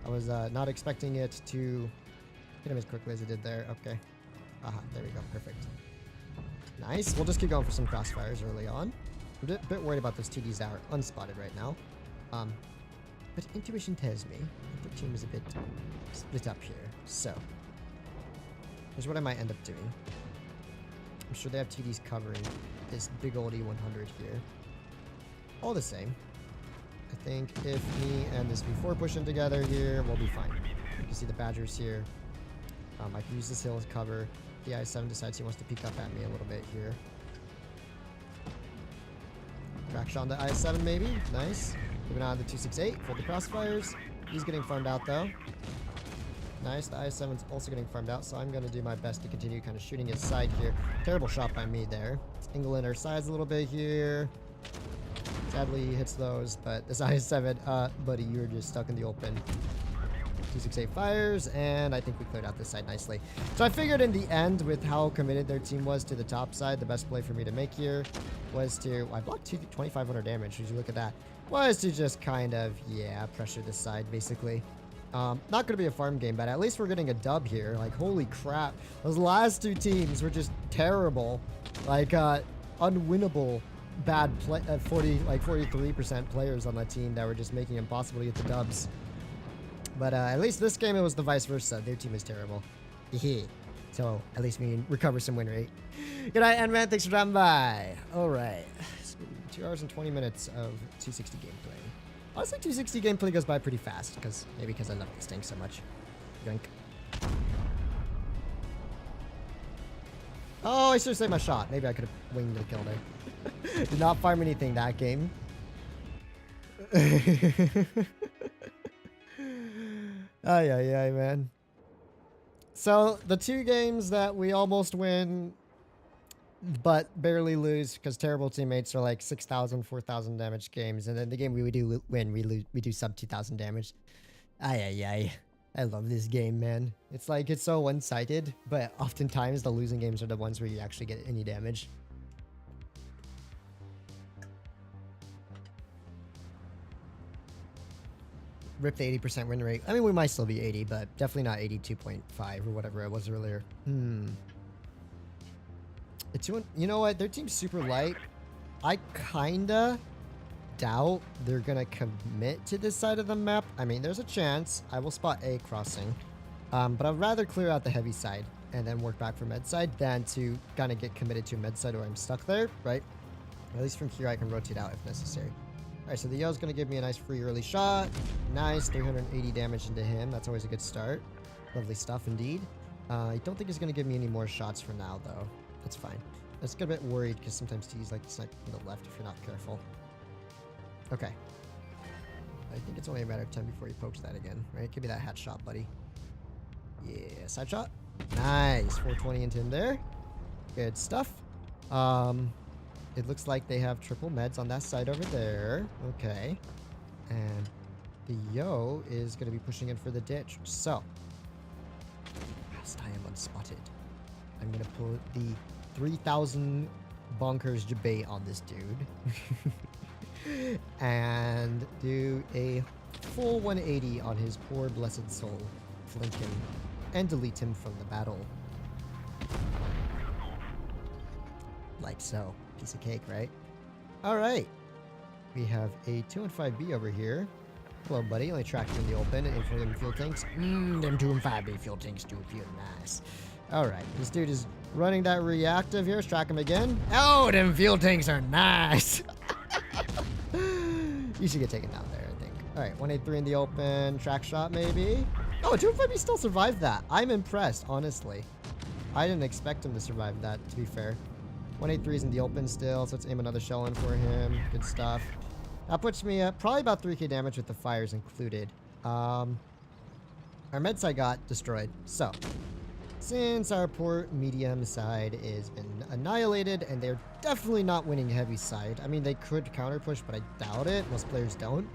I was not expecting it to hit him as quickly as it did there. Okay. Aha, there we go. Perfect. Nice. We'll just keep going for some crossfires early on. I'm a bit worried about those TDs that are unspotted right now. But intuition tells me that the team is a bit split up here. So, here's what I might end up doing. I'm sure they have TDs covering this big old E100 here. All the same, I think if me and this V4 push in together here, we'll be fine. You can see the Badgers here. I can use this hill as cover. The I-7 decides he wants to peek up at me a little bit here. Traction on the I-7 maybe. Nice. Moving on to 268 for the crossfires. He's getting farmed out though. Nice. The I-7's also getting farmed out, so I'm going to do my best to continue kind of shooting his side here. Terrible shot by me there. Let's angle in our sides a little bit here. Sadly, he hits those, but this I-7, buddy, you're just stuck in the open. 268 fires, and I think we cleared out this side nicely. So I figured in the end, with how committed their team was to the top side, the best play for me to make here was to... I blocked 2,500 damage. Would you look at that? Was to just kind of, yeah, pressure this side, basically. Not going to be a farm game, but at least we're getting a dub here. Like, holy crap. Those last two teams were just terrible. Like, unwinnable bad play, 43% players on that team that were just making it impossible to get the dubs. But at least this game, it was the vice versa. Their team is terrible. So at least we can recover some win rate. Good night, and man, thanks for dropping by. All right. It's been 2 hours and 20 minutes of 260 gameplay. Honestly, 260 gameplay goes by pretty fast, maybe because I love this tank so much. Drink. Oh, I should have saved my shot. Maybe I could have winged the kill there. Did not farm anything that game. Ay, man. So, the 2 games that we almost win, but barely lose because terrible teammates are like 6,000, 4,000 damage games. And then the game we do win, we do sub 2,000 damage. Ay. I love this game, man. It's like, it's so one-sided, but oftentimes the losing games are the ones where you actually get any damage. Rip the 80% win rate. I mean, we might still be 80, but definitely not 82.5 or whatever it was earlier. You know what? Their team's super light. I kinda doubt they're gonna commit to this side of the map. I mean, there's a chance. I will spot A crossing. But I'd rather clear out the heavy side. and then work back for med side than to kind of get committed to med side where I'm stuck there, right? At least from here I can rotate out if necessary. All right, so the Yo's going to give me a nice free early shot. Nice, 380 damage into him. That's always a good start. Lovely stuff indeed. I don't think he's going to give me any more shots for now, though. That's fine. I was a bit worried because sometimes he's like snipe from the left if you're not careful. Okay. I think it's only a matter of time before he pokes that again, right? Give me that hat shot, buddy. Yeah, side shot. Nice, 420 into him there. Good stuff. It looks like they have triple meds on that side over there. Okay. And the Yo is going to be pushing in for the ditch. So, whilst I am unspotted, I'm going to pull the 3,000 bonkers debate on this dude. And do a full 180 on his poor blessed soul. Flank him and delete him from the battle. Like so. Piece of cake, right? Alright. We have a 2 and 5B over here. Hello, buddy. Only tracked you in the open and for them fuel tanks. Them 2 and 5B fuel tanks do feel nice. Alright. This dude is running that reactive here. Let's track him again. Oh, them fuel tanks are nice. You should get taken down there, I think. Alright, 183 in the open. Track shot, maybe? Oh, 2 and 5B still survived that. I'm impressed, honestly. I didn't expect him to survive that, to be fair. 183 is in the open still, so let's aim another shell in for him. Good stuff. That puts me at probably about 3k damage with the fires included. Our med side got destroyed. So, since our poor medium side has been annihilated, and they're definitely not winning heavy side. I mean, they could counter push, but I doubt it. Most players don't.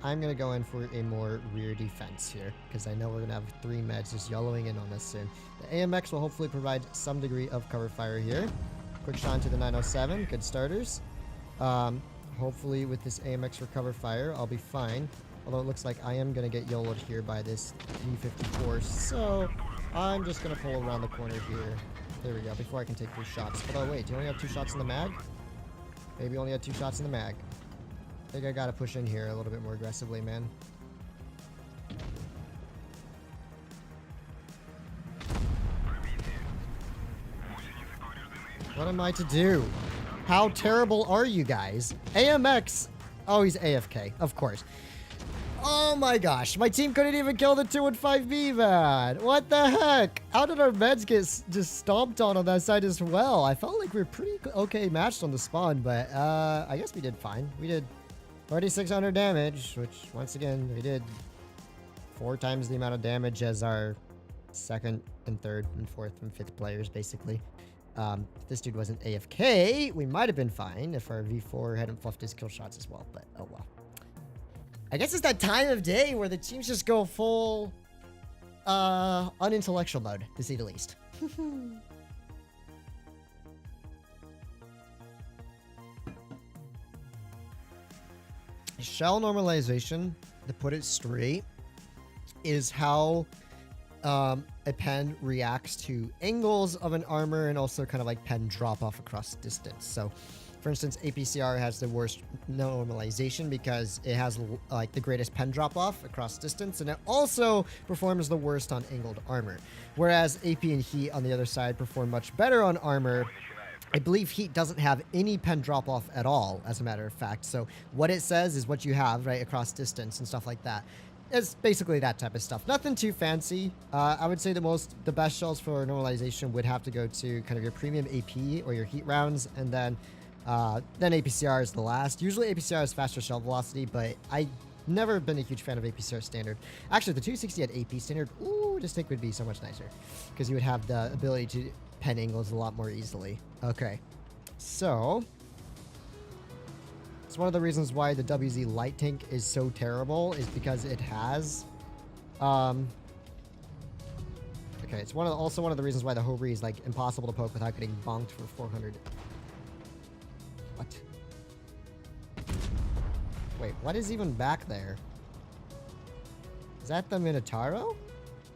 I'm going to go in for a more rear defense here, because I know we're going to have 3 meds just yellowing in on us soon. The AMX will hopefully provide some degree of cover fire here. Quick shot into the 907. Good starters. Hopefully with this AMX for cover fire, I'll be fine. Although it looks like I am going to get YOLO'd here by this T-54. So I'm just going to pull around the corner here. There we go. Before I can take 3 shots. But oh wait, do you only have 2 shots in the mag? Maybe only had 2 shots in the mag. I think I got to push in here a little bit more aggressively, man. What am I to do? How terrible are you guys? AMX. Oh, he's AFK. Of course. Oh my gosh. My team couldn't even kill the 2 and 5B, man. What the heck? How did our meds get just stomped on that side as well? I felt like we were pretty okay matched on the spawn, but I guess we did fine. We did 3,600 damage, which once again, we did 4 times the amount of damage as our 2nd and 3rd and 4th and 5th players, basically. If this dude wasn't AFK, we might have been fine if our V4 hadn't fluffed his kill shots as well, but oh well. I guess it's that time of day where the teams just go full, unintellectual mode, to say the least. Shell normalization, to put it straight, is how a pen reacts to angles of an armor and also kind of like pen drop off across distance. So for instance, APCR has the worst normalization because it has like the greatest pen drop off across distance, and it also performs the worst on angled armor. Whereas AP and Heat on the other side perform much better on armor. I believe Heat doesn't have any pen drop off at all, as a matter of fact. So what it says is what you have, right, across distance and stuff like that. It's basically that type of stuff. Nothing too fancy. I would say the best shells for normalization would have to go to kind of your premium AP or your Heat rounds, and then APCR is the last. Usually APCR has faster shell velocity, but I never been a huge fan of APCR standard. Actually, the 260 at AP standard, ooh, this tank would be so much nicer because you would have the ability to pen angles a lot more easily. Okay, so it's one of the reasons why the WZ light tank is so terrible is because it has okay, it's also one of the reasons why the Hobri is like impossible to poke without getting bonked for 400. What? Wait, what is even back there? Is that the Minotauro?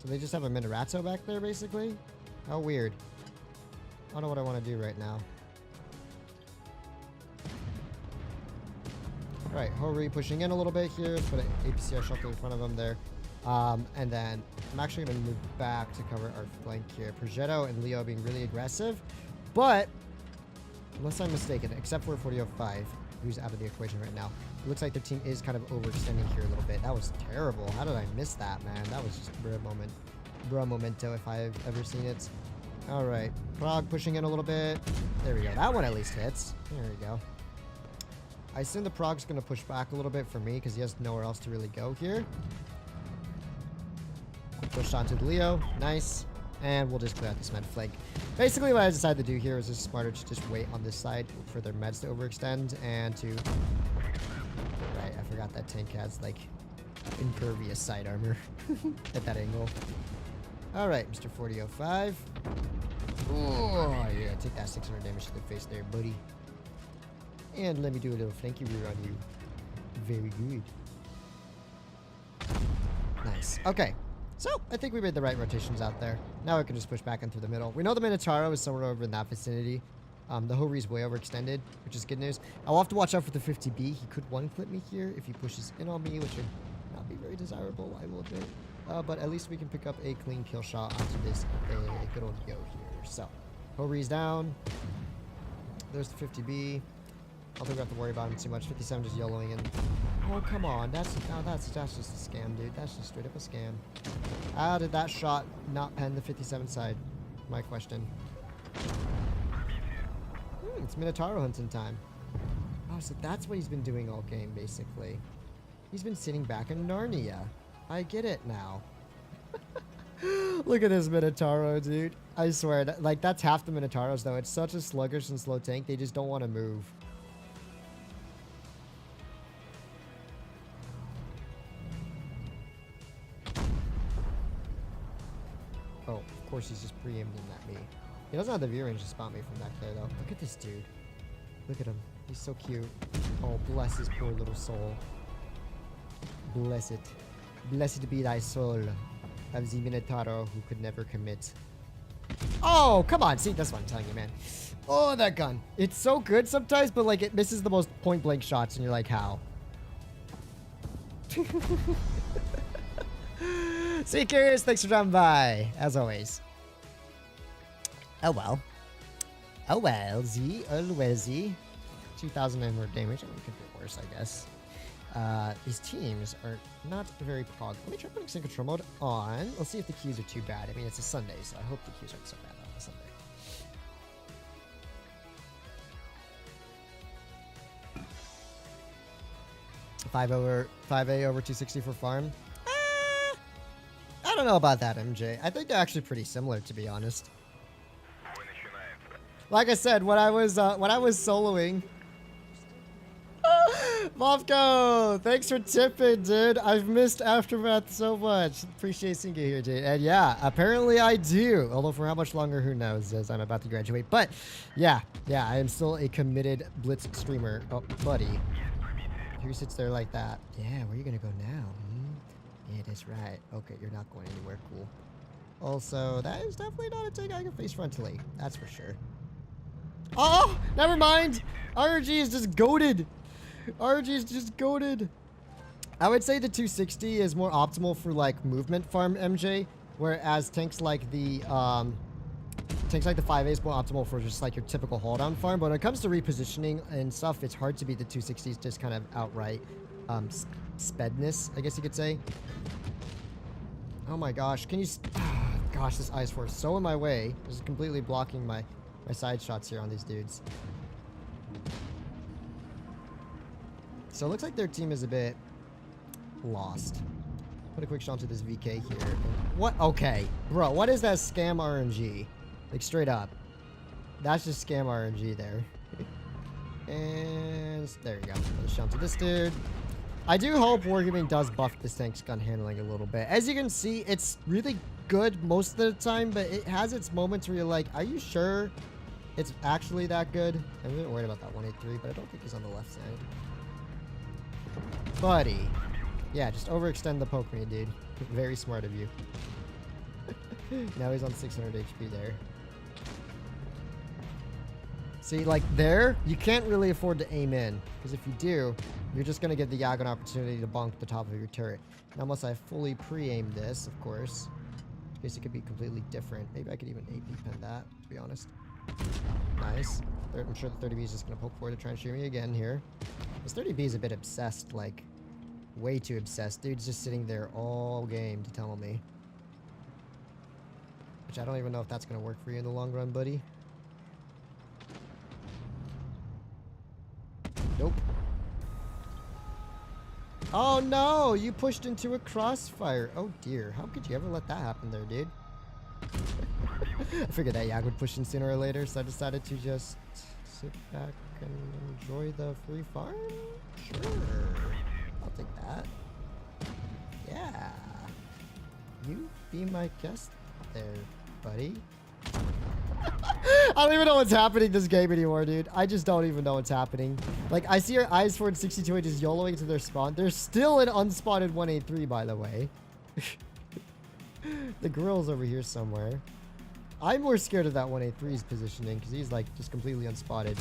So they just have a Minorazzo back there, basically? How weird. I don't know what I want to do right now. Alright, Hori pushing in a little bit here. Let's put an APCR shelter in front of him there. And then I'm actually going to move back to cover our flank here. Progetto and Leo being really aggressive. But, unless I'm mistaken, except for 4005, who's out of the equation right now, it looks like their team is kind of overextending here a little bit. That was terrible. How did I miss that, man? That was just a bro momento if I've ever seen it. All right. Prague pushing in a little bit. There we go. That one at least hits. There we go. I assume the Prague's going to push back a little bit for me because he has nowhere else to really go here. Push onto the Leo. Nice. And we'll just clear out this med flank. Basically, what I decided to do here was just smarter to just wait on this side for their meds to overextend and to... Right, I forgot that tank has, like, impervious side armor at that angle. Alright, Mr. 4005. Oh, yeah, take that 600 damage to the face there, buddy. And let me do a little flanky rear on you. Very good. Nice. Okay. So, I think we made the right rotations out there. Now we can just push back in through the middle. We know the Minotauro is somewhere over in that vicinity. The Hori's way overextended, which is good news. I'll have to watch out for the 50B. He could one-clip me here if he pushes in on me, which would not be very desirable, I will admit. But at least we can pick up a clean kill shot onto this good old yo here. So, Hori's down. There's the 50B. I don't think we have to worry about him too much. 57 just YOLOing in. Oh, come on. That's just a scam, dude. That's just straight up a scam. How did that shot not pen the 57 side? My question. It's Minotauro hunting time. Oh, so that's what he's been doing all game, basically. He's been sitting back in Narnia. I get it now. Look at this Minotauro, dude. I swear, like, that's half the Minotauros, though. It's such a sluggish and slow tank. They just don't want to move. Oh, of course he's just pre-aiming at me. He doesn't have the view range to spot me from back there, though. Look at this dude. Look at him. He's so cute. Oh, bless his poor little soul. Bless it. Blessed be thy soul of the Minotauro who could never commit. Oh, come on. See, that's what I'm telling you, man. Oh, that gun. It's so good sometimes, but, like, it misses the most point-blank shots, and you're like, how? See you, Curious. Thanks for dropping by, as always. Oh, well. Oh, well, Z. Oh, well, Z. 2,000 more damage. I mean, it could be worse, I guess. These teams are not very pog. Let me try putting sync control mode on. Let's see if the queues are too bad. I mean, it's a Sunday, so I hope the queues aren't so bad on a Sunday. $5A over 260 for farm. I don't know about that, MJ. I think they're actually pretty similar, to be honest. Like I said, when I was soloing. Mofko, thanks for tipping, dude. I've missed Aftermath so much. Appreciate seeing you here, dude. And yeah, apparently I do. Although for how much longer, who knows, as I'm about to graduate. But yeah, I am still a committed Blitz streamer. Oh, buddy. Who sits there like that? Yeah, where are you gonna go now? Yeah, that's right. Okay, you're not going anywhere. Cool. Also, that is definitely not a take I can face frontally. That's for sure. Oh, never mind. RG is just goated. RG is just goated. I would say the 260 is more optimal for like movement farm MJ, whereas tanks like the 5A is more optimal for just like your typical hold down farm. But when it comes to repositioning and stuff, it's hard to beat the 260s just kind of outright spedness, I guess you could say. Oh my gosh, can you... gosh, this Ice Force is so in my way. This is completely blocking my side shots here on these dudes. So it looks like their team is a bit lost. Put a quick shot to this VK here. What? Okay. Bro, what is that scam RNG? Like, straight up. That's just scam RNG there. And there you go. Put a shot to this dude. I do hope Wargaming does buff this tank's gun handling a little bit. As you can see, it's really good most of the time, but it has its moments where you're like, are you sure it's actually that good? I'm a bit worried about that 183, but I don't think he's on the left side. Buddy. Yeah, just overextend the poke me, dude. Very smart of you. Now he's on 600 HP there. See, like there, you can't really afford to aim in. Because if you do, you're just going to get the Yago opportunity to bonk the top of your turret. Now, unless I fully pre-aim this, of course, in case it could be completely different. Maybe I could even AP pen that, to be honest. Nice. I'm sure the 30B is just going to poke forward to try and shoot me again here. This 30B is a bit obsessed, like, way too obsessed. Dude's just sitting there all game to tell me. Which I don't even know if that's going to work for you in the long run, buddy. Nope. Oh no, you pushed into a crossfire. Oh dear, how could you ever let that happen there, dude? I figured that Yag would push in sooner or later, so I decided to just sit back and enjoy the free farm? Sure. I'll take that. Yeah. You be my guest there, buddy. I don't even know what's happening this game anymore, dude. I just don't even know what's happening. Like, I see our eyes forward 62 just YOLOing to their spawn. There's still an unspotted 183, by the way. The grill's over here somewhere. I'm more scared of that 183's positioning because he's, like, just completely unspotted.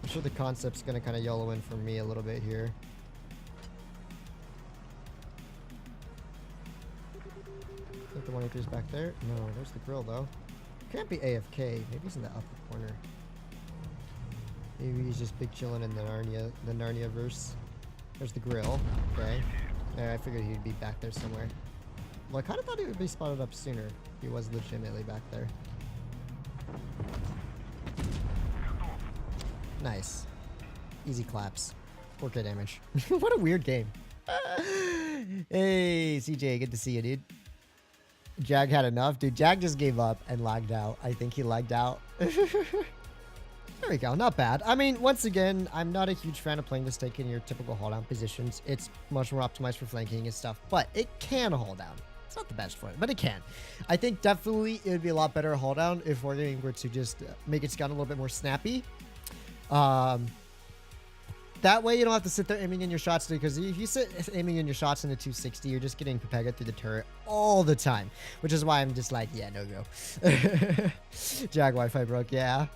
I'm sure the concept's going to kind of YOLO in for me a little bit here. I think the 183's back there. No, there's the grill though. Can't be AFK. Maybe he's in the upper corner. Maybe he's just big chilling in the Narnia verse. There's the grill. Okay. Yeah, I figured he'd be back there somewhere. Well, I kind of thought he would be spotted up sooner. He was legitimately back there. Nice. Easy claps. 4K damage. What a weird game. Hey, CJ, good to see you, dude. Jag had enough. Dude, Jag just gave up and lagged out. I think he lagged out. There we go. Not bad. I mean, once again, I'm not a huge fan of playing this tank in your typical hold down positions. It's much more optimized for flanking and stuff, but it can hold down. It's not the best for it, but it can. I think definitely it would be a lot better hold down if Wargaming were to just make its gun a little bit more snappy. That way you don't have to sit there aiming in your shots, because if you sit aiming in your shots in the 260, you're just getting Pepega through the turret all the time, which is why I'm just like, yeah, no go. Jag Wi-Fi broke, yeah.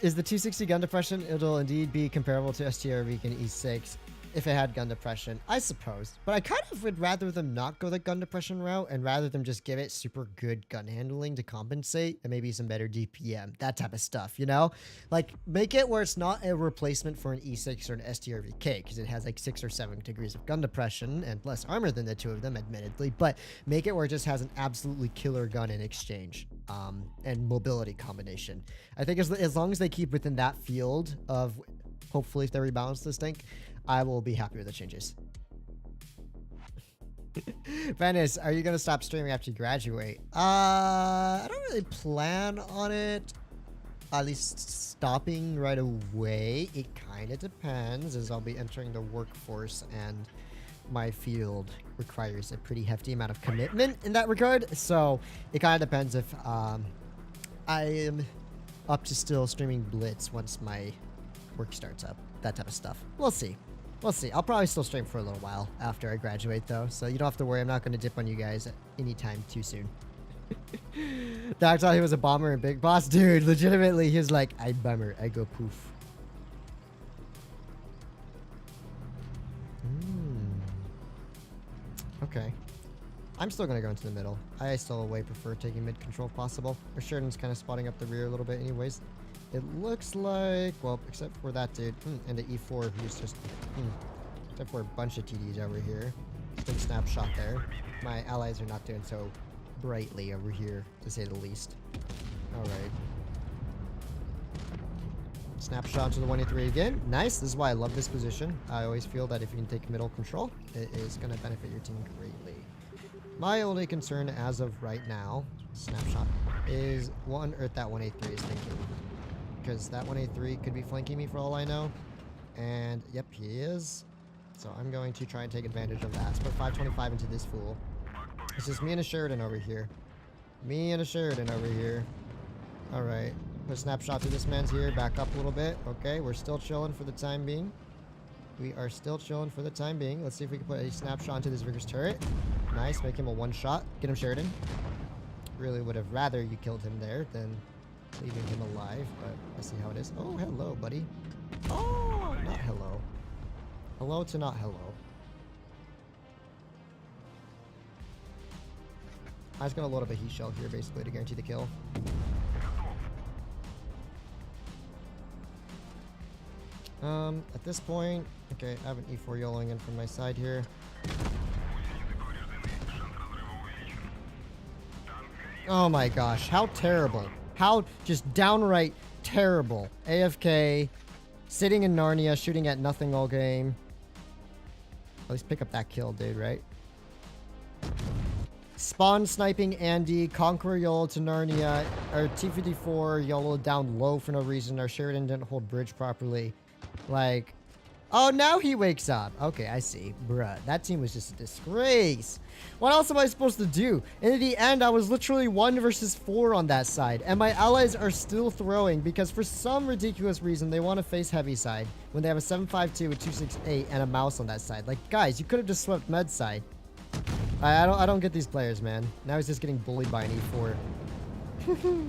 Is the 260 gun depression? It'll indeed be comparable to STR Beacon E6 if it had gun depression, I suppose. But I kind of would rather them not go the gun depression route and rather them just give it super good gun handling to compensate and maybe some better DPM, that type of stuff, you know? Like, make it where it's not a replacement for an E6 or an STRVK, because it has like 6 or 7 degrees of gun depression and less armor than the two of them, admittedly, but make it where it just has an absolutely killer gun in exchange and mobility combination. I think as long as they keep within that field of, hopefully if they rebalance this tank, I will be happy with the changes. Venice, are you going to stop streaming after you graduate? I don't really plan on it, at least stopping right away. It kind of depends, as I'll be entering the workforce and my field requires a pretty hefty amount of commitment in that regard. So it kind of depends if I am up to still streaming Blitz once my work starts up, that type of stuff. We'll see. We'll see. I'll probably still stream for a little while after I graduate, though, so you don't have to worry. I'm not going to dip on you guys anytime too soon. Doc thought he was a bomber and Big Boss. Dude, legitimately, he was like, I bummer. I go poof. Okay. I'm still going to go into the middle. I still way prefer taking mid control if possible. Or Sheridan's kind of spotting up the rear a little bit anyways. It looks like, well, except for that dude, and the E4, who's just, except for a bunch of TDs over here. Just a snapshot there. My allies are not doing so brightly over here, to say the least. Alright. Snapshot to the 183 again. Nice. This is why I love this position. I always feel that if you can take middle control, it is going to benefit your team greatly. My only concern as of right now, snapshot, is what on earth that 183 is thinking. Because that 183 could be flanking me for all I know. And, yep, he is. So I'm going to try and take advantage of that. Let's put 525 into this fool. It's just me and a Sheridan over here. Me and a Sheridan over here. Alright. Put a snapshot to this man's here. Back up a little bit. Okay, we're still chilling for the time being. We are still chilling for the time being. Let's see if we can put a snapshot into this Rigger's turret. Nice. Make him a one-shot. Get him, Sheridan. really would have rather you killed him there than leaving him alive, but I see how it is. Oh, hello, buddy. Oh, not hello. Hello to not hello. I was gonna load up a heat shell here basically to guarantee the kill. At this point, okay, I have an E4 YOLOing in from my side here. Oh my gosh, how terrible. How just downright terrible. AFK, sitting in Narnia, shooting at nothing all game. At least pick up that kill, dude, right? Spawn sniping Andy, Conqueror YOLO to Narnia, our T-54 YOLO down low for no reason, our Sheridan didn't hold bridge properly. Like, oh, now he wakes up. Okay, I see. Bruh, that team was just a disgrace. What else am I supposed to do? And in the end, I was literally 1 versus 4 on that side. And my allies are still throwing because for some ridiculous reason, they want to face heavy side when they have a 7.52 with 2.68 and a mouse on that side. Like, guys, you could have just swept med side. I don't get these players, man. Now he's just getting bullied by an E4.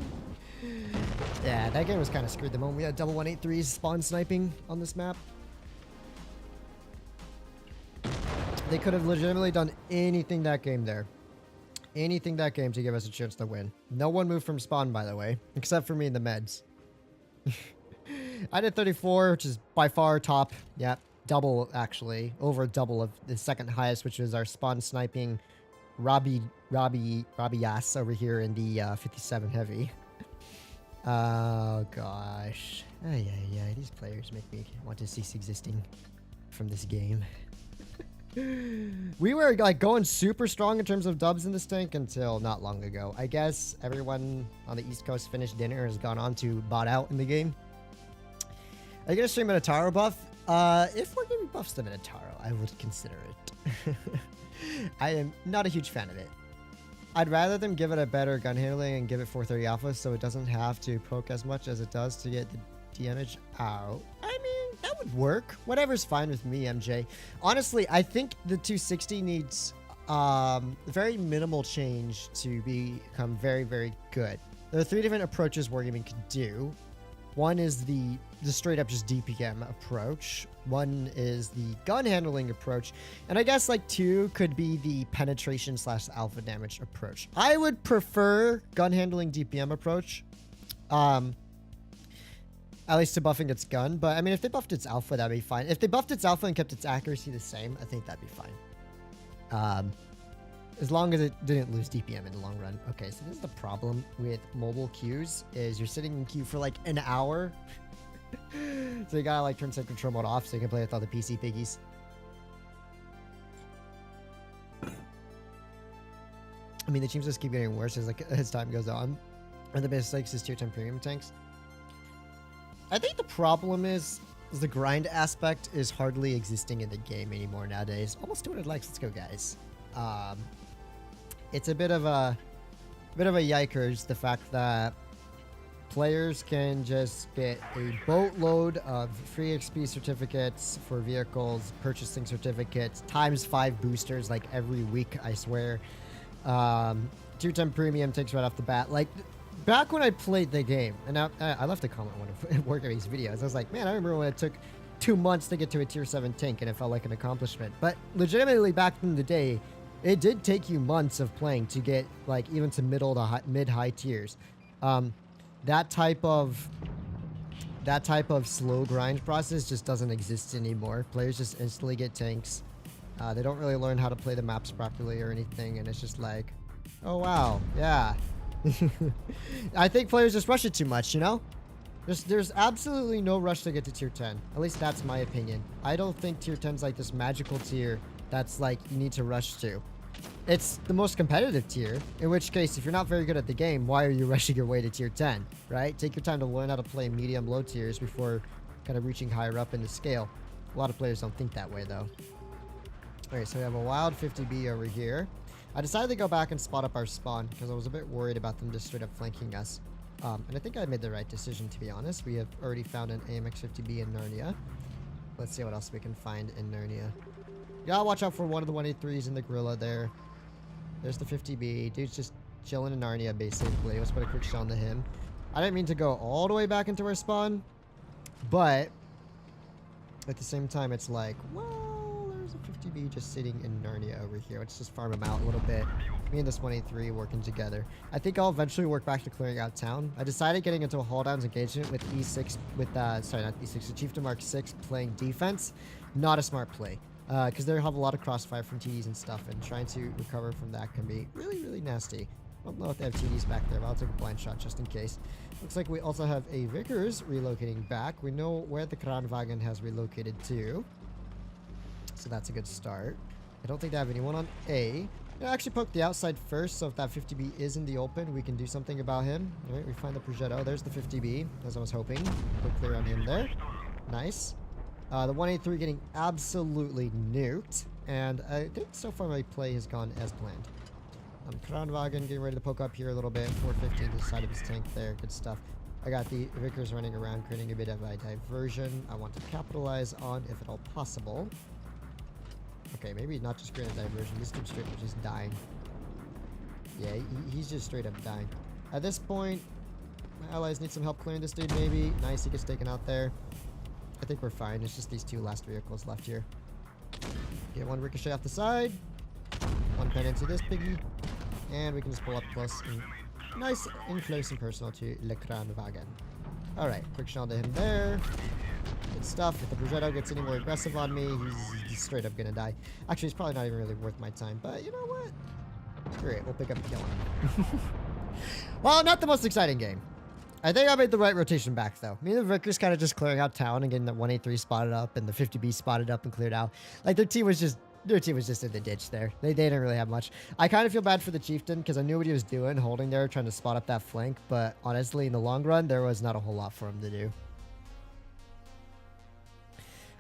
Yeah, that game was kind of screwed the moment we had double 183s spawn sniping on this map. They could have legitimately done anything that game there. Anything that game to give us a chance to win. No one moved from spawn, by the way, except for me in the meds. I did 34, which is by far top. Yeah, double, actually. Over double of the second highest, which was our spawn sniping Robbie Yass over here in the 57 heavy. Oh, gosh. Yeah, these players make me want to cease existing from this game. We were like going super strong in terms of dubs in this tank until not long ago. I guess everyone on the East Coast finished dinner has gone on to bot out in the game. Are you gonna stream Minotauro buff? If we're giving buffs to Minotauro, I would consider it. I am not a huge fan of it. I'd rather them give it a better gun handling and give it 430 alpha so it doesn't have to poke as much as it does to get the damage out. I mean, that would work. Whatever's fine with me, MJ. Honestly, I think the 260 needs very minimal change to become very, very good. There are 3 different approaches Wargaming can do. One is the straight up just DPM approach. One is the gun handling approach. And I guess like 2 could be the penetration / alpha damage approach. I would prefer gun handling DPM approach. At least to buffing its gun. But I mean, if they buffed its alpha, that'd be fine. If they buffed its alpha and kept its accuracy the same, I think that'd be fine. As long as it didn't lose DPM in the long run. Okay, so this is the problem with mobile queues, is you're sitting in queue for like an hour. So you gotta like turn set control mode off so you can play with all the PC piggies. I mean, the teams just keep getting worse as time goes on. And the mistakes is tier 10 premium tanks. I think the problem is the grind aspect is hardly existing in the game anymore nowadays. Almost 200 likes. Let's go, guys. It's a bit of a yikers, the fact that players can just get a boatload of free XP certificates for vehicles, purchasing certificates, ×5 boosters like every week, I swear. 210 premium takes right off the bat. Like, back when I played the game, and I left a comment on one of Wargaming's videos. I was like, man, I remember when it took 2 months to get to a tier 7 tank and it felt like an accomplishment. But legitimately back in the day, it did take you months of playing to get like even to mid-high tiers. That type of slow grind process just doesn't exist anymore. Players just instantly get tanks. They don't really learn how to play the maps properly or anything, and it's just like, oh wow, yeah. I think players just rush it too much, you know? There's absolutely no rush to get to tier 10. At least that's my opinion. I don't think tier 10's like this magical tier that's like you need to rush to. It's the most competitive tier, in which case, if you're not very good at the game, why are you rushing your way to tier 10, right? Take your time to learn how to play medium low tiers before kind of reaching higher up in the scale. A lot of players don't think that way though. Alright, so we have a wild 50B over here. I decided to go back and spot up our spawn because I was a bit worried about them just straight up flanking us. And I think I made the right decision, to be honest. We have already found an AMX-50B in Narnia. Let's see what else we can find in Narnia. You gotta watch out for one of the 183s in the gorilla there. There's the 50B. Dude's just chilling in Narnia, basically. Let's put a quick shot into him. I didn't mean to go all the way back into our spawn, but at the same time, it's like, well, there's a 50B just sitting in Narnia over here. Let's just farm him out a little bit. Me and this 183 working together. I think I'll eventually work back to clearing out town. I decided getting into a hold downs engagement with E6, sorry, not E6, the Chieftain Mark 6 playing defense. Not a smart play. Because they have a lot of crossfire from TDs and stuff, and trying to recover from that can be really, really nasty. I don't know if they have TDs back there, but I'll take a blind shot just in case. Looks like we also have a Vickers relocating back. We know where the Kranwagen has relocated to. So that's a good start. I don't think they have anyone on A. I actually poked the outside first, so if that 50B is in the open, we can do something about him. Alright, we find the Progetto. There's the 50B, as I was hoping. Go clear on him there. Nice. The 183 getting absolutely nuked. And I think so far my play has gone as planned. Kranwagen getting ready to poke up here a little bit. 450 to the side of his tank there. Good stuff. I got the Vickers running around, creating a bit of a diversion. I want to capitalize on, if at all possible. Okay, maybe not just create a diversion. This dude's straight up just dying. Yeah, he's just straight up dying. At this point, my allies need some help clearing this dude, maybe. Nice, he gets taken out there. I think we're fine. It's just these two last vehicles left here. Get one ricochet off the side. One pen into this piggy. And we can just pull up close and nice and close and personal to Le Kranwagen. Alright, quick shot to him there. Good stuff. If the Progetto gets any more aggressive on me, he's straight up gonna die. Actually, it's probably not even really worth my time, but you know what? Screw it, we'll pick up and kill him. Well, not the most exciting game. I think I made the right rotation back, though. Me and the Vickers kind of just clearing out town and getting the 183 spotted up and the 50B spotted up and cleared out. Like, their team was just in the ditch there. They didn't really have much. I kind of feel bad for the Chieftain because I knew what he was doing, holding there, trying to spot up that flank. But honestly, in the long run, there was not a whole lot for him to do.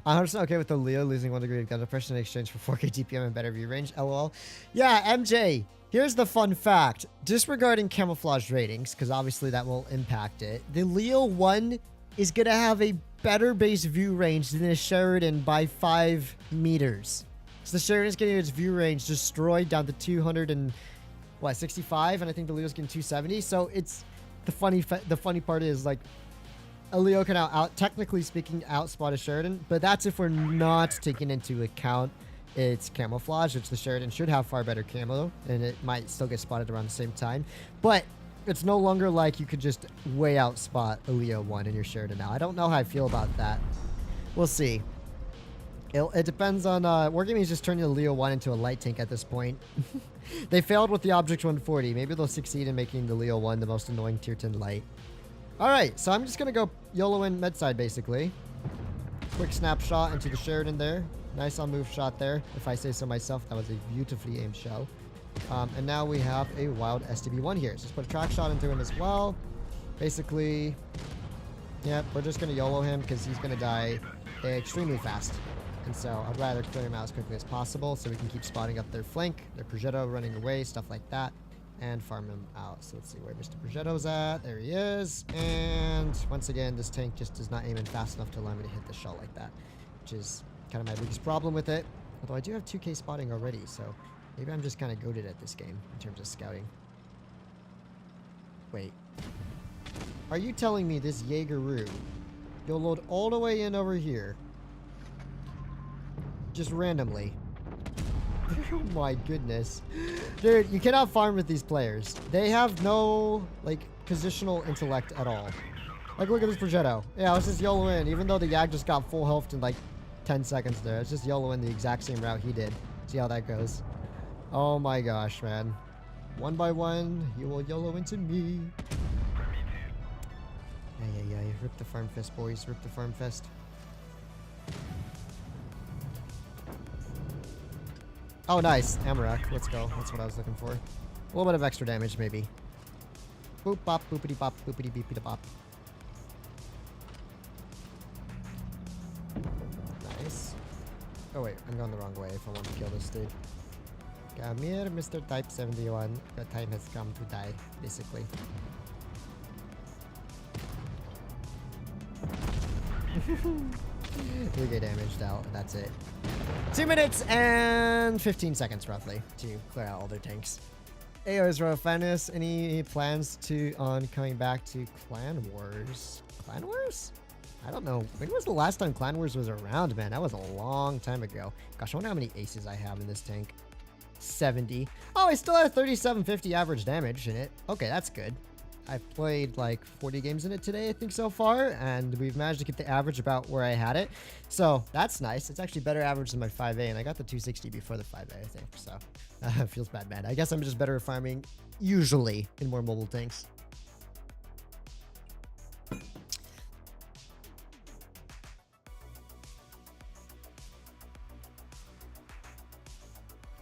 I'm 100% okay with the Leo losing 1 degree of gun depression in exchange for 4K DPM and better view range. LOL. Yeah, MJ. Here's the fun fact. Disregarding camouflage ratings, because obviously that will impact it. The Leo 1 is going to have a better base view range than the Sheridan by 5 meters. So the Sheridan's getting its view range destroyed down to 265, and I think the Leo's getting 270. So it's the funny part is, like, a Leo can technically speaking outspot a Sheridan, but that's if we're not taking into account its camouflage, which the Sheridan should have far better camo, and it might still get spotted around the same time. But it's no longer like you could just way outspot a Leo 1 in your Sheridan now. I don't know how I feel about that. We'll see. It depends on... Wargaming is just turning the Leo 1 into a light tank at this point. They failed with the Object 140. Maybe they'll succeed in making the Leo 1 the most annoying tier 10 light. Alright, so I'm just going to go YOLO in med side, basically. Quick snapshot into the Sheridan there. Nice on move shot there. If I say so myself, that was a beautifully aimed shell. And now we have a wild STB1 here. So let's put a track shot into him as well. Basically, yep, we're just going to YOLO him because he's going to die extremely fast. And so I'd rather clear him out as quickly as possible so we can keep spotting up their flank, their Progetto running away, stuff like that, and farm him out. So let's see where Mr. Progetto's at. There he is. And once again, this tank just does not aim in fast enough to allow me to hit the shell like that, which is kind of my biggest problem with it. Although I do have 2K spotting already, so maybe I'm just kind of goated at this game in terms of scouting. Wait. Are you telling me this Jaegeroo you'll load all the way in over here just randomly? Oh my goodness. Dude, you cannot farm with these players. They have no, like, positional intellect at all. Like, look at this Progetto. Yeah, let's just YOLO in, even though the Yag just got full health in, like, 10 seconds there. It's just YOLO in the exact same route he did. See how that goes. Oh my gosh, man. One by one, you will YOLO into me. Yeah. Rip the farm fest, boys. Rip the farm fest. Oh, nice. Amarak. Let's go. That's what I was looking for. A little bit of extra damage, maybe. Boop, bop, boopity bop, boopity beepity bop. Nice. Oh, wait. I'm going the wrong way if I want to kill this dude. Come here, Mr. Type 71. The time has come to die, basically. 3K damaged out. That's it. 2 minutes and 15 seconds, roughly, to clear out all their tanks. Hey, HisRoyalFatness. Any plans on coming back to Clan Wars? Clan Wars? I don't know. When was the last time Clan Wars was around, man? That was a long time ago. Gosh, I wonder how many aces I have in this tank. 70. Oh, I still have 3750 average damage in it. Okay, that's good. I've played like 40 games in it today, I think, so far, and we've managed to get the average about where I had it. So that's nice. It's actually better average than my 5A, and I got the 260 before the 5A, I think. So it feels bad, man. I guess I'm just better at farming usually in more mobile tanks.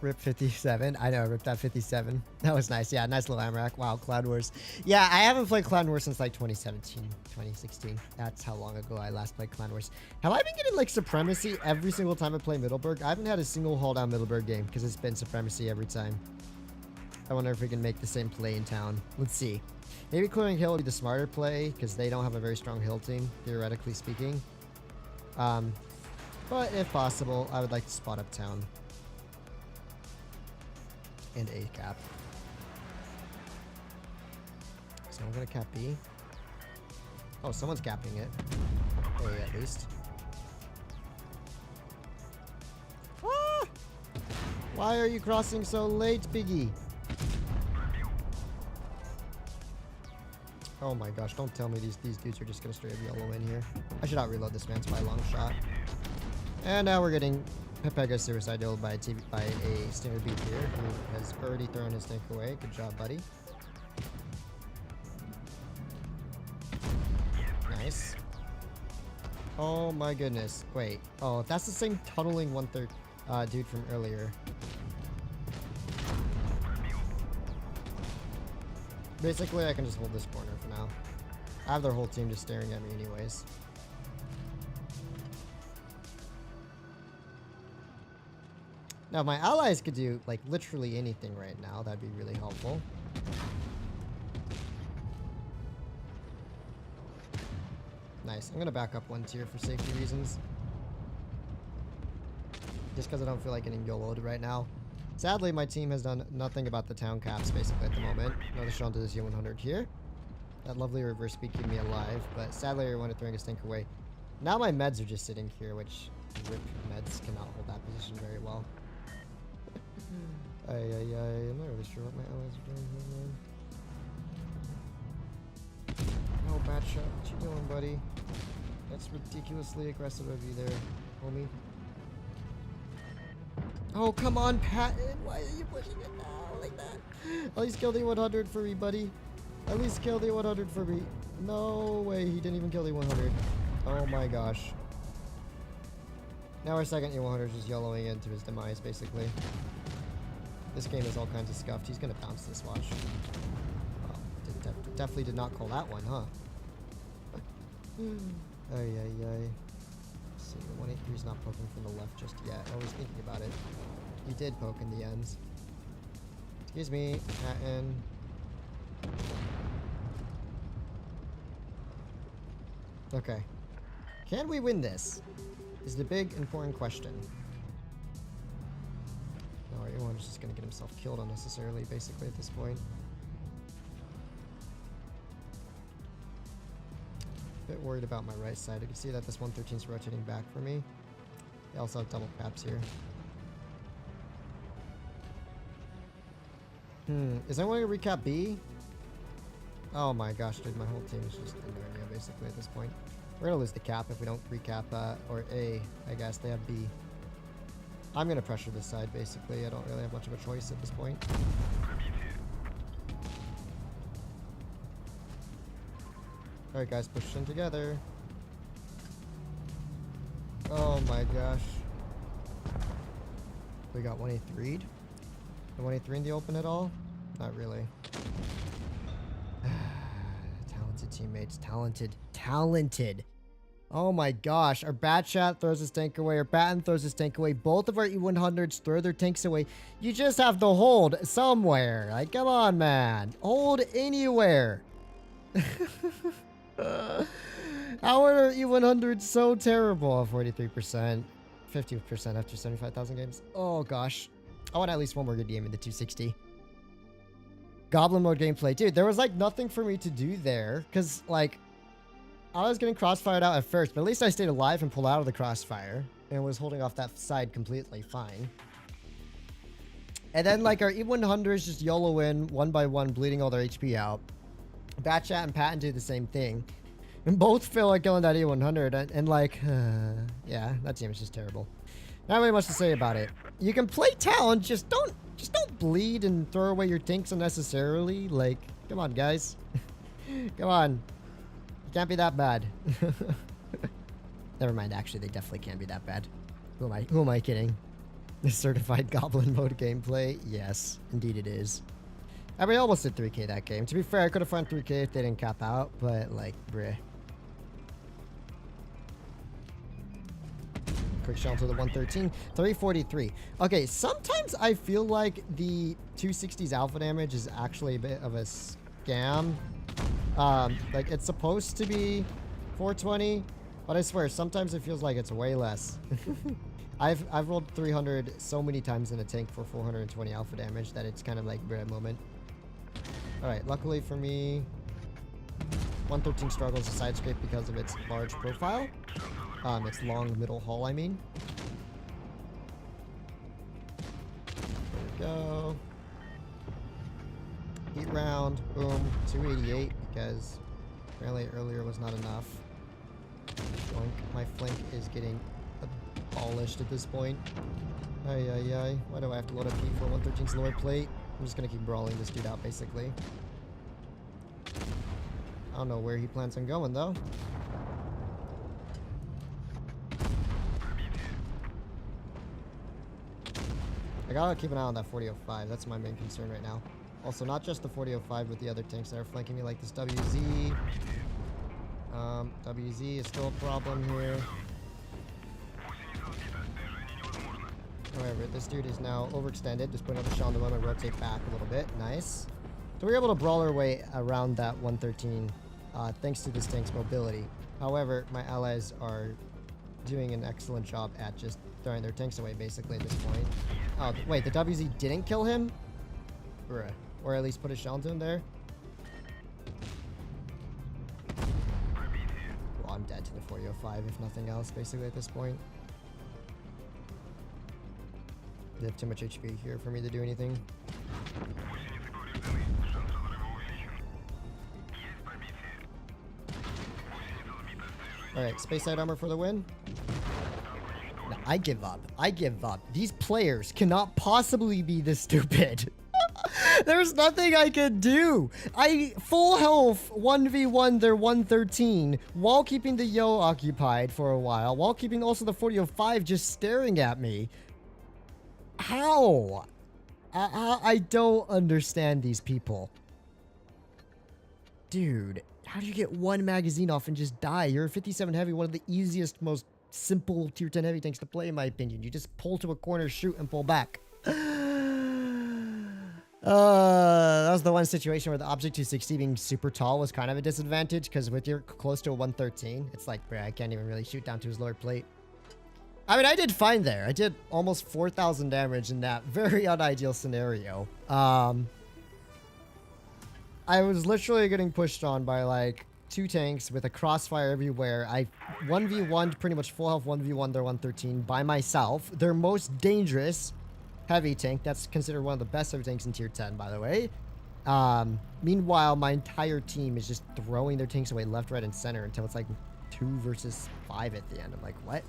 Rip 57. I know, rip that 57. That was nice. Yeah, nice little AMRAC. Wow, Cloud Wars. Yeah, I haven't played Clan Wars since like 2017, 2016. That's how long ago I last played Clan Wars. Have I been getting like Supremacy every single time I play Middleburg? I haven't had a single hold down Middleburg game because it's been Supremacy every time. I wonder if we can make the same play in town. Let's see. Maybe clearing hill would be the smarter play because they don't have a very strong hill team, theoretically speaking. But if possible, I would like to spot up town. And A cap. So I'm gonna cap B. Oh, someone's capping it. A at least. Ah! Why are you crossing so late, Piggy? Oh my gosh, don't tell me these dudes are just gonna straight up yellow in here. I should not reload this man's by a long shot. And now we're getting Pepega suicidal by a Stinger Beat here, who has already thrown his tank away. Good job, buddy. Nice. Oh my goodness. Wait. Oh, that's the same tunneling 1/3 dude from earlier. Basically, I can just hold this corner for now. I have their whole team just staring at me anyways. Now, if my allies could do, like, literally anything right now, that'd be really helpful. Nice. I'm gonna back up one tier for safety reasons. Just because I don't feel like getting YOLO'd right now. Sadly, my team has done nothing about the town caps, basically, at the moment. Another shot onto this U100 here. That lovely reverse speed keeping me alive, but sadly, I wanted to throw his tank away. Now my meds are just sitting here, which rip meds cannot hold that position very well. I'm not really sure what my allies are doing here, man. Oh, bad shot. What you doing, buddy? That's ridiculously aggressive of you there, homie. Oh, come on, Patton. Why are you pushing it now like that? At least kill the 100 for me, buddy. At least kill the 100 for me. No way. He didn't even kill the 100. Oh, my gosh. Now our second U100 is just yellowing into his demise, basically. This game is all kinds of scuffed. He's going to bounce this watch. Well, definitely did not call that one, huh? Ay. Let's see, the 183 is not poking from the left just yet. I was thinking about it. He did poke in the ends. Excuse me, Patton. Okay. Can we win this? Is the big important question. No, everyone's just gonna get himself killed unnecessarily, basically, at this point. A bit worried about my right side. You can see that this 113 is rotating back for me. They also have double caps here. Is anyone gonna recap B? Oh my gosh, dude, my whole team is just in there, basically, at this point. We're gonna lose the cap if we don't recap, or A, I guess. They have B. I'm gonna pressure this side, basically. I don't really have much of a choice at this point. Alright, guys, push in together. Oh my gosh. We got 183'd. The 183 in the open at all? Not really. Talented teammates. Talented. Oh my gosh. Our Batchat throws his tank away. Our Batten throws his tank away. Both of our E100s throw their tanks away. You just have to hold somewhere. Like, come on, man. Hold anywhere. How are our E100s so terrible? 43%. 50% after 75,000 games. Oh gosh. I want at least one more good game in the 260. Goblin mode gameplay. Dude, there was like nothing for me to do there. Because like, I was getting crossfired out at first. But at least I stayed alive and pulled out of the crossfire. And was holding off that side completely fine. And then like our E100s just YOLO in one by one, bleeding all their HP out. Batchat and Patton do the same thing. And both fail at killing that E100. And like, yeah, that team is just terrible. Not really much to say about it. You can play Talon, just don't bleed and throw away your tanks unnecessarily. Like, come on, guys. Come on. You can't be that bad. Never mind, actually, they definitely can't be that bad. Who am I kidding? The certified goblin mode gameplay? Yes, indeed it is. I mean, I almost did 3k that game. To be fair, I could have found 3k if they didn't cap out, but like, bruh. Quick shell to the 113. 343. Okay, sometimes I feel like the 260's alpha damage is actually a bit of a scam. Like, it's supposed to be 420, but I swear, sometimes it feels like it's way less. I've rolled 300 so many times in a tank for 420 alpha damage that it's kind of like bruh moment. Alright, luckily for me, 113 struggles to side scrape because of its large profile. Its long middle hull, I mean. There we go. Heat round, boom, 288 because apparently earlier was not enough. My flank is getting abolished at this point. Ay, ay, ay. Why do I have to load up P for 113's lower plate? I'm just gonna keep brawling this dude out, basically. I don't know where he plans on going, though. I gotta keep an eye on that 4005. That's my main concern right now. Also, not just the 4005, but the other tanks that are flanking me, like this WZ. WZ is still a problem here. However, this dude is now overextended. Just put another shot on the one and rotate back a little bit. Nice. So we're able to brawl our way around that 113 thanks to this tank's mobility. However, my allies are doing an excellent job at just throwing their tanks away, basically, at this point. Oh, wait, the WZ didn't kill him? Bruh. Or at least put a shell into him there? Well, I'm dead to the 4005, if nothing else, basically, at this point. They have too much HP here for me to do anything. Alright, space side armor for the win. No, I give up. I give up. These players cannot possibly be this stupid. There's nothing I can do. I full health 1v1 their 113 while keeping the Yo occupied for a while, while keeping also the 4005 just staring at me. How? I don't understand these people. Dude, how do you get one magazine off and just die? You're a 57 heavy, one of the easiest, most simple tier 10 heavy tanks to play, in my opinion. You just pull to a corner, shoot, and pull back. That was the one situation where the Object 260 being super tall was kind of a disadvantage, because with your close to a 113, it's like, bruh, I can't even really shoot down to his lower plate. I mean, I did fine there. I did almost 4,000 damage in that very unideal scenario. I was literally getting pushed on by like 2 tanks with a crossfire everywhere. I 1v1'd pretty much full health 1v1 their 113 by myself. Their most dangerous heavy tank. That's considered one of the best heavy tanks in tier 10, by the way. Meanwhile, my entire team is just throwing their tanks away left, right, and center until it's like 2 versus 5 at the end. I'm like, what?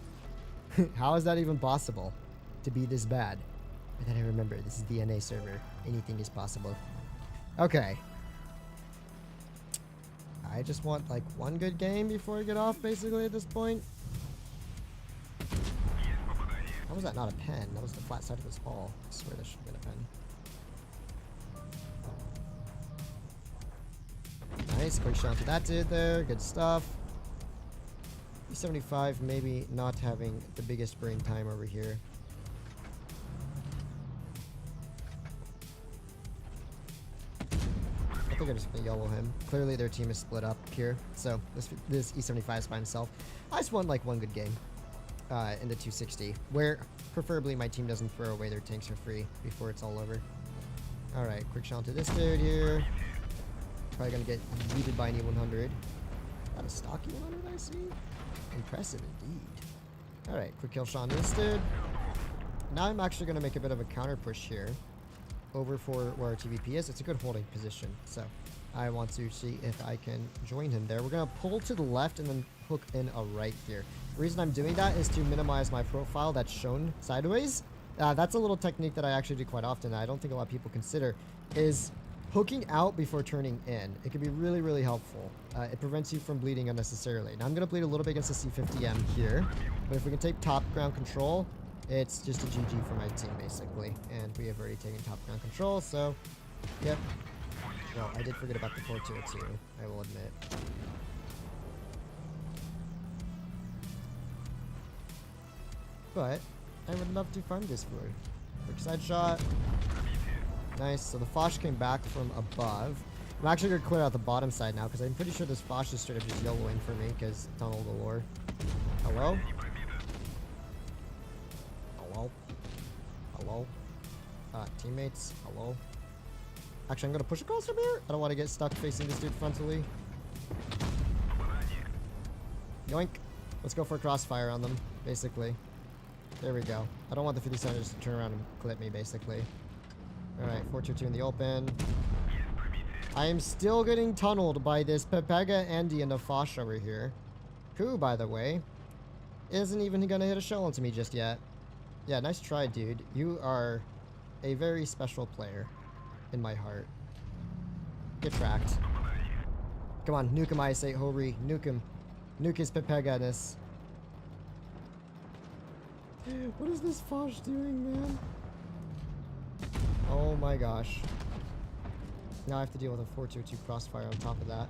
How is that even possible to be this bad? And then I remember, this is the NA server. Anything is possible. Okay. I just want like one good game before I get off, basically, at this point. How was that not a pen? That was the flat side of his hull. I swear that should have been a pen. Nice, quick shot to that dude there. Good stuff. E75 maybe not having the biggest brain time over here. I think I'm just gonna YOLO him. Clearly their team is split up here, so this E75 is by himself. I just want like one good game in the 260, where preferably my team doesn't throw away their tanks for free before it's all over. Alright, quick shot to this dude here. Probably gonna get yeeted by an E100. Got a stocky 100, I see. Impressive indeed. Alright, quick kill shot on this dude. Now I'm actually gonna make a bit of a counter push here. Over for where our TVP is. It's a good holding position. So I want to see if I can join him there. We're gonna pull to the left and then hook in a right here. The reason I'm doing that is to minimize my profile that's shown sideways. That's a little technique that I actually do quite often that I don't think a lot of people consider, is hooking out before turning in. It can be really, really helpful. It prevents you from bleeding unnecessarily. Now I'm going to bleed a little bit against the C50M here, but if we can take top ground control, it's just a GG for my team basically. And we have already taken top ground control, so yep. Well, I did forget about the 4-2-2, I will admit. But I would love to farm this for. Quick side shot. Nice. So the Foch came back from above. I'm actually going to clear out the bottom side now because I'm pretty sure this Foch is straight up just YOLOing for me because tunnel galore. Hello? Hello? Hello? Teammates? Hello? Actually, I'm going to push across from here. I don't want to get stuck facing this dude frontally. Yoink. Let's go for a crossfire on them, basically. There we go. I don't want the 57ers to turn around and clip me, basically. Alright, 4-2-2 in the open. I am still getting tunneled by this Pepega Andy and the Foch over here. Who, by the way, isn't even gonna hit a shell into me just yet. Yeah, nice try, dude. You are a very special player in my heart. Get tracked. Come on, nuke him, I say, Hori. Nuke him. Nuke his Pepega-ness. What is this Foch doing, man? Oh my gosh. Now I have to deal with a 4-2-2 crossfire on top of that.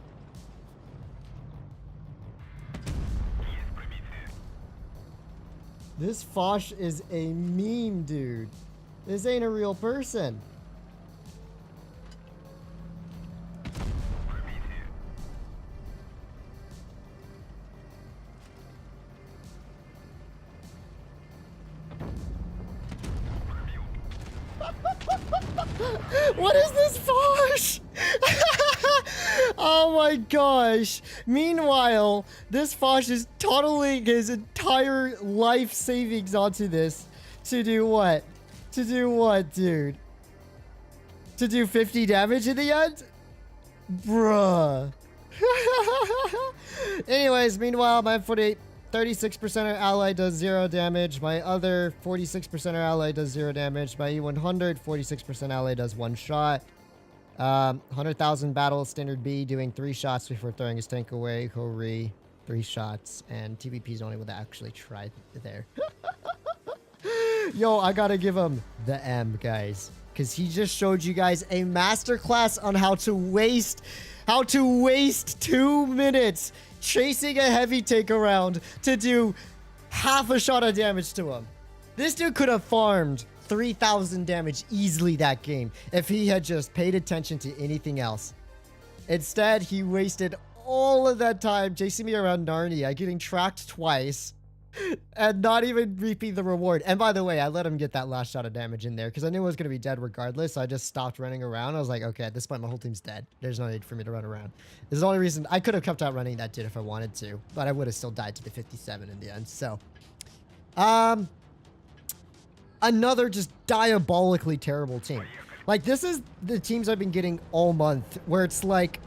This Foch is a meme, dude. This ain't a real person. What is this Foch? Oh my gosh. Meanwhile, this Foch is tunneling his entire life savings onto this. To do what? To do what, dude? To do 50 damage in the end? Bruh. Anyways, meanwhile, my 36% of ally does 0 damage. My other 46% of ally does 0 damage. My E100, 46% ally does 1 shot. 100,000 battle standard B doing 3 shots before throwing his tank away. Hori, 3 shots. And TVP's the only one that actually tried there. Yo, I gotta give him the M, guys. Because he just showed you guys a masterclass on how to waste 2 minutes chasing a heavy take around to do half a shot of damage to him. This dude could have farmed 3,000 damage easily that game if he had just paid attention to anything else. Instead, he wasted all of that time chasing me around Narnia, getting tracked twice, and not even reaping the reward. And by the way, I let him get that last shot of damage in there because I knew I was going to be dead regardless. So I just stopped running around. I was like, okay, at this point, my whole team's dead. There's no need for me to run around. This is the only reason I could have kept out running that dude if I wanted to, but I would have still died to the 57 in the end. So, another just diabolically terrible team. Like, this is the teams I've been getting all month where it's like,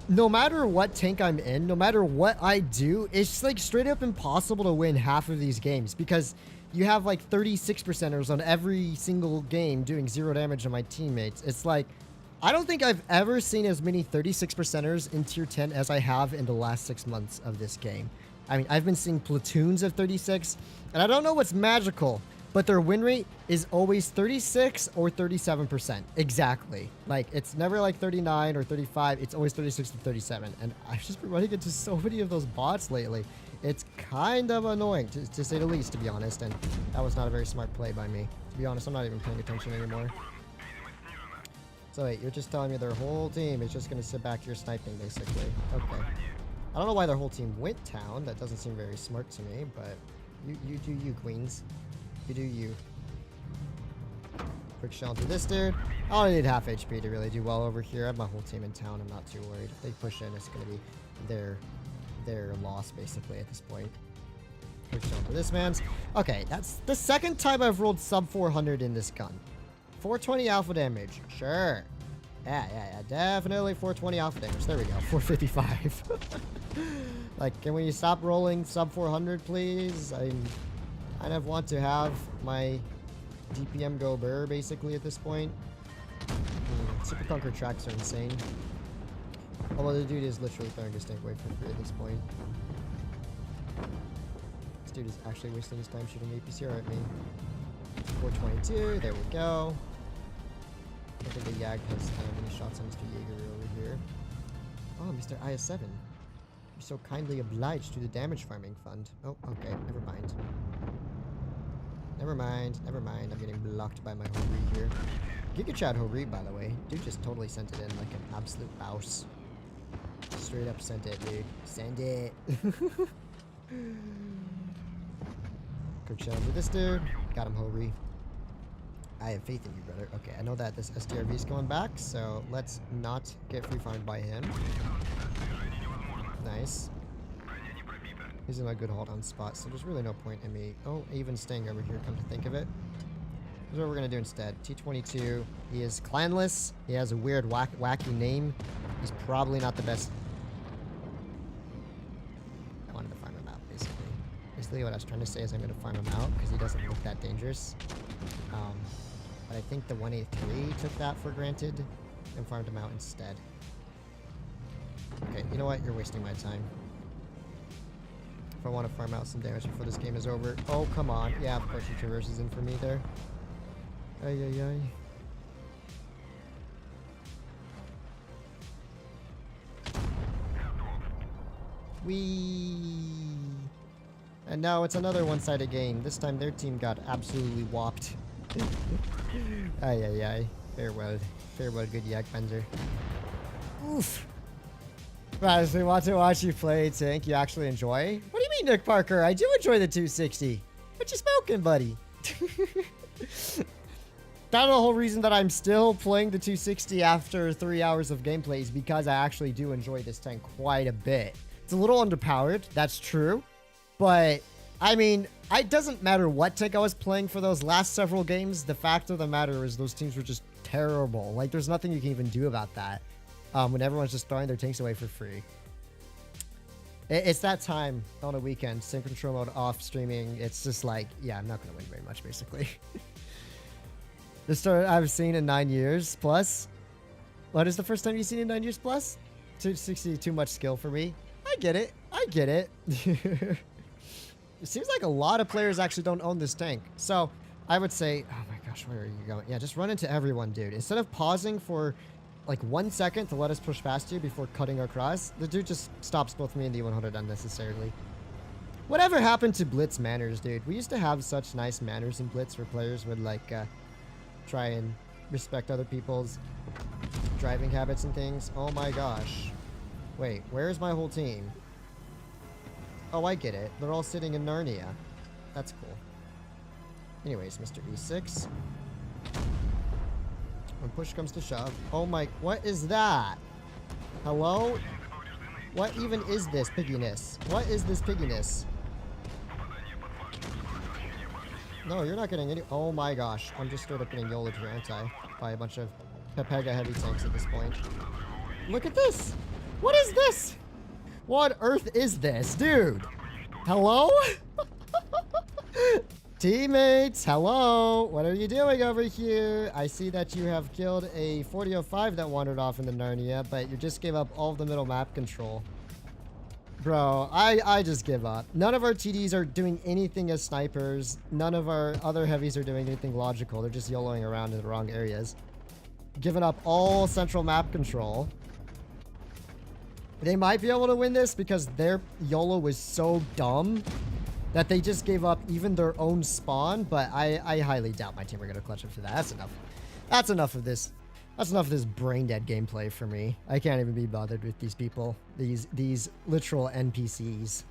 no matter what tank I'm in, no matter what I do, it's like straight up impossible to win half of these games because you have like 36%ers on every single game doing 0 damage on my teammates. It's like, I don't think I've ever seen as many 36%ers in tier 10 as I have in the last 6 months of this game. I mean, I've been seeing platoons of 36, and I don't know what's magical, but their win rate is always 36 or 37%. Exactly. Like, it's never like 39 or 35. It's always 36 to 37. And I've just been running into so many of those bots lately. It's kind of annoying, to say the least, to be honest. And that was not a very smart play by me. To be honest, I'm not even paying attention anymore. So wait, you're just telling me their whole team is just going to sit back here sniping, basically. Okay. I don't know why their whole team went town. That doesn't seem very smart to me, but you do you, queens. You do you. Quick shell into this dude. I only need half HP to really do well over here. I have my whole team in town. I'm not too worried. If they push in, it's going to be their loss, basically, at this point. Quick shell into this man's. Okay, that's the second time I've rolled sub 400 in this gun. 420 alpha damage. Sure. Yeah. Definitely 420 alpha damage. There we go. 455. Like, can we stop rolling sub 400, please? I kind of want to have my DPM go burr, basically, at this point. Super Conquer tracks are insane. Although the dude is literally throwing his tank away for free at this point. This dude is actually wasting his time shooting APCR at me. 422, there we go. I think the Yag has many shots on Mr. Jaeger over here. Oh, Mr. IS-7. You're so kindly obliged to the damage farming fund. Oh, okay, never mind. Never mind. I'm getting blocked by my Hori here. Giga Chad Hori, by the way. Dude just totally sent it in like an absolute mouse. Straight up sent it, dude. Send it. Quick challenge with this dude. Got him, Hori. I have faith in you, brother. Okay, I know that this STRV is going back, so let's not get free farmed by him. Nice. He's in a good hold on spot, so there's really no point in me. Oh, even staying over here, come to think of it. Here's what we're gonna do instead. T22. He is clanless. He has a weird wacky name. He's probably not the best. I wanted to farm him out, basically. Basically what I was trying to say is I'm gonna farm him out because he doesn't look that dangerous. But I think the 183 took that for granted and farmed him out instead. Okay, you know what? You're wasting my time. If I want to farm out some damage before this game is over. Oh, come on. Yeah, of course he traverses in for me there. Ay. Whee! And now it's another one-sided game. This time their team got absolutely whopped. Ay. Farewell, good Yak Panzer. Oof. Guys, we want to watch you play tank you actually enjoy. What do you mean, Nick Parker? I do enjoy the 260. What you smoking, buddy? That's the whole reason that I'm still playing the 260 after 3 hours of gameplay is because I actually do enjoy this tank quite a bit. It's a little underpowered, that's true. But, I mean, it doesn't matter what tank I was playing for those last several games. The fact of the matter is those teams were just terrible. Like, there's nothing you can even do about that. When everyone's just throwing their tanks away for free. It's that time on a weekend, sync control mode off, streaming. It's just like, yeah, I'm not going to win very much, basically. The story I've seen in 9 years plus. What is the first time you've seen in 9 years plus? 260, too much skill for me. I get it. It seems like a lot of players actually don't own this tank. So I would say, oh my gosh, where are you going? Yeah, just run into everyone, dude. Instead of pausing for like 1 second to let us push past you before cutting across, the dude just stops both me and the 100 unnecessarily. Whatever happened to Blitz manners, dude? We used to have such nice manners in Blitz where players would like try and respect other people's driving habits and things. Oh my gosh. Wait, where's my whole team? Oh, I get it. They're all sitting in Narnia. That's cool. Anyways, Mr. E6. When push comes to shove. Oh my, what is that? Hello? What even is this pigginess? What is this pigginess? No, you're not getting any. Oh my gosh. I'm just straight up getting YOLO'd here, aren't I? By a bunch of Pepega heavy tanks at this point. Look at this! What is this? What on earth is this? Dude! Hello? Teammates, hello. What are you doing over here? I see that you have killed a 4005 that wandered off in the Narnia, but you just gave up all of the middle map control. Bro, I just give up. None of our TDs are doing anything as snipers. None of our other heavies are doing anything logical. They're just YOLOing around in the wrong areas. Giving up all central map control. They might be able to win this because their YOLO was so dumb that they just gave up even their own spawn, but I highly doubt my team are going to clutch up for that. That's enough. That's enough of this. That's enough of this brain dead gameplay for me. I can't even be bothered with these people. These literal NPCs.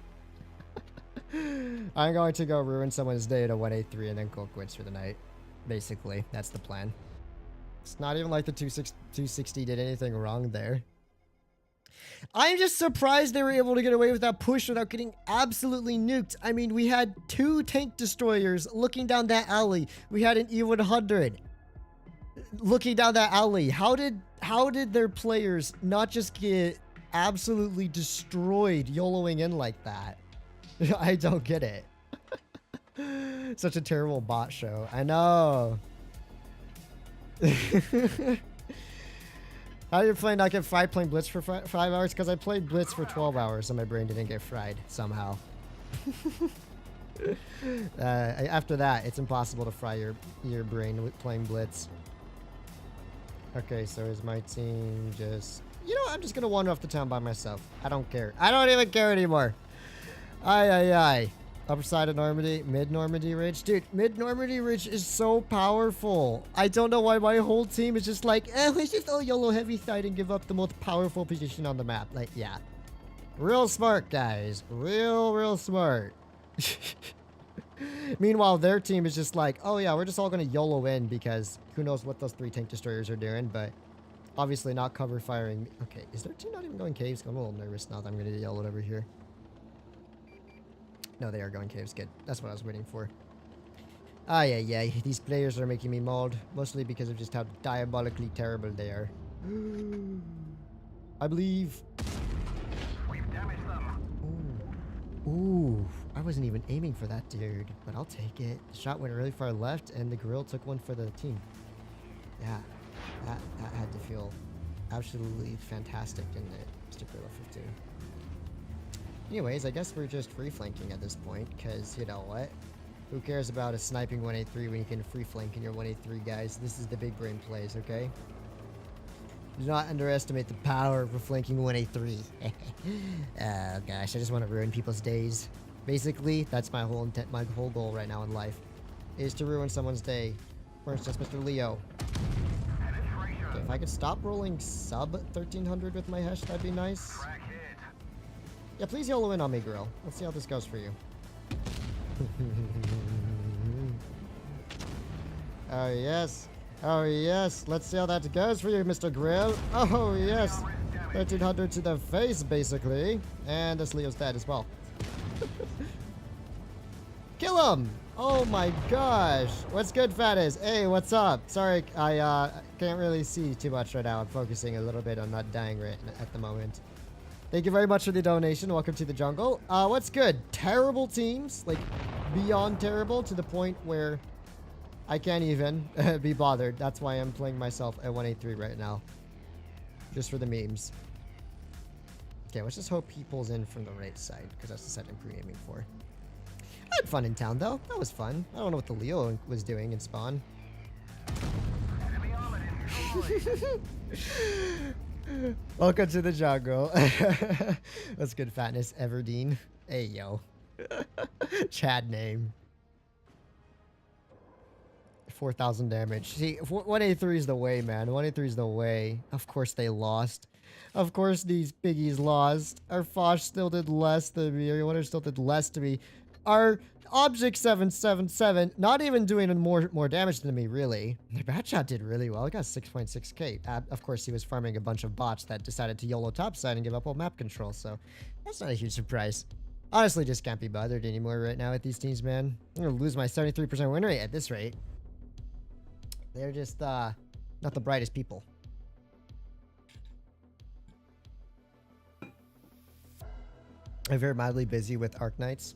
I'm going to go ruin someone's day to 183 and then call quits for the night. Basically, that's the plan. It's not even like the 260 did anything wrong there. I'm just surprised they were able to get away with that push without getting absolutely nuked. I mean, we had 2 tank destroyers looking down that alley. We had an E100 looking down that alley. How did their players not just get absolutely destroyed YOLOing in like that? I don't get it. Such a terrible bot show. I know. How did your play not get fried playing Blitz for 5 hours? Because I played Blitz for 12 hours and my brain didn't get fried somehow. After that, it's impossible to fry your brain with playing Blitz. Okay, so is my team just... You know what? I'm just going to wander off the town by myself. I don't care. I don't even care anymore. Aye. Upper side of Normandy, mid-Normandy Ridge. Dude, mid-Normandy Ridge is so powerful. I don't know why my whole team is just like, let's just all YOLO heavy side and give up the most powerful position on the map. Like, yeah. Real smart, guys. Real smart. Meanwhile, their team is just like, oh yeah, we're just all going to YOLO in because who knows what those 3 tank destroyers are doing, but obviously not cover firing. Okay, is their team not even going caves? I'm a little nervous now that I'm going to get yelled over here. No, they are going caves. Good. That's what I was waiting for. Yeah. These players are making me mauled. Mostly because of just how diabolically terrible they are. I believe. We've damaged them. Ooh. I wasn't even aiming for that dude. But I'll take it. The shot went really far left and the grill took one for the team. Yeah. That had to feel absolutely fantastic, didn't it? Mr. Grill 15. Anyways, I guess we're just free flanking at this point, because you know what? Who cares about a sniping 183 when you can free flank in your 183, guys? This is the big brain plays, okay? Do not underestimate the power of flanking 183. Oh gosh, I just want to ruin people's days. Basically, that's my whole intent, my whole goal right now in life, is to ruin someone's day. For instance, Mr. Leo. Okay, if I could stop rolling sub 1300 with my Hesh, that'd be nice. Yeah, please YOLO in on me, Grill. Let's see how this goes for you. Oh, yes. Oh, yes. Let's see how that goes for you, Mr. Grill. Oh, yes. 1300 to the face, basically. And this Leo's dead as well. Kill him! Oh, my gosh. What's good, Fatness? Hey, what's up? Sorry, I can't really see too much right now. I'm focusing a little bit on not dying right at the moment. Thank you very much for the donation. Welcome to the jungle. What's good? Terrible teams. Like, beyond terrible to the point where I can't even be bothered. That's why I'm playing myself at 183 right now. Just for the memes. Okay, let's just hope he pulls in from the right side, because that's the side I'm pre-aiming for. I had fun in town, though. That was fun. I don't know what the Leo was doing in spawn. Welcome to the jungle. What's good, Fatness? Everdeen. Hey, yo. Chad name. 4,000 damage. See, 183 is the way, man. 183 is the way. Of course they lost. Of course these piggies lost. Our Fosh still did less than me. Our winner still did less to me. Our Object 777 not even doing more damage than me, really. The bad shot did really well. I got 6.6k. Of course, he was farming a bunch of bots that decided to YOLO topside and give up all map control, so that's not a huge surprise. Honestly, just can't be bothered anymore right now with these teams, man. I'm gonna lose my 73% win rate at this rate. They're just not the brightest people. I'm very mildly busy with Arc Knights.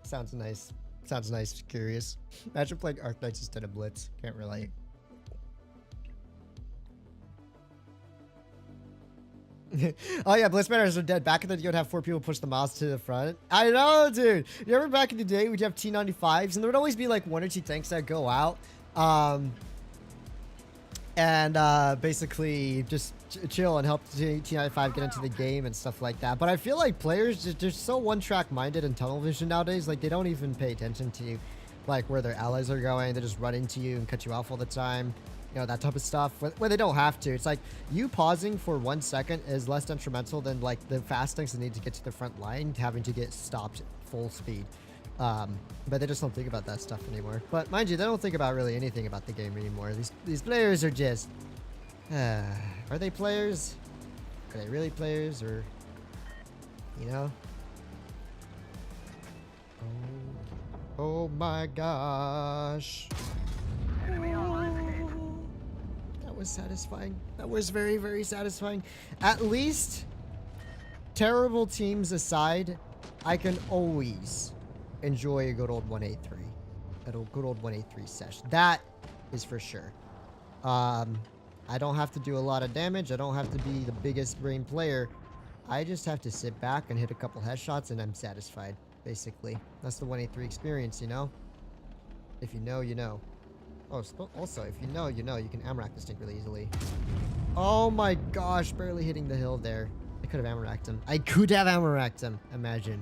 Sounds nice. Sounds nice. Curious. Imagine playing Arc Knights instead of Blitz. Can't relate. Oh yeah, Blitz banners are dead. Back in the day, you'd have 4 people push the mouse to the front. I know, dude. You remember back in the day, we'd have T95s, and there would always be like 1 or 2 tanks that go out. Basically just chill and help T95 get into the game and stuff like that. But I feel like players they're so one-track minded and tunnel vision nowadays. Like, they don't even pay attention to like where their allies are going. They just run into you and cut you off all the time. You know, that type of stuff where they don't have to. It's like you pausing for 1 second is less detrimental than like the fast tanks that need to get to the front line having to get stopped full speed. But they just don't think about that stuff anymore. But mind you, they don't think about really anything about the game anymore. These players are just... are they players? Are they really players, or... You know? Oh my gosh. That was satisfying. That was very, very satisfying. At least, terrible teams aside, I can always enjoy a good old 183. A good old 183 sesh. That is for sure. I don't have to do a lot of damage. I don't have to be the biggest brain player. I just have to sit back and hit a couple headshots and I'm satisfied. Basically, that's the 183 experience, you know? If you know, you know. Oh, also, if you know, you know, you can ammo-rack this thing really easily. Oh my gosh, barely hitting the hill there. I could have ammo-racked him. I could have ammo-racked him. Imagine.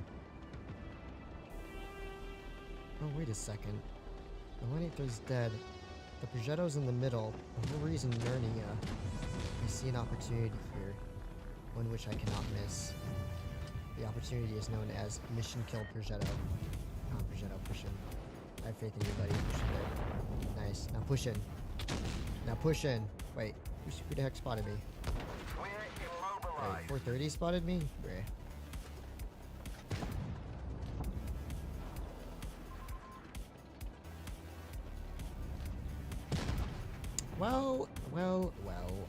Oh, wait a second. The 183's dead. The Progetto's in the middle. The whole reason Nernia, I see an opportunity here. One which I cannot miss. The opportunity is known as Mission Kill Progetto. Come on, Progetto, push in. I have faith in you, buddy. Push in there. Nice. Now push in. Now push in. Wait, who the heck spotted me? Wait, 430 spotted me? Bruh. Well,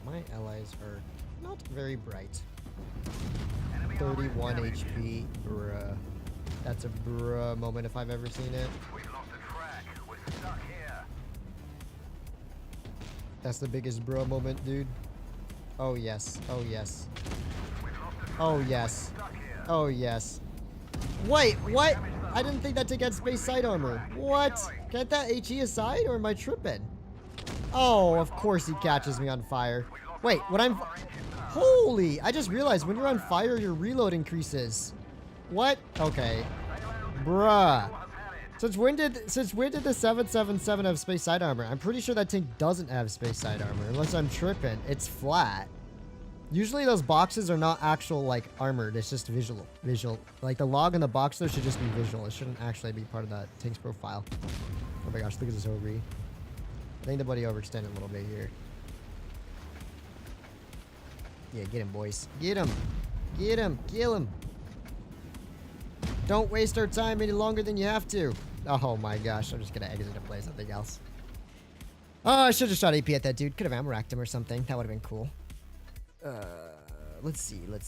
my allies are not very bright. 31 HP, bruh. That's a bruh moment if I've ever seen it. We lost the track. We're stuck here. That's the biggest bruh moment, dude. Oh yes, oh yes. Oh yes. Oh yes. Wait, what? I didn't think that to get space side armor. What? Get that HE aside, or am I tripping? Oh, of course he catches me on fire. Wait, when I'm... Holy! I just realized when you're on fire, your reload increases. What? Okay. Bruh. Since when did the 777 have space side armor? I'm pretty sure that tank doesn't have space side armor, unless I'm tripping. It's flat. Usually those boxes are not actual, like, armored. It's just visual. Like, the log in the box, though, should just be visual. It shouldn't actually be part of the tank's profile. Oh my gosh, look at this Ogre. I think the buddy overextended a little bit here. Yeah, get him, boys. Get him. Get him. Kill him. Don't waste our time any longer than you have to. Oh my gosh, I'm just gonna exit to play something else. Oh, I should have shot AP at that dude. Could have ammo-racked him or something. That would have been cool. Let's see. I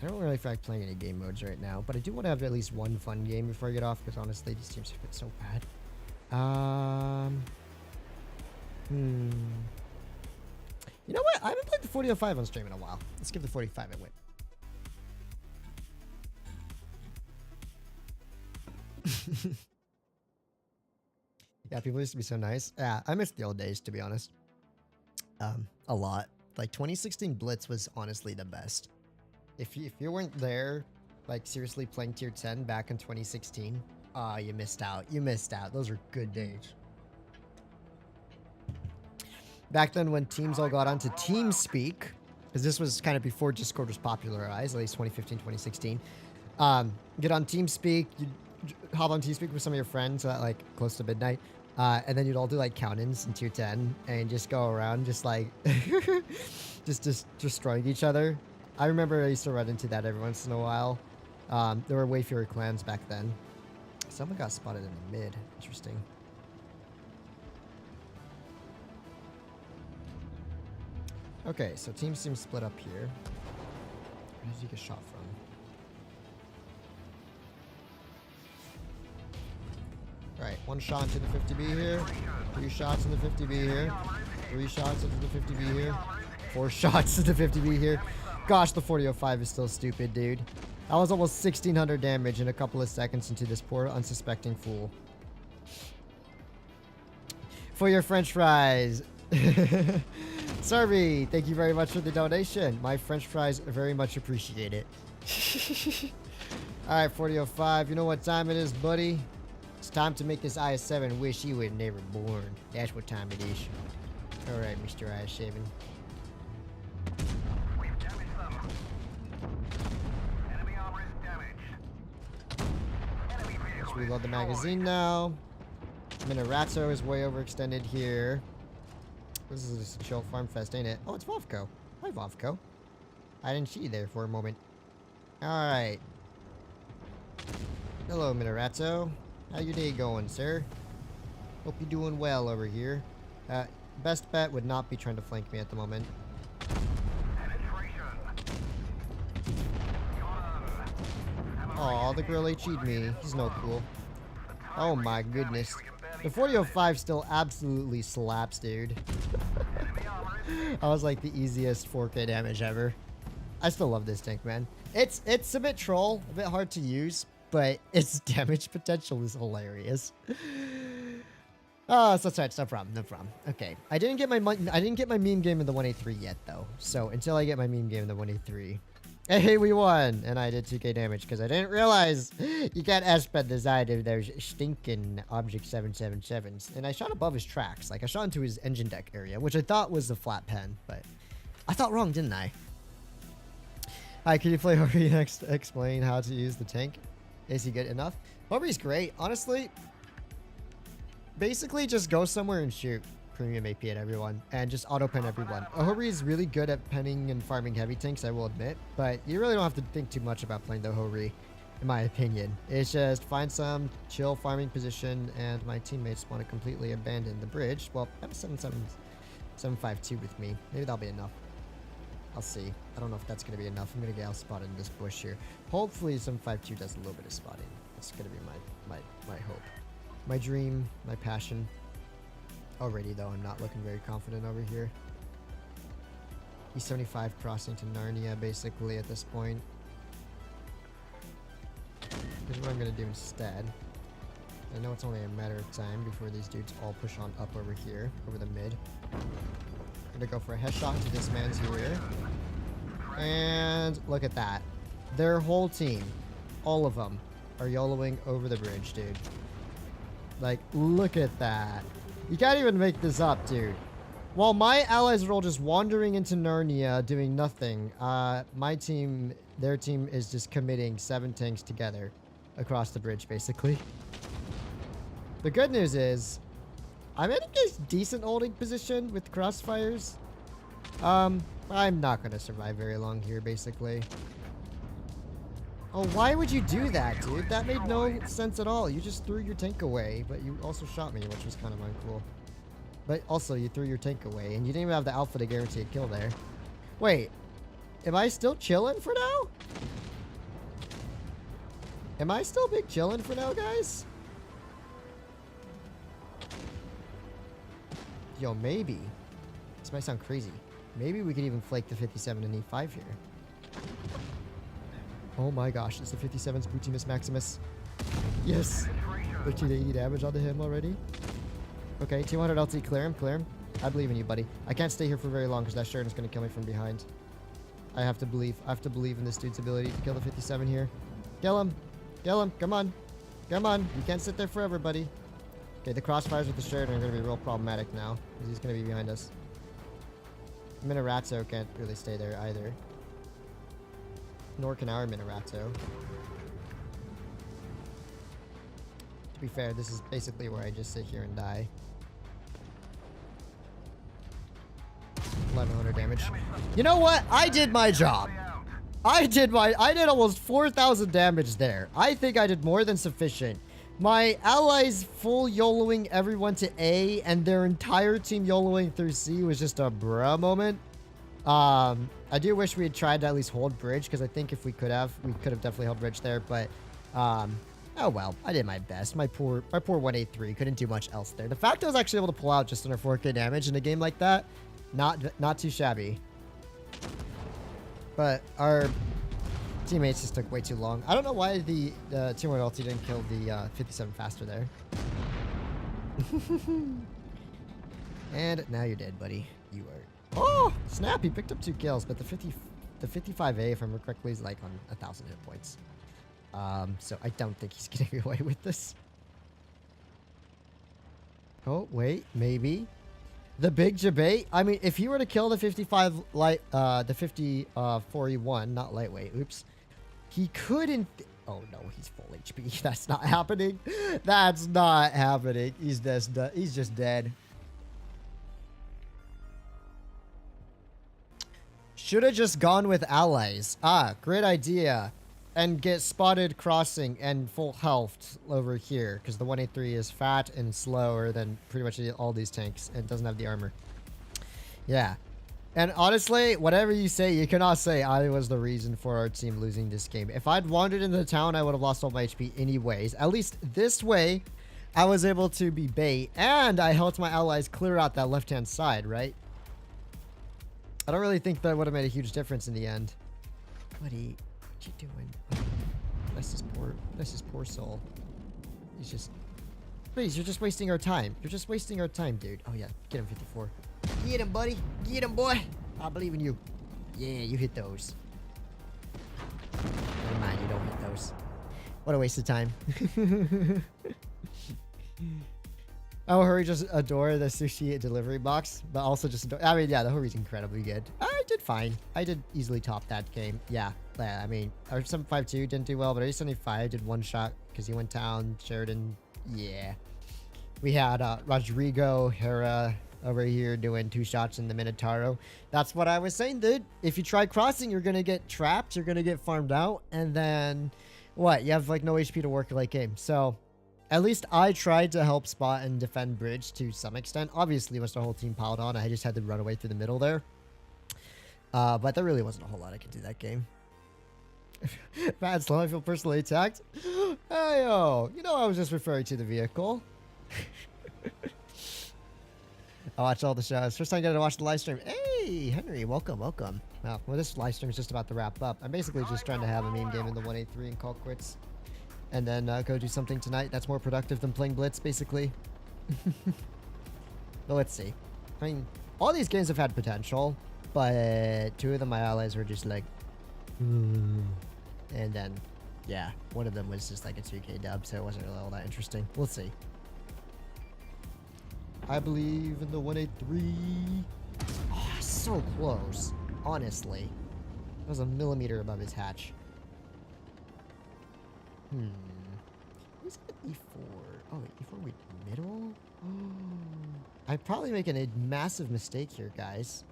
don't really feel like playing any game modes right now, but I do want to have at least one fun game before I get off, because honestly, these teams have been so bad. You know what? I haven't played the 4005 on stream in a while. Let's give the 45 a whip. Yeah, people used to be so nice. Yeah, I miss the old days, to be honest. A lot. Like 2016 Blitz was honestly the best. If you weren't there, like seriously playing tier 10 back in 2016, you missed out. You missed out. Those are good days. Back then when teams all got onto TeamSpeak, because this was kind of before Discord was popularized, at least 2015, 2016. Get on TeamSpeak, you hop on TeamSpeak with some of your friends at like close to midnight, and then you'd all do like count-ins in tier 10 and just go around just like just destroying each other. I remember I used to run into that every once in a while. There were way fewer clans back then. Someone got spotted in the mid. Interesting. Okay, so teams seem split up here. Where did he get shot from? Alright, one shot into the 50B here. 2 shots in the 50B here. 3 shots into the 50B here. 4 shots into the 50B here. Gosh, the 4005 is still stupid, dude. That was almost 1600 damage in a couple of seconds into this poor unsuspecting fool. For your french fries. Sarby, thank you very much for the donation. My french fries very much appreciate it. Alright, 4005. You know what time it is, buddy? It's time to make this IS-7 wish he was never born. That's what time it is. Alright, Mr. IS-7. We've damaged them. Enemy armor is damaged. to reload the magazine now. Minoratzo is way overextended here. This is just a chill farm fest, ain't it? Oh, it's Vovko. Hi, Vovko. I didn't see you there for a moment. Alright. Hello, Minoratzo. How your day going, sir? Hope you're doing well over here. Best bet would not be trying to flank me at the moment. Aw, the girl HE'd me. He's no cool. Oh my goodness. The 4005 still absolutely slaps, dude. I was like the easiest 4K damage ever. I still love this tank, man. It's a bit troll, a bit hard to use, but its damage potential is hilarious. Oh, so that's right. It's no problem. No problem. Okay, I didn't get my meme game in the 183 yet though. So until I get my meme game in the 183, hey, we won, and I did 2K damage because I didn't realize you can't S-bed the side of those stinking Object 777s. And I shot above his tracks, like I shot into his engine deck area, which I thought was the flat pen, but I thought wrong, didn't I? Hi, can you play Hurry next? Explain how to use the tank. Is he good enough? Hurry's great, honestly. Basically, just go somewhere and shoot premium AP at everyone and just auto pen everyone. Ohori is really good at penning and farming heavy tanks, I will admit, but you really don't have to think too much about playing the Ohori, in my opinion. It's just find some chill farming position, and my teammates want to completely abandon the bridge. Well, I have a 752 with me. Maybe that'll be enough. I'll see. I don't know if that's going to be enough. I'm going to get out spotted in this bush here. Hopefully 752 does a little bit of spotting. That's going to be my hope. My dream, my passion. Already, though, I'm not looking very confident over here. E75 crossing to Narnia, basically, at this point. Here's what I'm going to do instead. I know it's only a matter of time before these dudes all push on up over here, over the mid. I'm going to go for a headshot to this man's here. And look at that. Their whole team, all of them, are YOLOing over the bridge, dude. Like, look at that. You can't even make this up, dude. While my allies are all just wandering into Narnia doing nothing, my team, their team is just committing 7 tanks together across the bridge, basically. The good news is, I'm in a decent holding position with crossfires. I'm not going to survive very long here, basically. Oh, why would you do that, dude? That made no sense at all. You just threw your tank away, but you also shot me, which was kind of uncool. But also, you threw your tank away, and you didn't even have the alpha to guarantee a kill there. Wait, am I still chilling for now? Am I still big chilling for now, guys? Yo, maybe. This might sound crazy. Maybe we could even flake the 57 and E5 here. Oh my gosh, it's the 57's Boutimus Maximus. Yes! 1380 damage onto him already. Okay, 200 LT, clear him, clear him. I believe in you, buddy. I can't stay here for very long because that Sheridan's going to kill me from behind. I have to believe in this dude's ability to kill the 57 here. Kill him! Kill him! Come on! Come on! You can't sit there forever, buddy. Okay, the crossfires with the Sheridan are going to be real problematic now because he's going to be behind us. Minoratzo can't really stay there either. Nor can our Minoratzo. To be fair, this is basically where I just sit here and die. 1100 damage. You know what? I did my job. I did almost 4,000 damage there. I think I did more than sufficient. My allies full YOLOing everyone to A and their entire team YOLOing through C was just a bruh moment. I do wish we had tried to at least hold bridge, because I think if we could have definitely held bridge there, but, oh well, I did my best. My poor 183 couldn't do much else there. The fact I was actually able to pull out just under 4K damage in a game like that, not too shabby. But our teammates just took way too long. I don't know why the Team 1 LT didn't kill the 57 faster there. And now you're dead, buddy. You are. Oh, snap! He picked up 2 kills, but the 55A, if I remember correctly, is like on 1,000 hit points. So I don't think he's getting away with this. Oh wait, maybe the big debate. I mean, if he were to kill the 55 light, the 54E1, not lightweight. Oops. He could, Oh no, he's full HP. That's not happening. That's not happening. He's just dead. Should have just gone with allies. Ah, great idea. And get spotted crossing and full health over here. Because the 183 is fat and slower than pretty much all these tanks. And doesn't have the armor. Yeah. And honestly, whatever you say, you cannot say I was the reason for our team losing this game. If I'd wandered into the town, I would have lost all my HP anyways. At least this way, I was able to be bait. And I helped my allies clear out that left-hand side, right? I don't really think that would have made a huge difference in the end. Buddy, what you doing? Bless his poor soul. He's just... Please, you're just wasting our time. You're just wasting our time, dude. Oh yeah, get him 54. Get him, buddy. Get him, boy. I believe in you. Yeah, you hit those. Never mind, you don't hit those. What a waste of time. Oh, Hurry just adore the sushi delivery box, but also just adore... I mean, yeah, the Hurry's incredibly good. I did fine. I did easily top that game. Yeah, I mean, our 752 didn't do well, but our 75 did one shot because he went down. Sheridan, yeah. We had Rodrigo Hera over here doing 2 shots in the Minotauro. That's what I was saying, dude. If you try crossing, you're going to get trapped. You're going to get farmed out. And then, what? You have, like, no HP to work a late game. So... At least I tried to help spot and defend bridge to some extent. Obviously, once the whole team piled on, I just had to run away through the middle there. But there really wasn't a whole lot I could do that game. Bad slow, I feel personally attacked. Hey-yo, you know I was just referring to the vehicle. I watch all the shows. First time getting to watch the live stream. Hey, Henry, welcome. Well, this live stream is just about to wrap up. I'm basically just trying to have a meme game in the 183 and call quits. And then go do something tonight that's more productive than playing Blitz, basically. But let's see. I mean, all these games have had potential, but 2 of them, my allies were just like... And then, yeah, one of them was just like a 2k dub, so it wasn't really all that interesting. We'll see. I believe in the 183. Oh, so close. Honestly. It was a millimeter above his hatch. Who's got E4? Oh, E4 with middle? I'm probably making a massive mistake here, guys.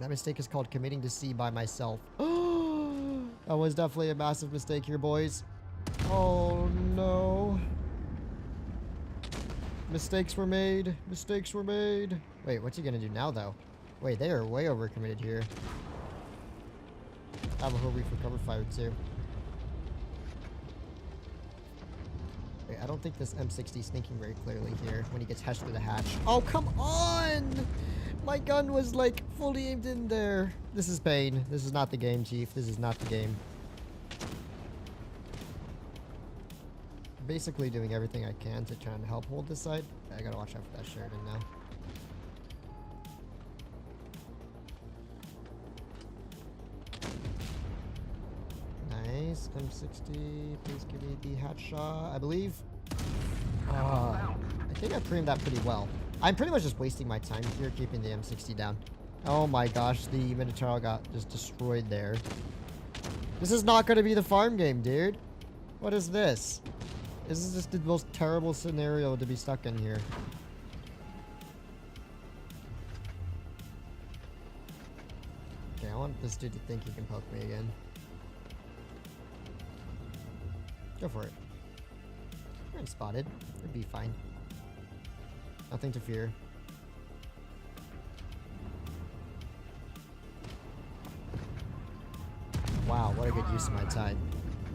That mistake is called committing to C by myself. That was definitely a massive mistake here, boys. Oh, no. Mistakes were made. Mistakes were made. Wait, what's he gonna do now, though? Wait, they are way overcommitted here. I have a whole reef for cover fire, too. Wait, I don't think this M60 is thinking very clearly here when he gets hashed through the hatch. Oh, come on! My gun was, like, fully aimed in there. This is pain. This is not the game, Chief. This is not the game. Basically doing everything I can to try and help hold this side. I gotta watch out for that Sheridan now. Nice. M60. Please give me the hatch shot, I believe. I think I premed that pretty well. I'm pretty much just wasting my time here keeping the M60 down. Oh my gosh, the Minotauro got just destroyed there. This is not going to be the farm game, dude. What is this? This is just the most terrible scenario to be stuck in here. Okay, I want this dude to think he can poke me again. Go for it. We're unspotted. We'd be fine. Nothing to fear. Wow, what a good use of my time.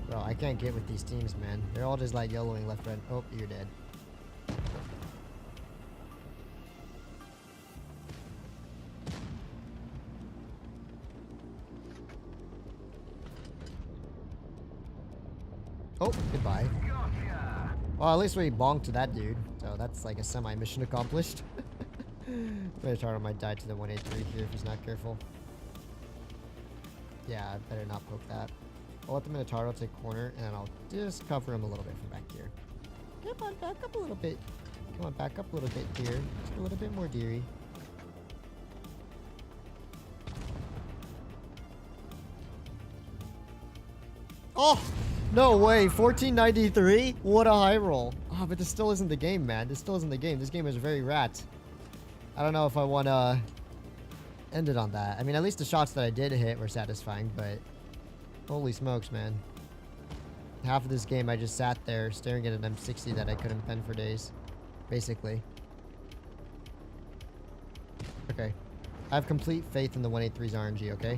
Bro, I can't get with these teams, man. They're all just like YOLOing left, right. Oh, you're dead. Oh, goodbye. Well, at least we bonked to that dude. So that's like a semi-mission accomplished. Minotauro might die to the 183 here if he's not careful. Yeah, I better not poke that. I'll let the Minotauro take corner, and then I'll just cover him a little bit from back here. Come on, back up a little bit. Come on, back up a little bit here. Just a little bit more, dearie. Oh, no way. 1493? What a high roll. Oh, but this still isn't the game, man. This still isn't the game. This game is very rat. I don't know if I want to end it on that. I mean, at least the shots that I did hit were satisfying, but holy smokes, man. Half of this game, I just sat there staring at an M60 that I couldn't pen for days. Basically. Okay. I have complete faith in the 183's RNG, okay?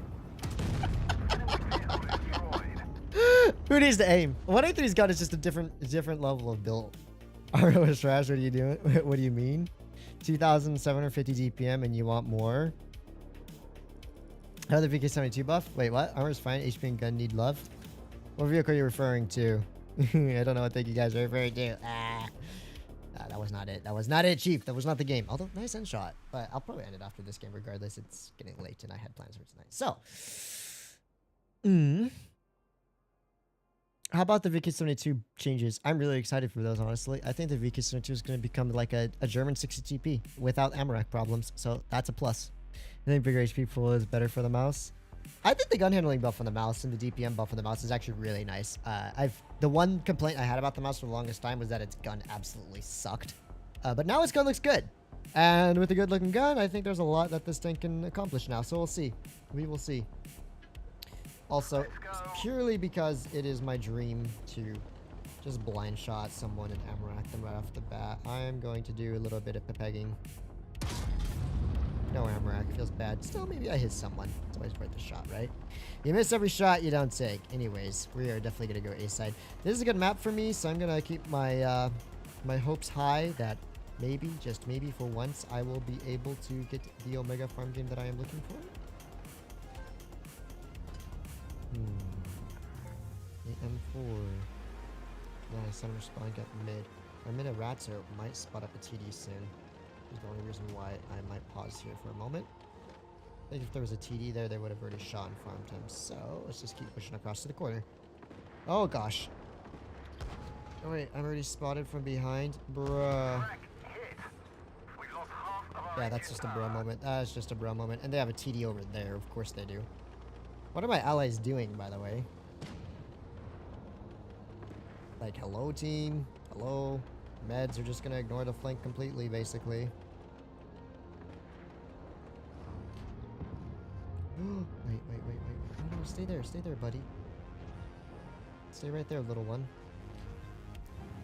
Who needs to aim? 183's gun is just a different level of build. RO is trash. What are you doing? What do you mean? 2,750 DPM and you want more? Another VK72 buff? Wait, what? Armor's fine. HP and gun need love. What vehicle are you referring to? I don't know what thing you guys are referring to. That was not it. That was not it, Chief. That was not the game. Although, nice end shot. But I'll probably end it after this game regardless. It's getting late and I had plans for tonight. So. How about the VK72 changes? I'm really excited for those, honestly. I think the VK72 is going to become like a German 60 TP without Amarak problems. So that's a plus. I think bigger HP pool is better for the mouse. I think the gun handling buff on the mouse and the DPM buff on the mouse is actually really nice. The one complaint I had about the mouse for the longest time was that its gun absolutely sucked. But now its gun looks good. And with a good looking gun, I think there's a lot that this thing can accomplish now. So we'll see. We will see. Also, purely because it is my dream to just blind shot someone and Amarak them right off the bat, I am going to do a little bit of pegging. No Amarak, feels bad. Still, maybe I hit someone. It's always worth a shot, right? You miss every shot you don't take. Anyways, we are definitely going to go A-side. This is a good map for me, so I'm going to keep my my hopes high that maybe, just maybe for once, I will be able to get the Omega farm game that I am looking for. AM4. Nice, center spawn got mid. I'm in a rat, so might spot up a TD soon. Is the only reason why I might pause here for a moment. I think if there was a TD there, they would have already shot and farmed him. So let's just keep pushing across to the corner. Oh gosh. Oh wait, I'm already spotted from behind. Bruh. Yeah, that's just a bruh moment. That's just a bruh moment. And they have a TD over there. Of course they do. What are my allies doing, by the way? Like, hello, team. Hello. Meds are just gonna ignore the flank completely, basically. Wait. No, stay there, buddy. Stay right there, little one.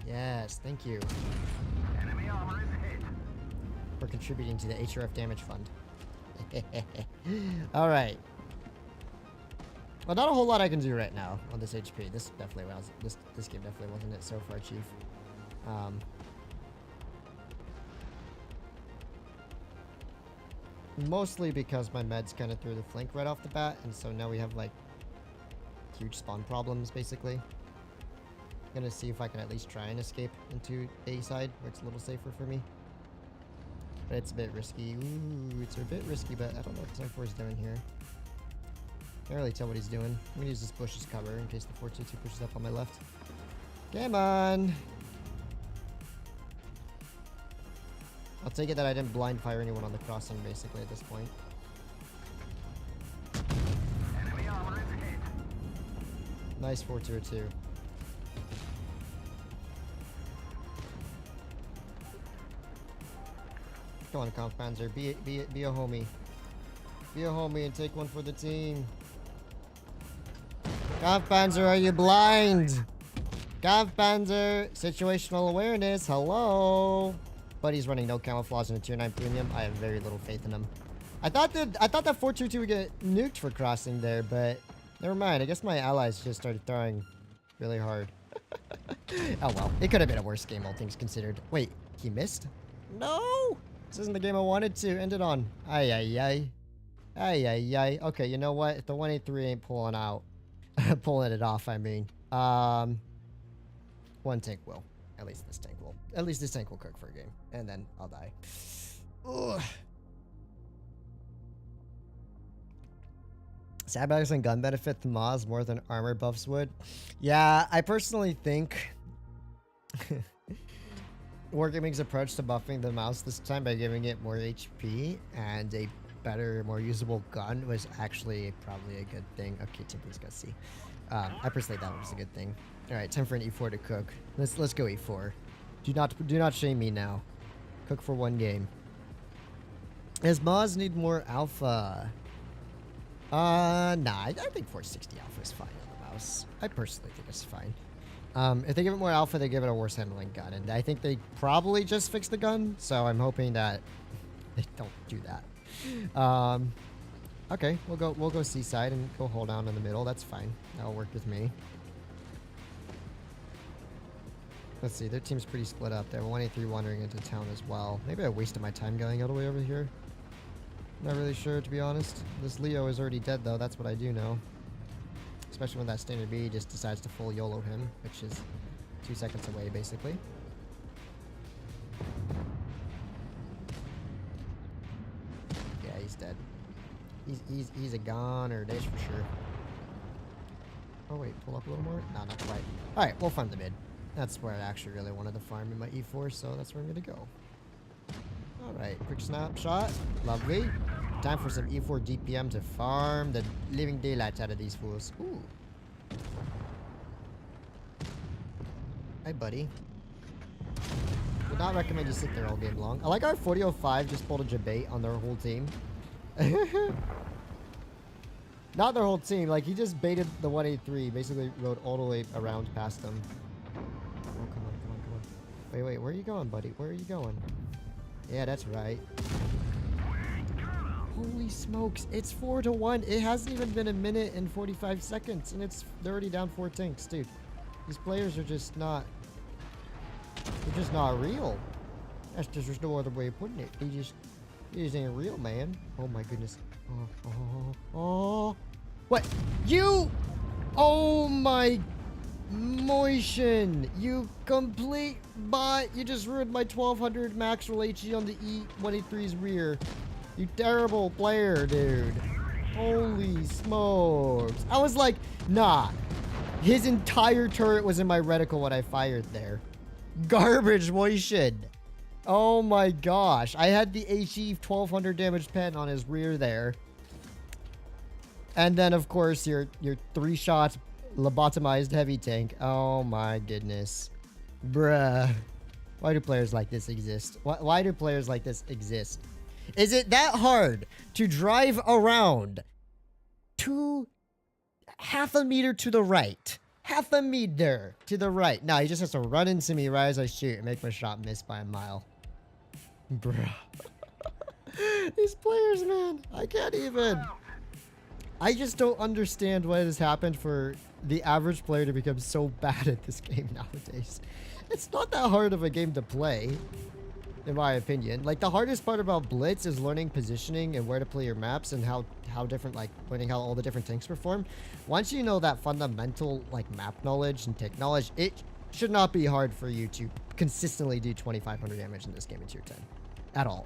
Yes, thank you. Enemy armor is hit. For contributing to the HRF damage fund. Alright. Well, not a whole lot I can do right now on this HP. This definitely was this game definitely wasn't it so far, Chief. Mostly because my meds kind of threw the flank right off the bat, and so now we have like huge spawn problems basically. I'm gonna see if I can at least try and escape into A side where it's a little safer for me. But it's a bit risky. Ooh, it's a bit risky, but I don't know what Zone4 is doing here. Can't really tell what he's doing. I'm gonna use this bush as cover in case the 422 pushes up on my left. Come on! I'll take it that I didn't blind fire anyone on the crossing basically at this point. Enemy armor is hit. Nice 422. Come on, Kampfpanzer, be a homie. Be a homie and take one for the team. Kampfpanzer, are you blind? Kampfpanzer, situational awareness, hello. But he's running no camouflage in a tier 9 premium. I have very little faith in him. I thought that 422 would get nuked for crossing there, but never mind. I guess my allies just started throwing really hard. Oh well, it could have been a worse game, all things considered. Wait, he missed? No! This isn't the game I wanted to end it on. Ay, ay, ay. Ay, ay, ay. Okay, you know what? If the 183 ain't pulling out, pulling it off, I mean. One tank will. At least this tank will. At least this tank will cook for a game. And then I'll die. Ugh. Sandbags and gun benefit the Moz more than armor buffs would. Yeah, I personally think Wargaming's approach to buffing the mouse this time by giving it more HP and a better, more usable gun was actually probably a good thing. Okay, Tim, please go see. I personally thought it was a good thing. All right, time for an E4 to cook. Let's go E4. Do not shame me now. Cook for one game. Does Moz need more alpha? Nah, I think 460 alpha is fine on the mouse. I personally think it's fine. If they give it more alpha, they give it a worse handling gun, and I think they probably just fixed the gun, so I'm hoping that they don't do that. Okay, we'll go seaside and go hold down in the middle. That's fine. That'll work with me. Let's see, their team's pretty split up. They have 183 wandering into town as well. Maybe I wasted my time going all the way over here. Not really sure, to be honest. This Leo is already dead, though. That's what I do know. Especially when that standard B just decides to full YOLO him, which is 2 seconds away, basically. Yeah, he's dead. He's a goner, that's for sure. Oh wait, pull up a little more? No, not quite. Alright, we'll farm the mid. That's where I actually really wanted to farm in my E4, so that's where I'm gonna go. Alright, quick snapshot. Lovely. Time for some E4 DPM to farm the living daylights out of these fools. Ooh. Hi, buddy. Would not recommend you sit there all game long. I like our 4005 just pulled a debate on their whole team. Not their whole team, like he just baited the 183, basically rode all the way around past them. Oh, come on. Wait, where are you going, buddy? Where are you going? Yeah, that's right. Holy smokes, it's 4-1. It hasn't even been a minute and 45 seconds, and they're already down 4 tanks, dude. These players are just not, they're just not real. There's no other way of putting it. They just ain't real, man. Oh my goodness. Oh. What? You? Oh my motion. You complete bot. You just ruined my 1200 max roll HE on the E183's rear. You terrible player, dude. Holy smokes. I was like, nah. His entire turret was in my reticle when I fired there. Garbage motion. Oh my gosh. I had the HE 1200 damage pen on his rear there. And then, of course, your 3-shot lobotomized heavy tank. Oh my goodness. Bruh. Why do players like this exist? Why do players like this exist? Is it that hard to drive around to half a meter to the right? Half a meter to the right. No, he just has to run into me right as I shoot and make my shot miss by a mile. Bruh. These players, man. I can't even. I just don't understand what has happened for the average player to become so bad at this game nowadays. It's not that hard of a game to play, in my opinion. Like, the hardest part about Blitz is learning positioning and where to play your maps and how different, like, learning how all the different tanks perform. Once you know that fundamental, like, map knowledge and tech knowledge, it should not be hard for you to consistently do 2500 damage in this game in tier 10. At all.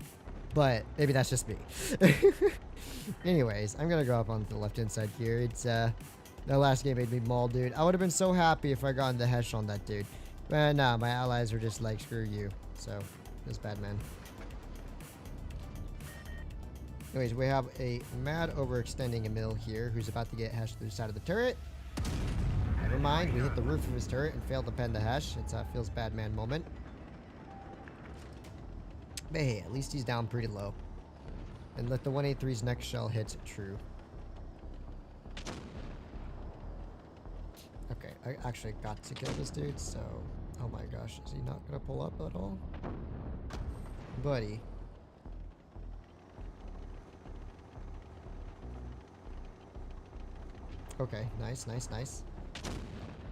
But maybe that's just me. Anyways, I'm gonna go up on the left-hand side here. It's, the last game made me maul, dude. I would have been so happy if I got the hesh on that dude. But nah, my allies were just like, screw you. So, it was bad, man. Anyways, we have a mad overextending Emil here who's about to get hash through the side of the turret. Never mind, we hit the roof of his turret and failed to pen the hash. It's a feels bad man moment. But hey, at least he's down pretty low. And let the 183's next shell hit true. Okay, I actually got to kill this dude, so... Oh my gosh, is he not gonna pull up at all? Buddy. Okay, nice.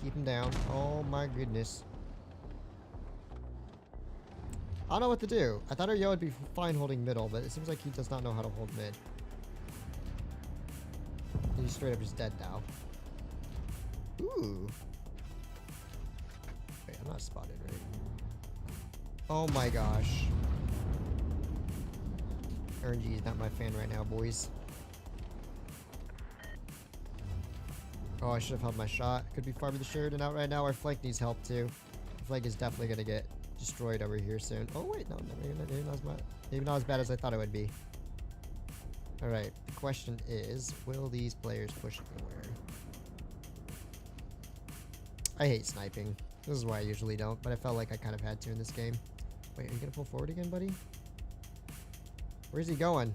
Keep him down. Oh my goodness. I don't know what to do. I thought our Yo would be fine holding middle, but it seems like he does not know how to hold mid. He's straight up just dead now. Ooh. Wait, I'm not spotted, right? Oh my gosh. RNG is not my fan right now, boys. Oh, I should have held my shot. Could be farming the shirt, and out right now our flank needs help too. The flank is definitely gonna get destroyed over here soon. Oh wait, no, maybe not as bad as I thought it would be. Alright, the question is, will these players push anywhere? I hate sniping. This is why I usually don't, but I felt like I kind of had to in this game. Wait, are you gonna pull forward again, buddy? Where's he going?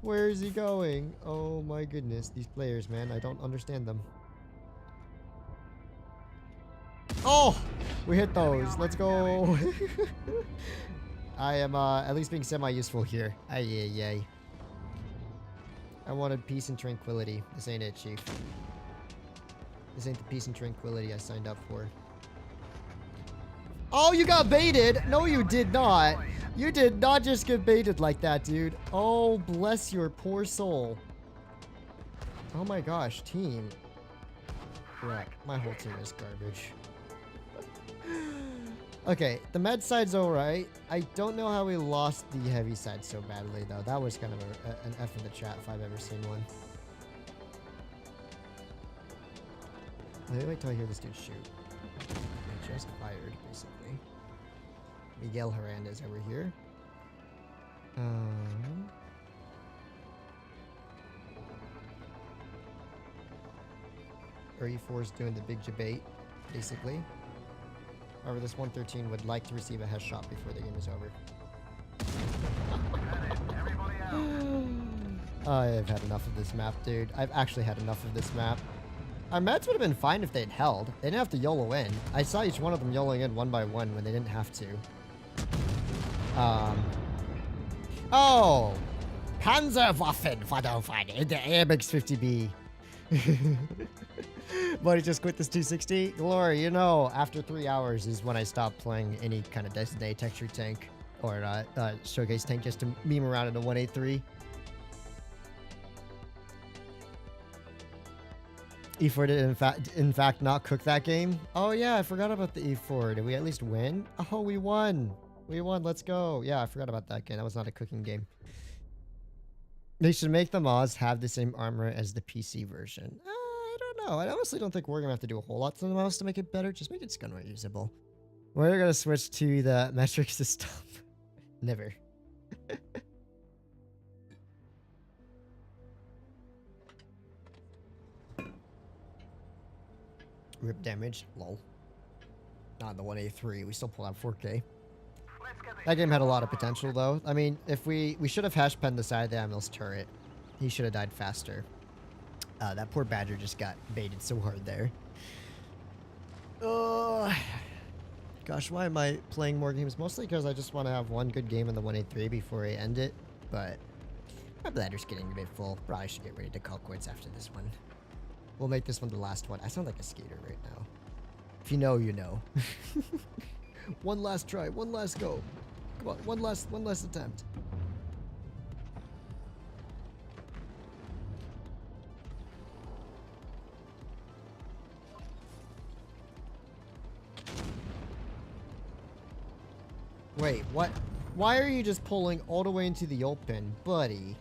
Where is he going? Oh my goodness, these players, man. I don't understand them. Oh! We hit those. Let's go. I am at least being semi-useful here. Ay, ay, ay. I wanted peace and tranquility. This ain't it, Chief. This ain't the peace and tranquility I signed up for. Oh, you got baited! No, you did not. You did not just get baited like that, dude. Oh, bless your poor soul. Oh my gosh, team. Yeah, my whole team is garbage. Okay, the med side's alright. I don't know how we lost the heavy side so badly, though. That was kind of an F in the chat if I've ever seen one. Wait till I hear this dude shoot. I just fired, basically. Miguel Hernandez over here. E4 is doing the big debate, basically. However, this 113 would like to receive a headshot before the game is over. I've had enough of this map, dude. I've actually had enough of this map. Our meds would have been fine if they'd held. They didn't have to YOLO in. I saw each one of them YOLOing in one by one when they didn't have to. Oh! Panzerwaffen, Waffen, the AMX 50B. But he just quit this 260. Glory, you know, after 3 hours is when I stopped playing any kind of Destiny texture tank or showcase tank just to meme around in a 183. E4 did in fact not cook that game. Oh yeah, I forgot about the E4. Did we at least win? Oh, we won. We won. Let's go. Yeah, I forgot about that game. That was not a cooking game. They should make the mods have the same armor as the PC version. I don't know. I honestly don't think we're going to have to do a whole lot to the mods to make it better. Just make it skin reusable. We're going to switch to the metric system. Never. Rip damage. Lol. Not the 1A3. We still pull out 4K. That game had a lot of potential, though. I mean, if we should have hash penned the side of the Amil's turret. He should have died faster. That poor Badger just got baited so hard there. Gosh, why am I playing more games? Mostly because I just want to have one good game in the 1A3 before I end it. But my bladder's getting a bit full. Probably should get ready to call quits after this one. We'll make this one the last one. I sound like a skater right now. If you know, you know. One last try, one last go. Come on, one last attempt. Wait, what? Why are you just pulling all the way into the open, buddy?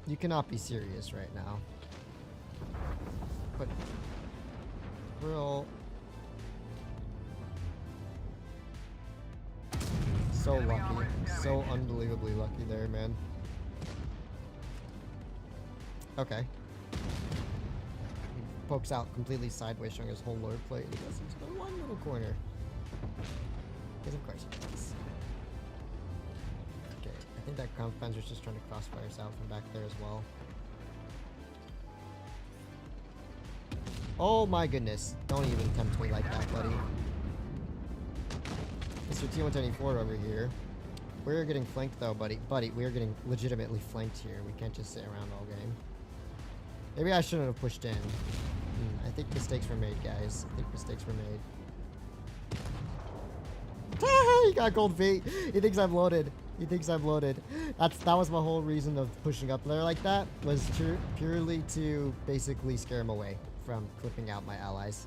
You cannot be serious right now. But, bro. So lucky. So unbelievably lucky there, man. Okay. He pokes out completely sideways, showing his whole lower plate. He goes into the one little corner. Because of course he does. Okay, I think that ground fencer's just trying to crossfires out from back there as well. Oh my goodness. Don't even tempt me like that, buddy. Mr. T-124 over here. We're getting flanked though, buddy. Buddy, we are getting legitimately flanked here. We can't just sit around all game. Maybe I shouldn't have pushed in. I think mistakes were made, guys. I think mistakes were made. He got gold feet. He thinks I'm loaded. He thinks I'm loaded. That was my whole reason of pushing up there like that. Was purely to basically scare him away from clipping out my allies.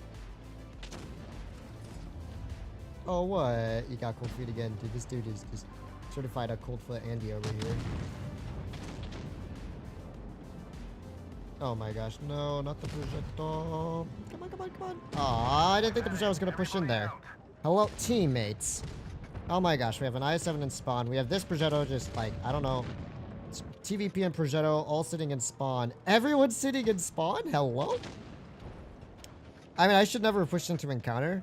Oh, what? You got cold feet again. Dude, this dude is just certified a cold foot Andy over here. Oh my gosh, no, not the projectile. Come on, come on, come on. Aw, I didn't think the projectile was gonna push in there. Hello, teammates. Oh my gosh, we have an I7 in spawn. We have this projectile just like, I don't know. It's TVP and projectile all sitting in spawn. Everyone's sitting in spawn? Hello? I mean, I should never have pushed into encounter.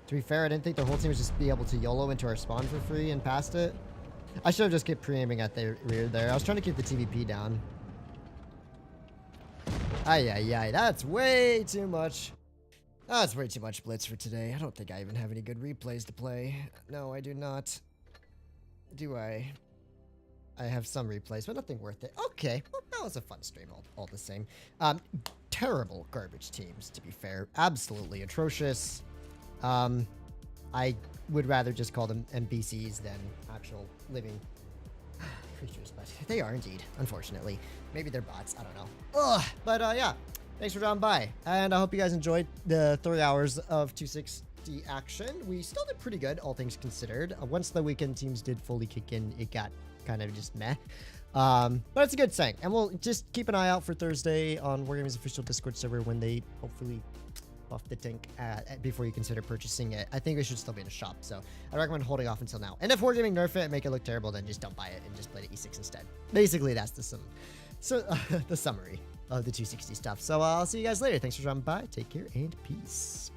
To be fair, I didn't think the whole team would just be able to YOLO into our spawn for free and past it. I should have just kept pre-aiming at the rear there. I was trying to keep the TVP down. Ay, that's way too much. That's way too much Blitz for today. I don't think I even have any good replays to play. No, I do not. Do I? I have some replays, but nothing worth it. Okay, well, that was a fun stream all the same. Terrible garbage teams, to be fair. Absolutely atrocious. I would rather just call them NPCs than actual living creatures, but they are indeed, unfortunately. Maybe they're bots, I don't know. Ugh, but yeah, thanks for dropping by, and I hope you guys enjoyed the 3 hours of 260 action. We still did pretty good, all things considered. Once the weekend teams did fully kick in, it got kind of just meh. But it's a good thing, and we'll just keep an eye out for Thursday on Wargaming's official Discord server when they hopefully buff the tank before you consider purchasing it. I think it should still be in a shop, so I recommend holding off until now. And if Wargaming nerf it and make it look terrible, then just don't buy it and just play the E6 instead. Basically, that's the the summary of the 260 stuff. So I'll see you guys later. Thanks for dropping by. Take care and peace.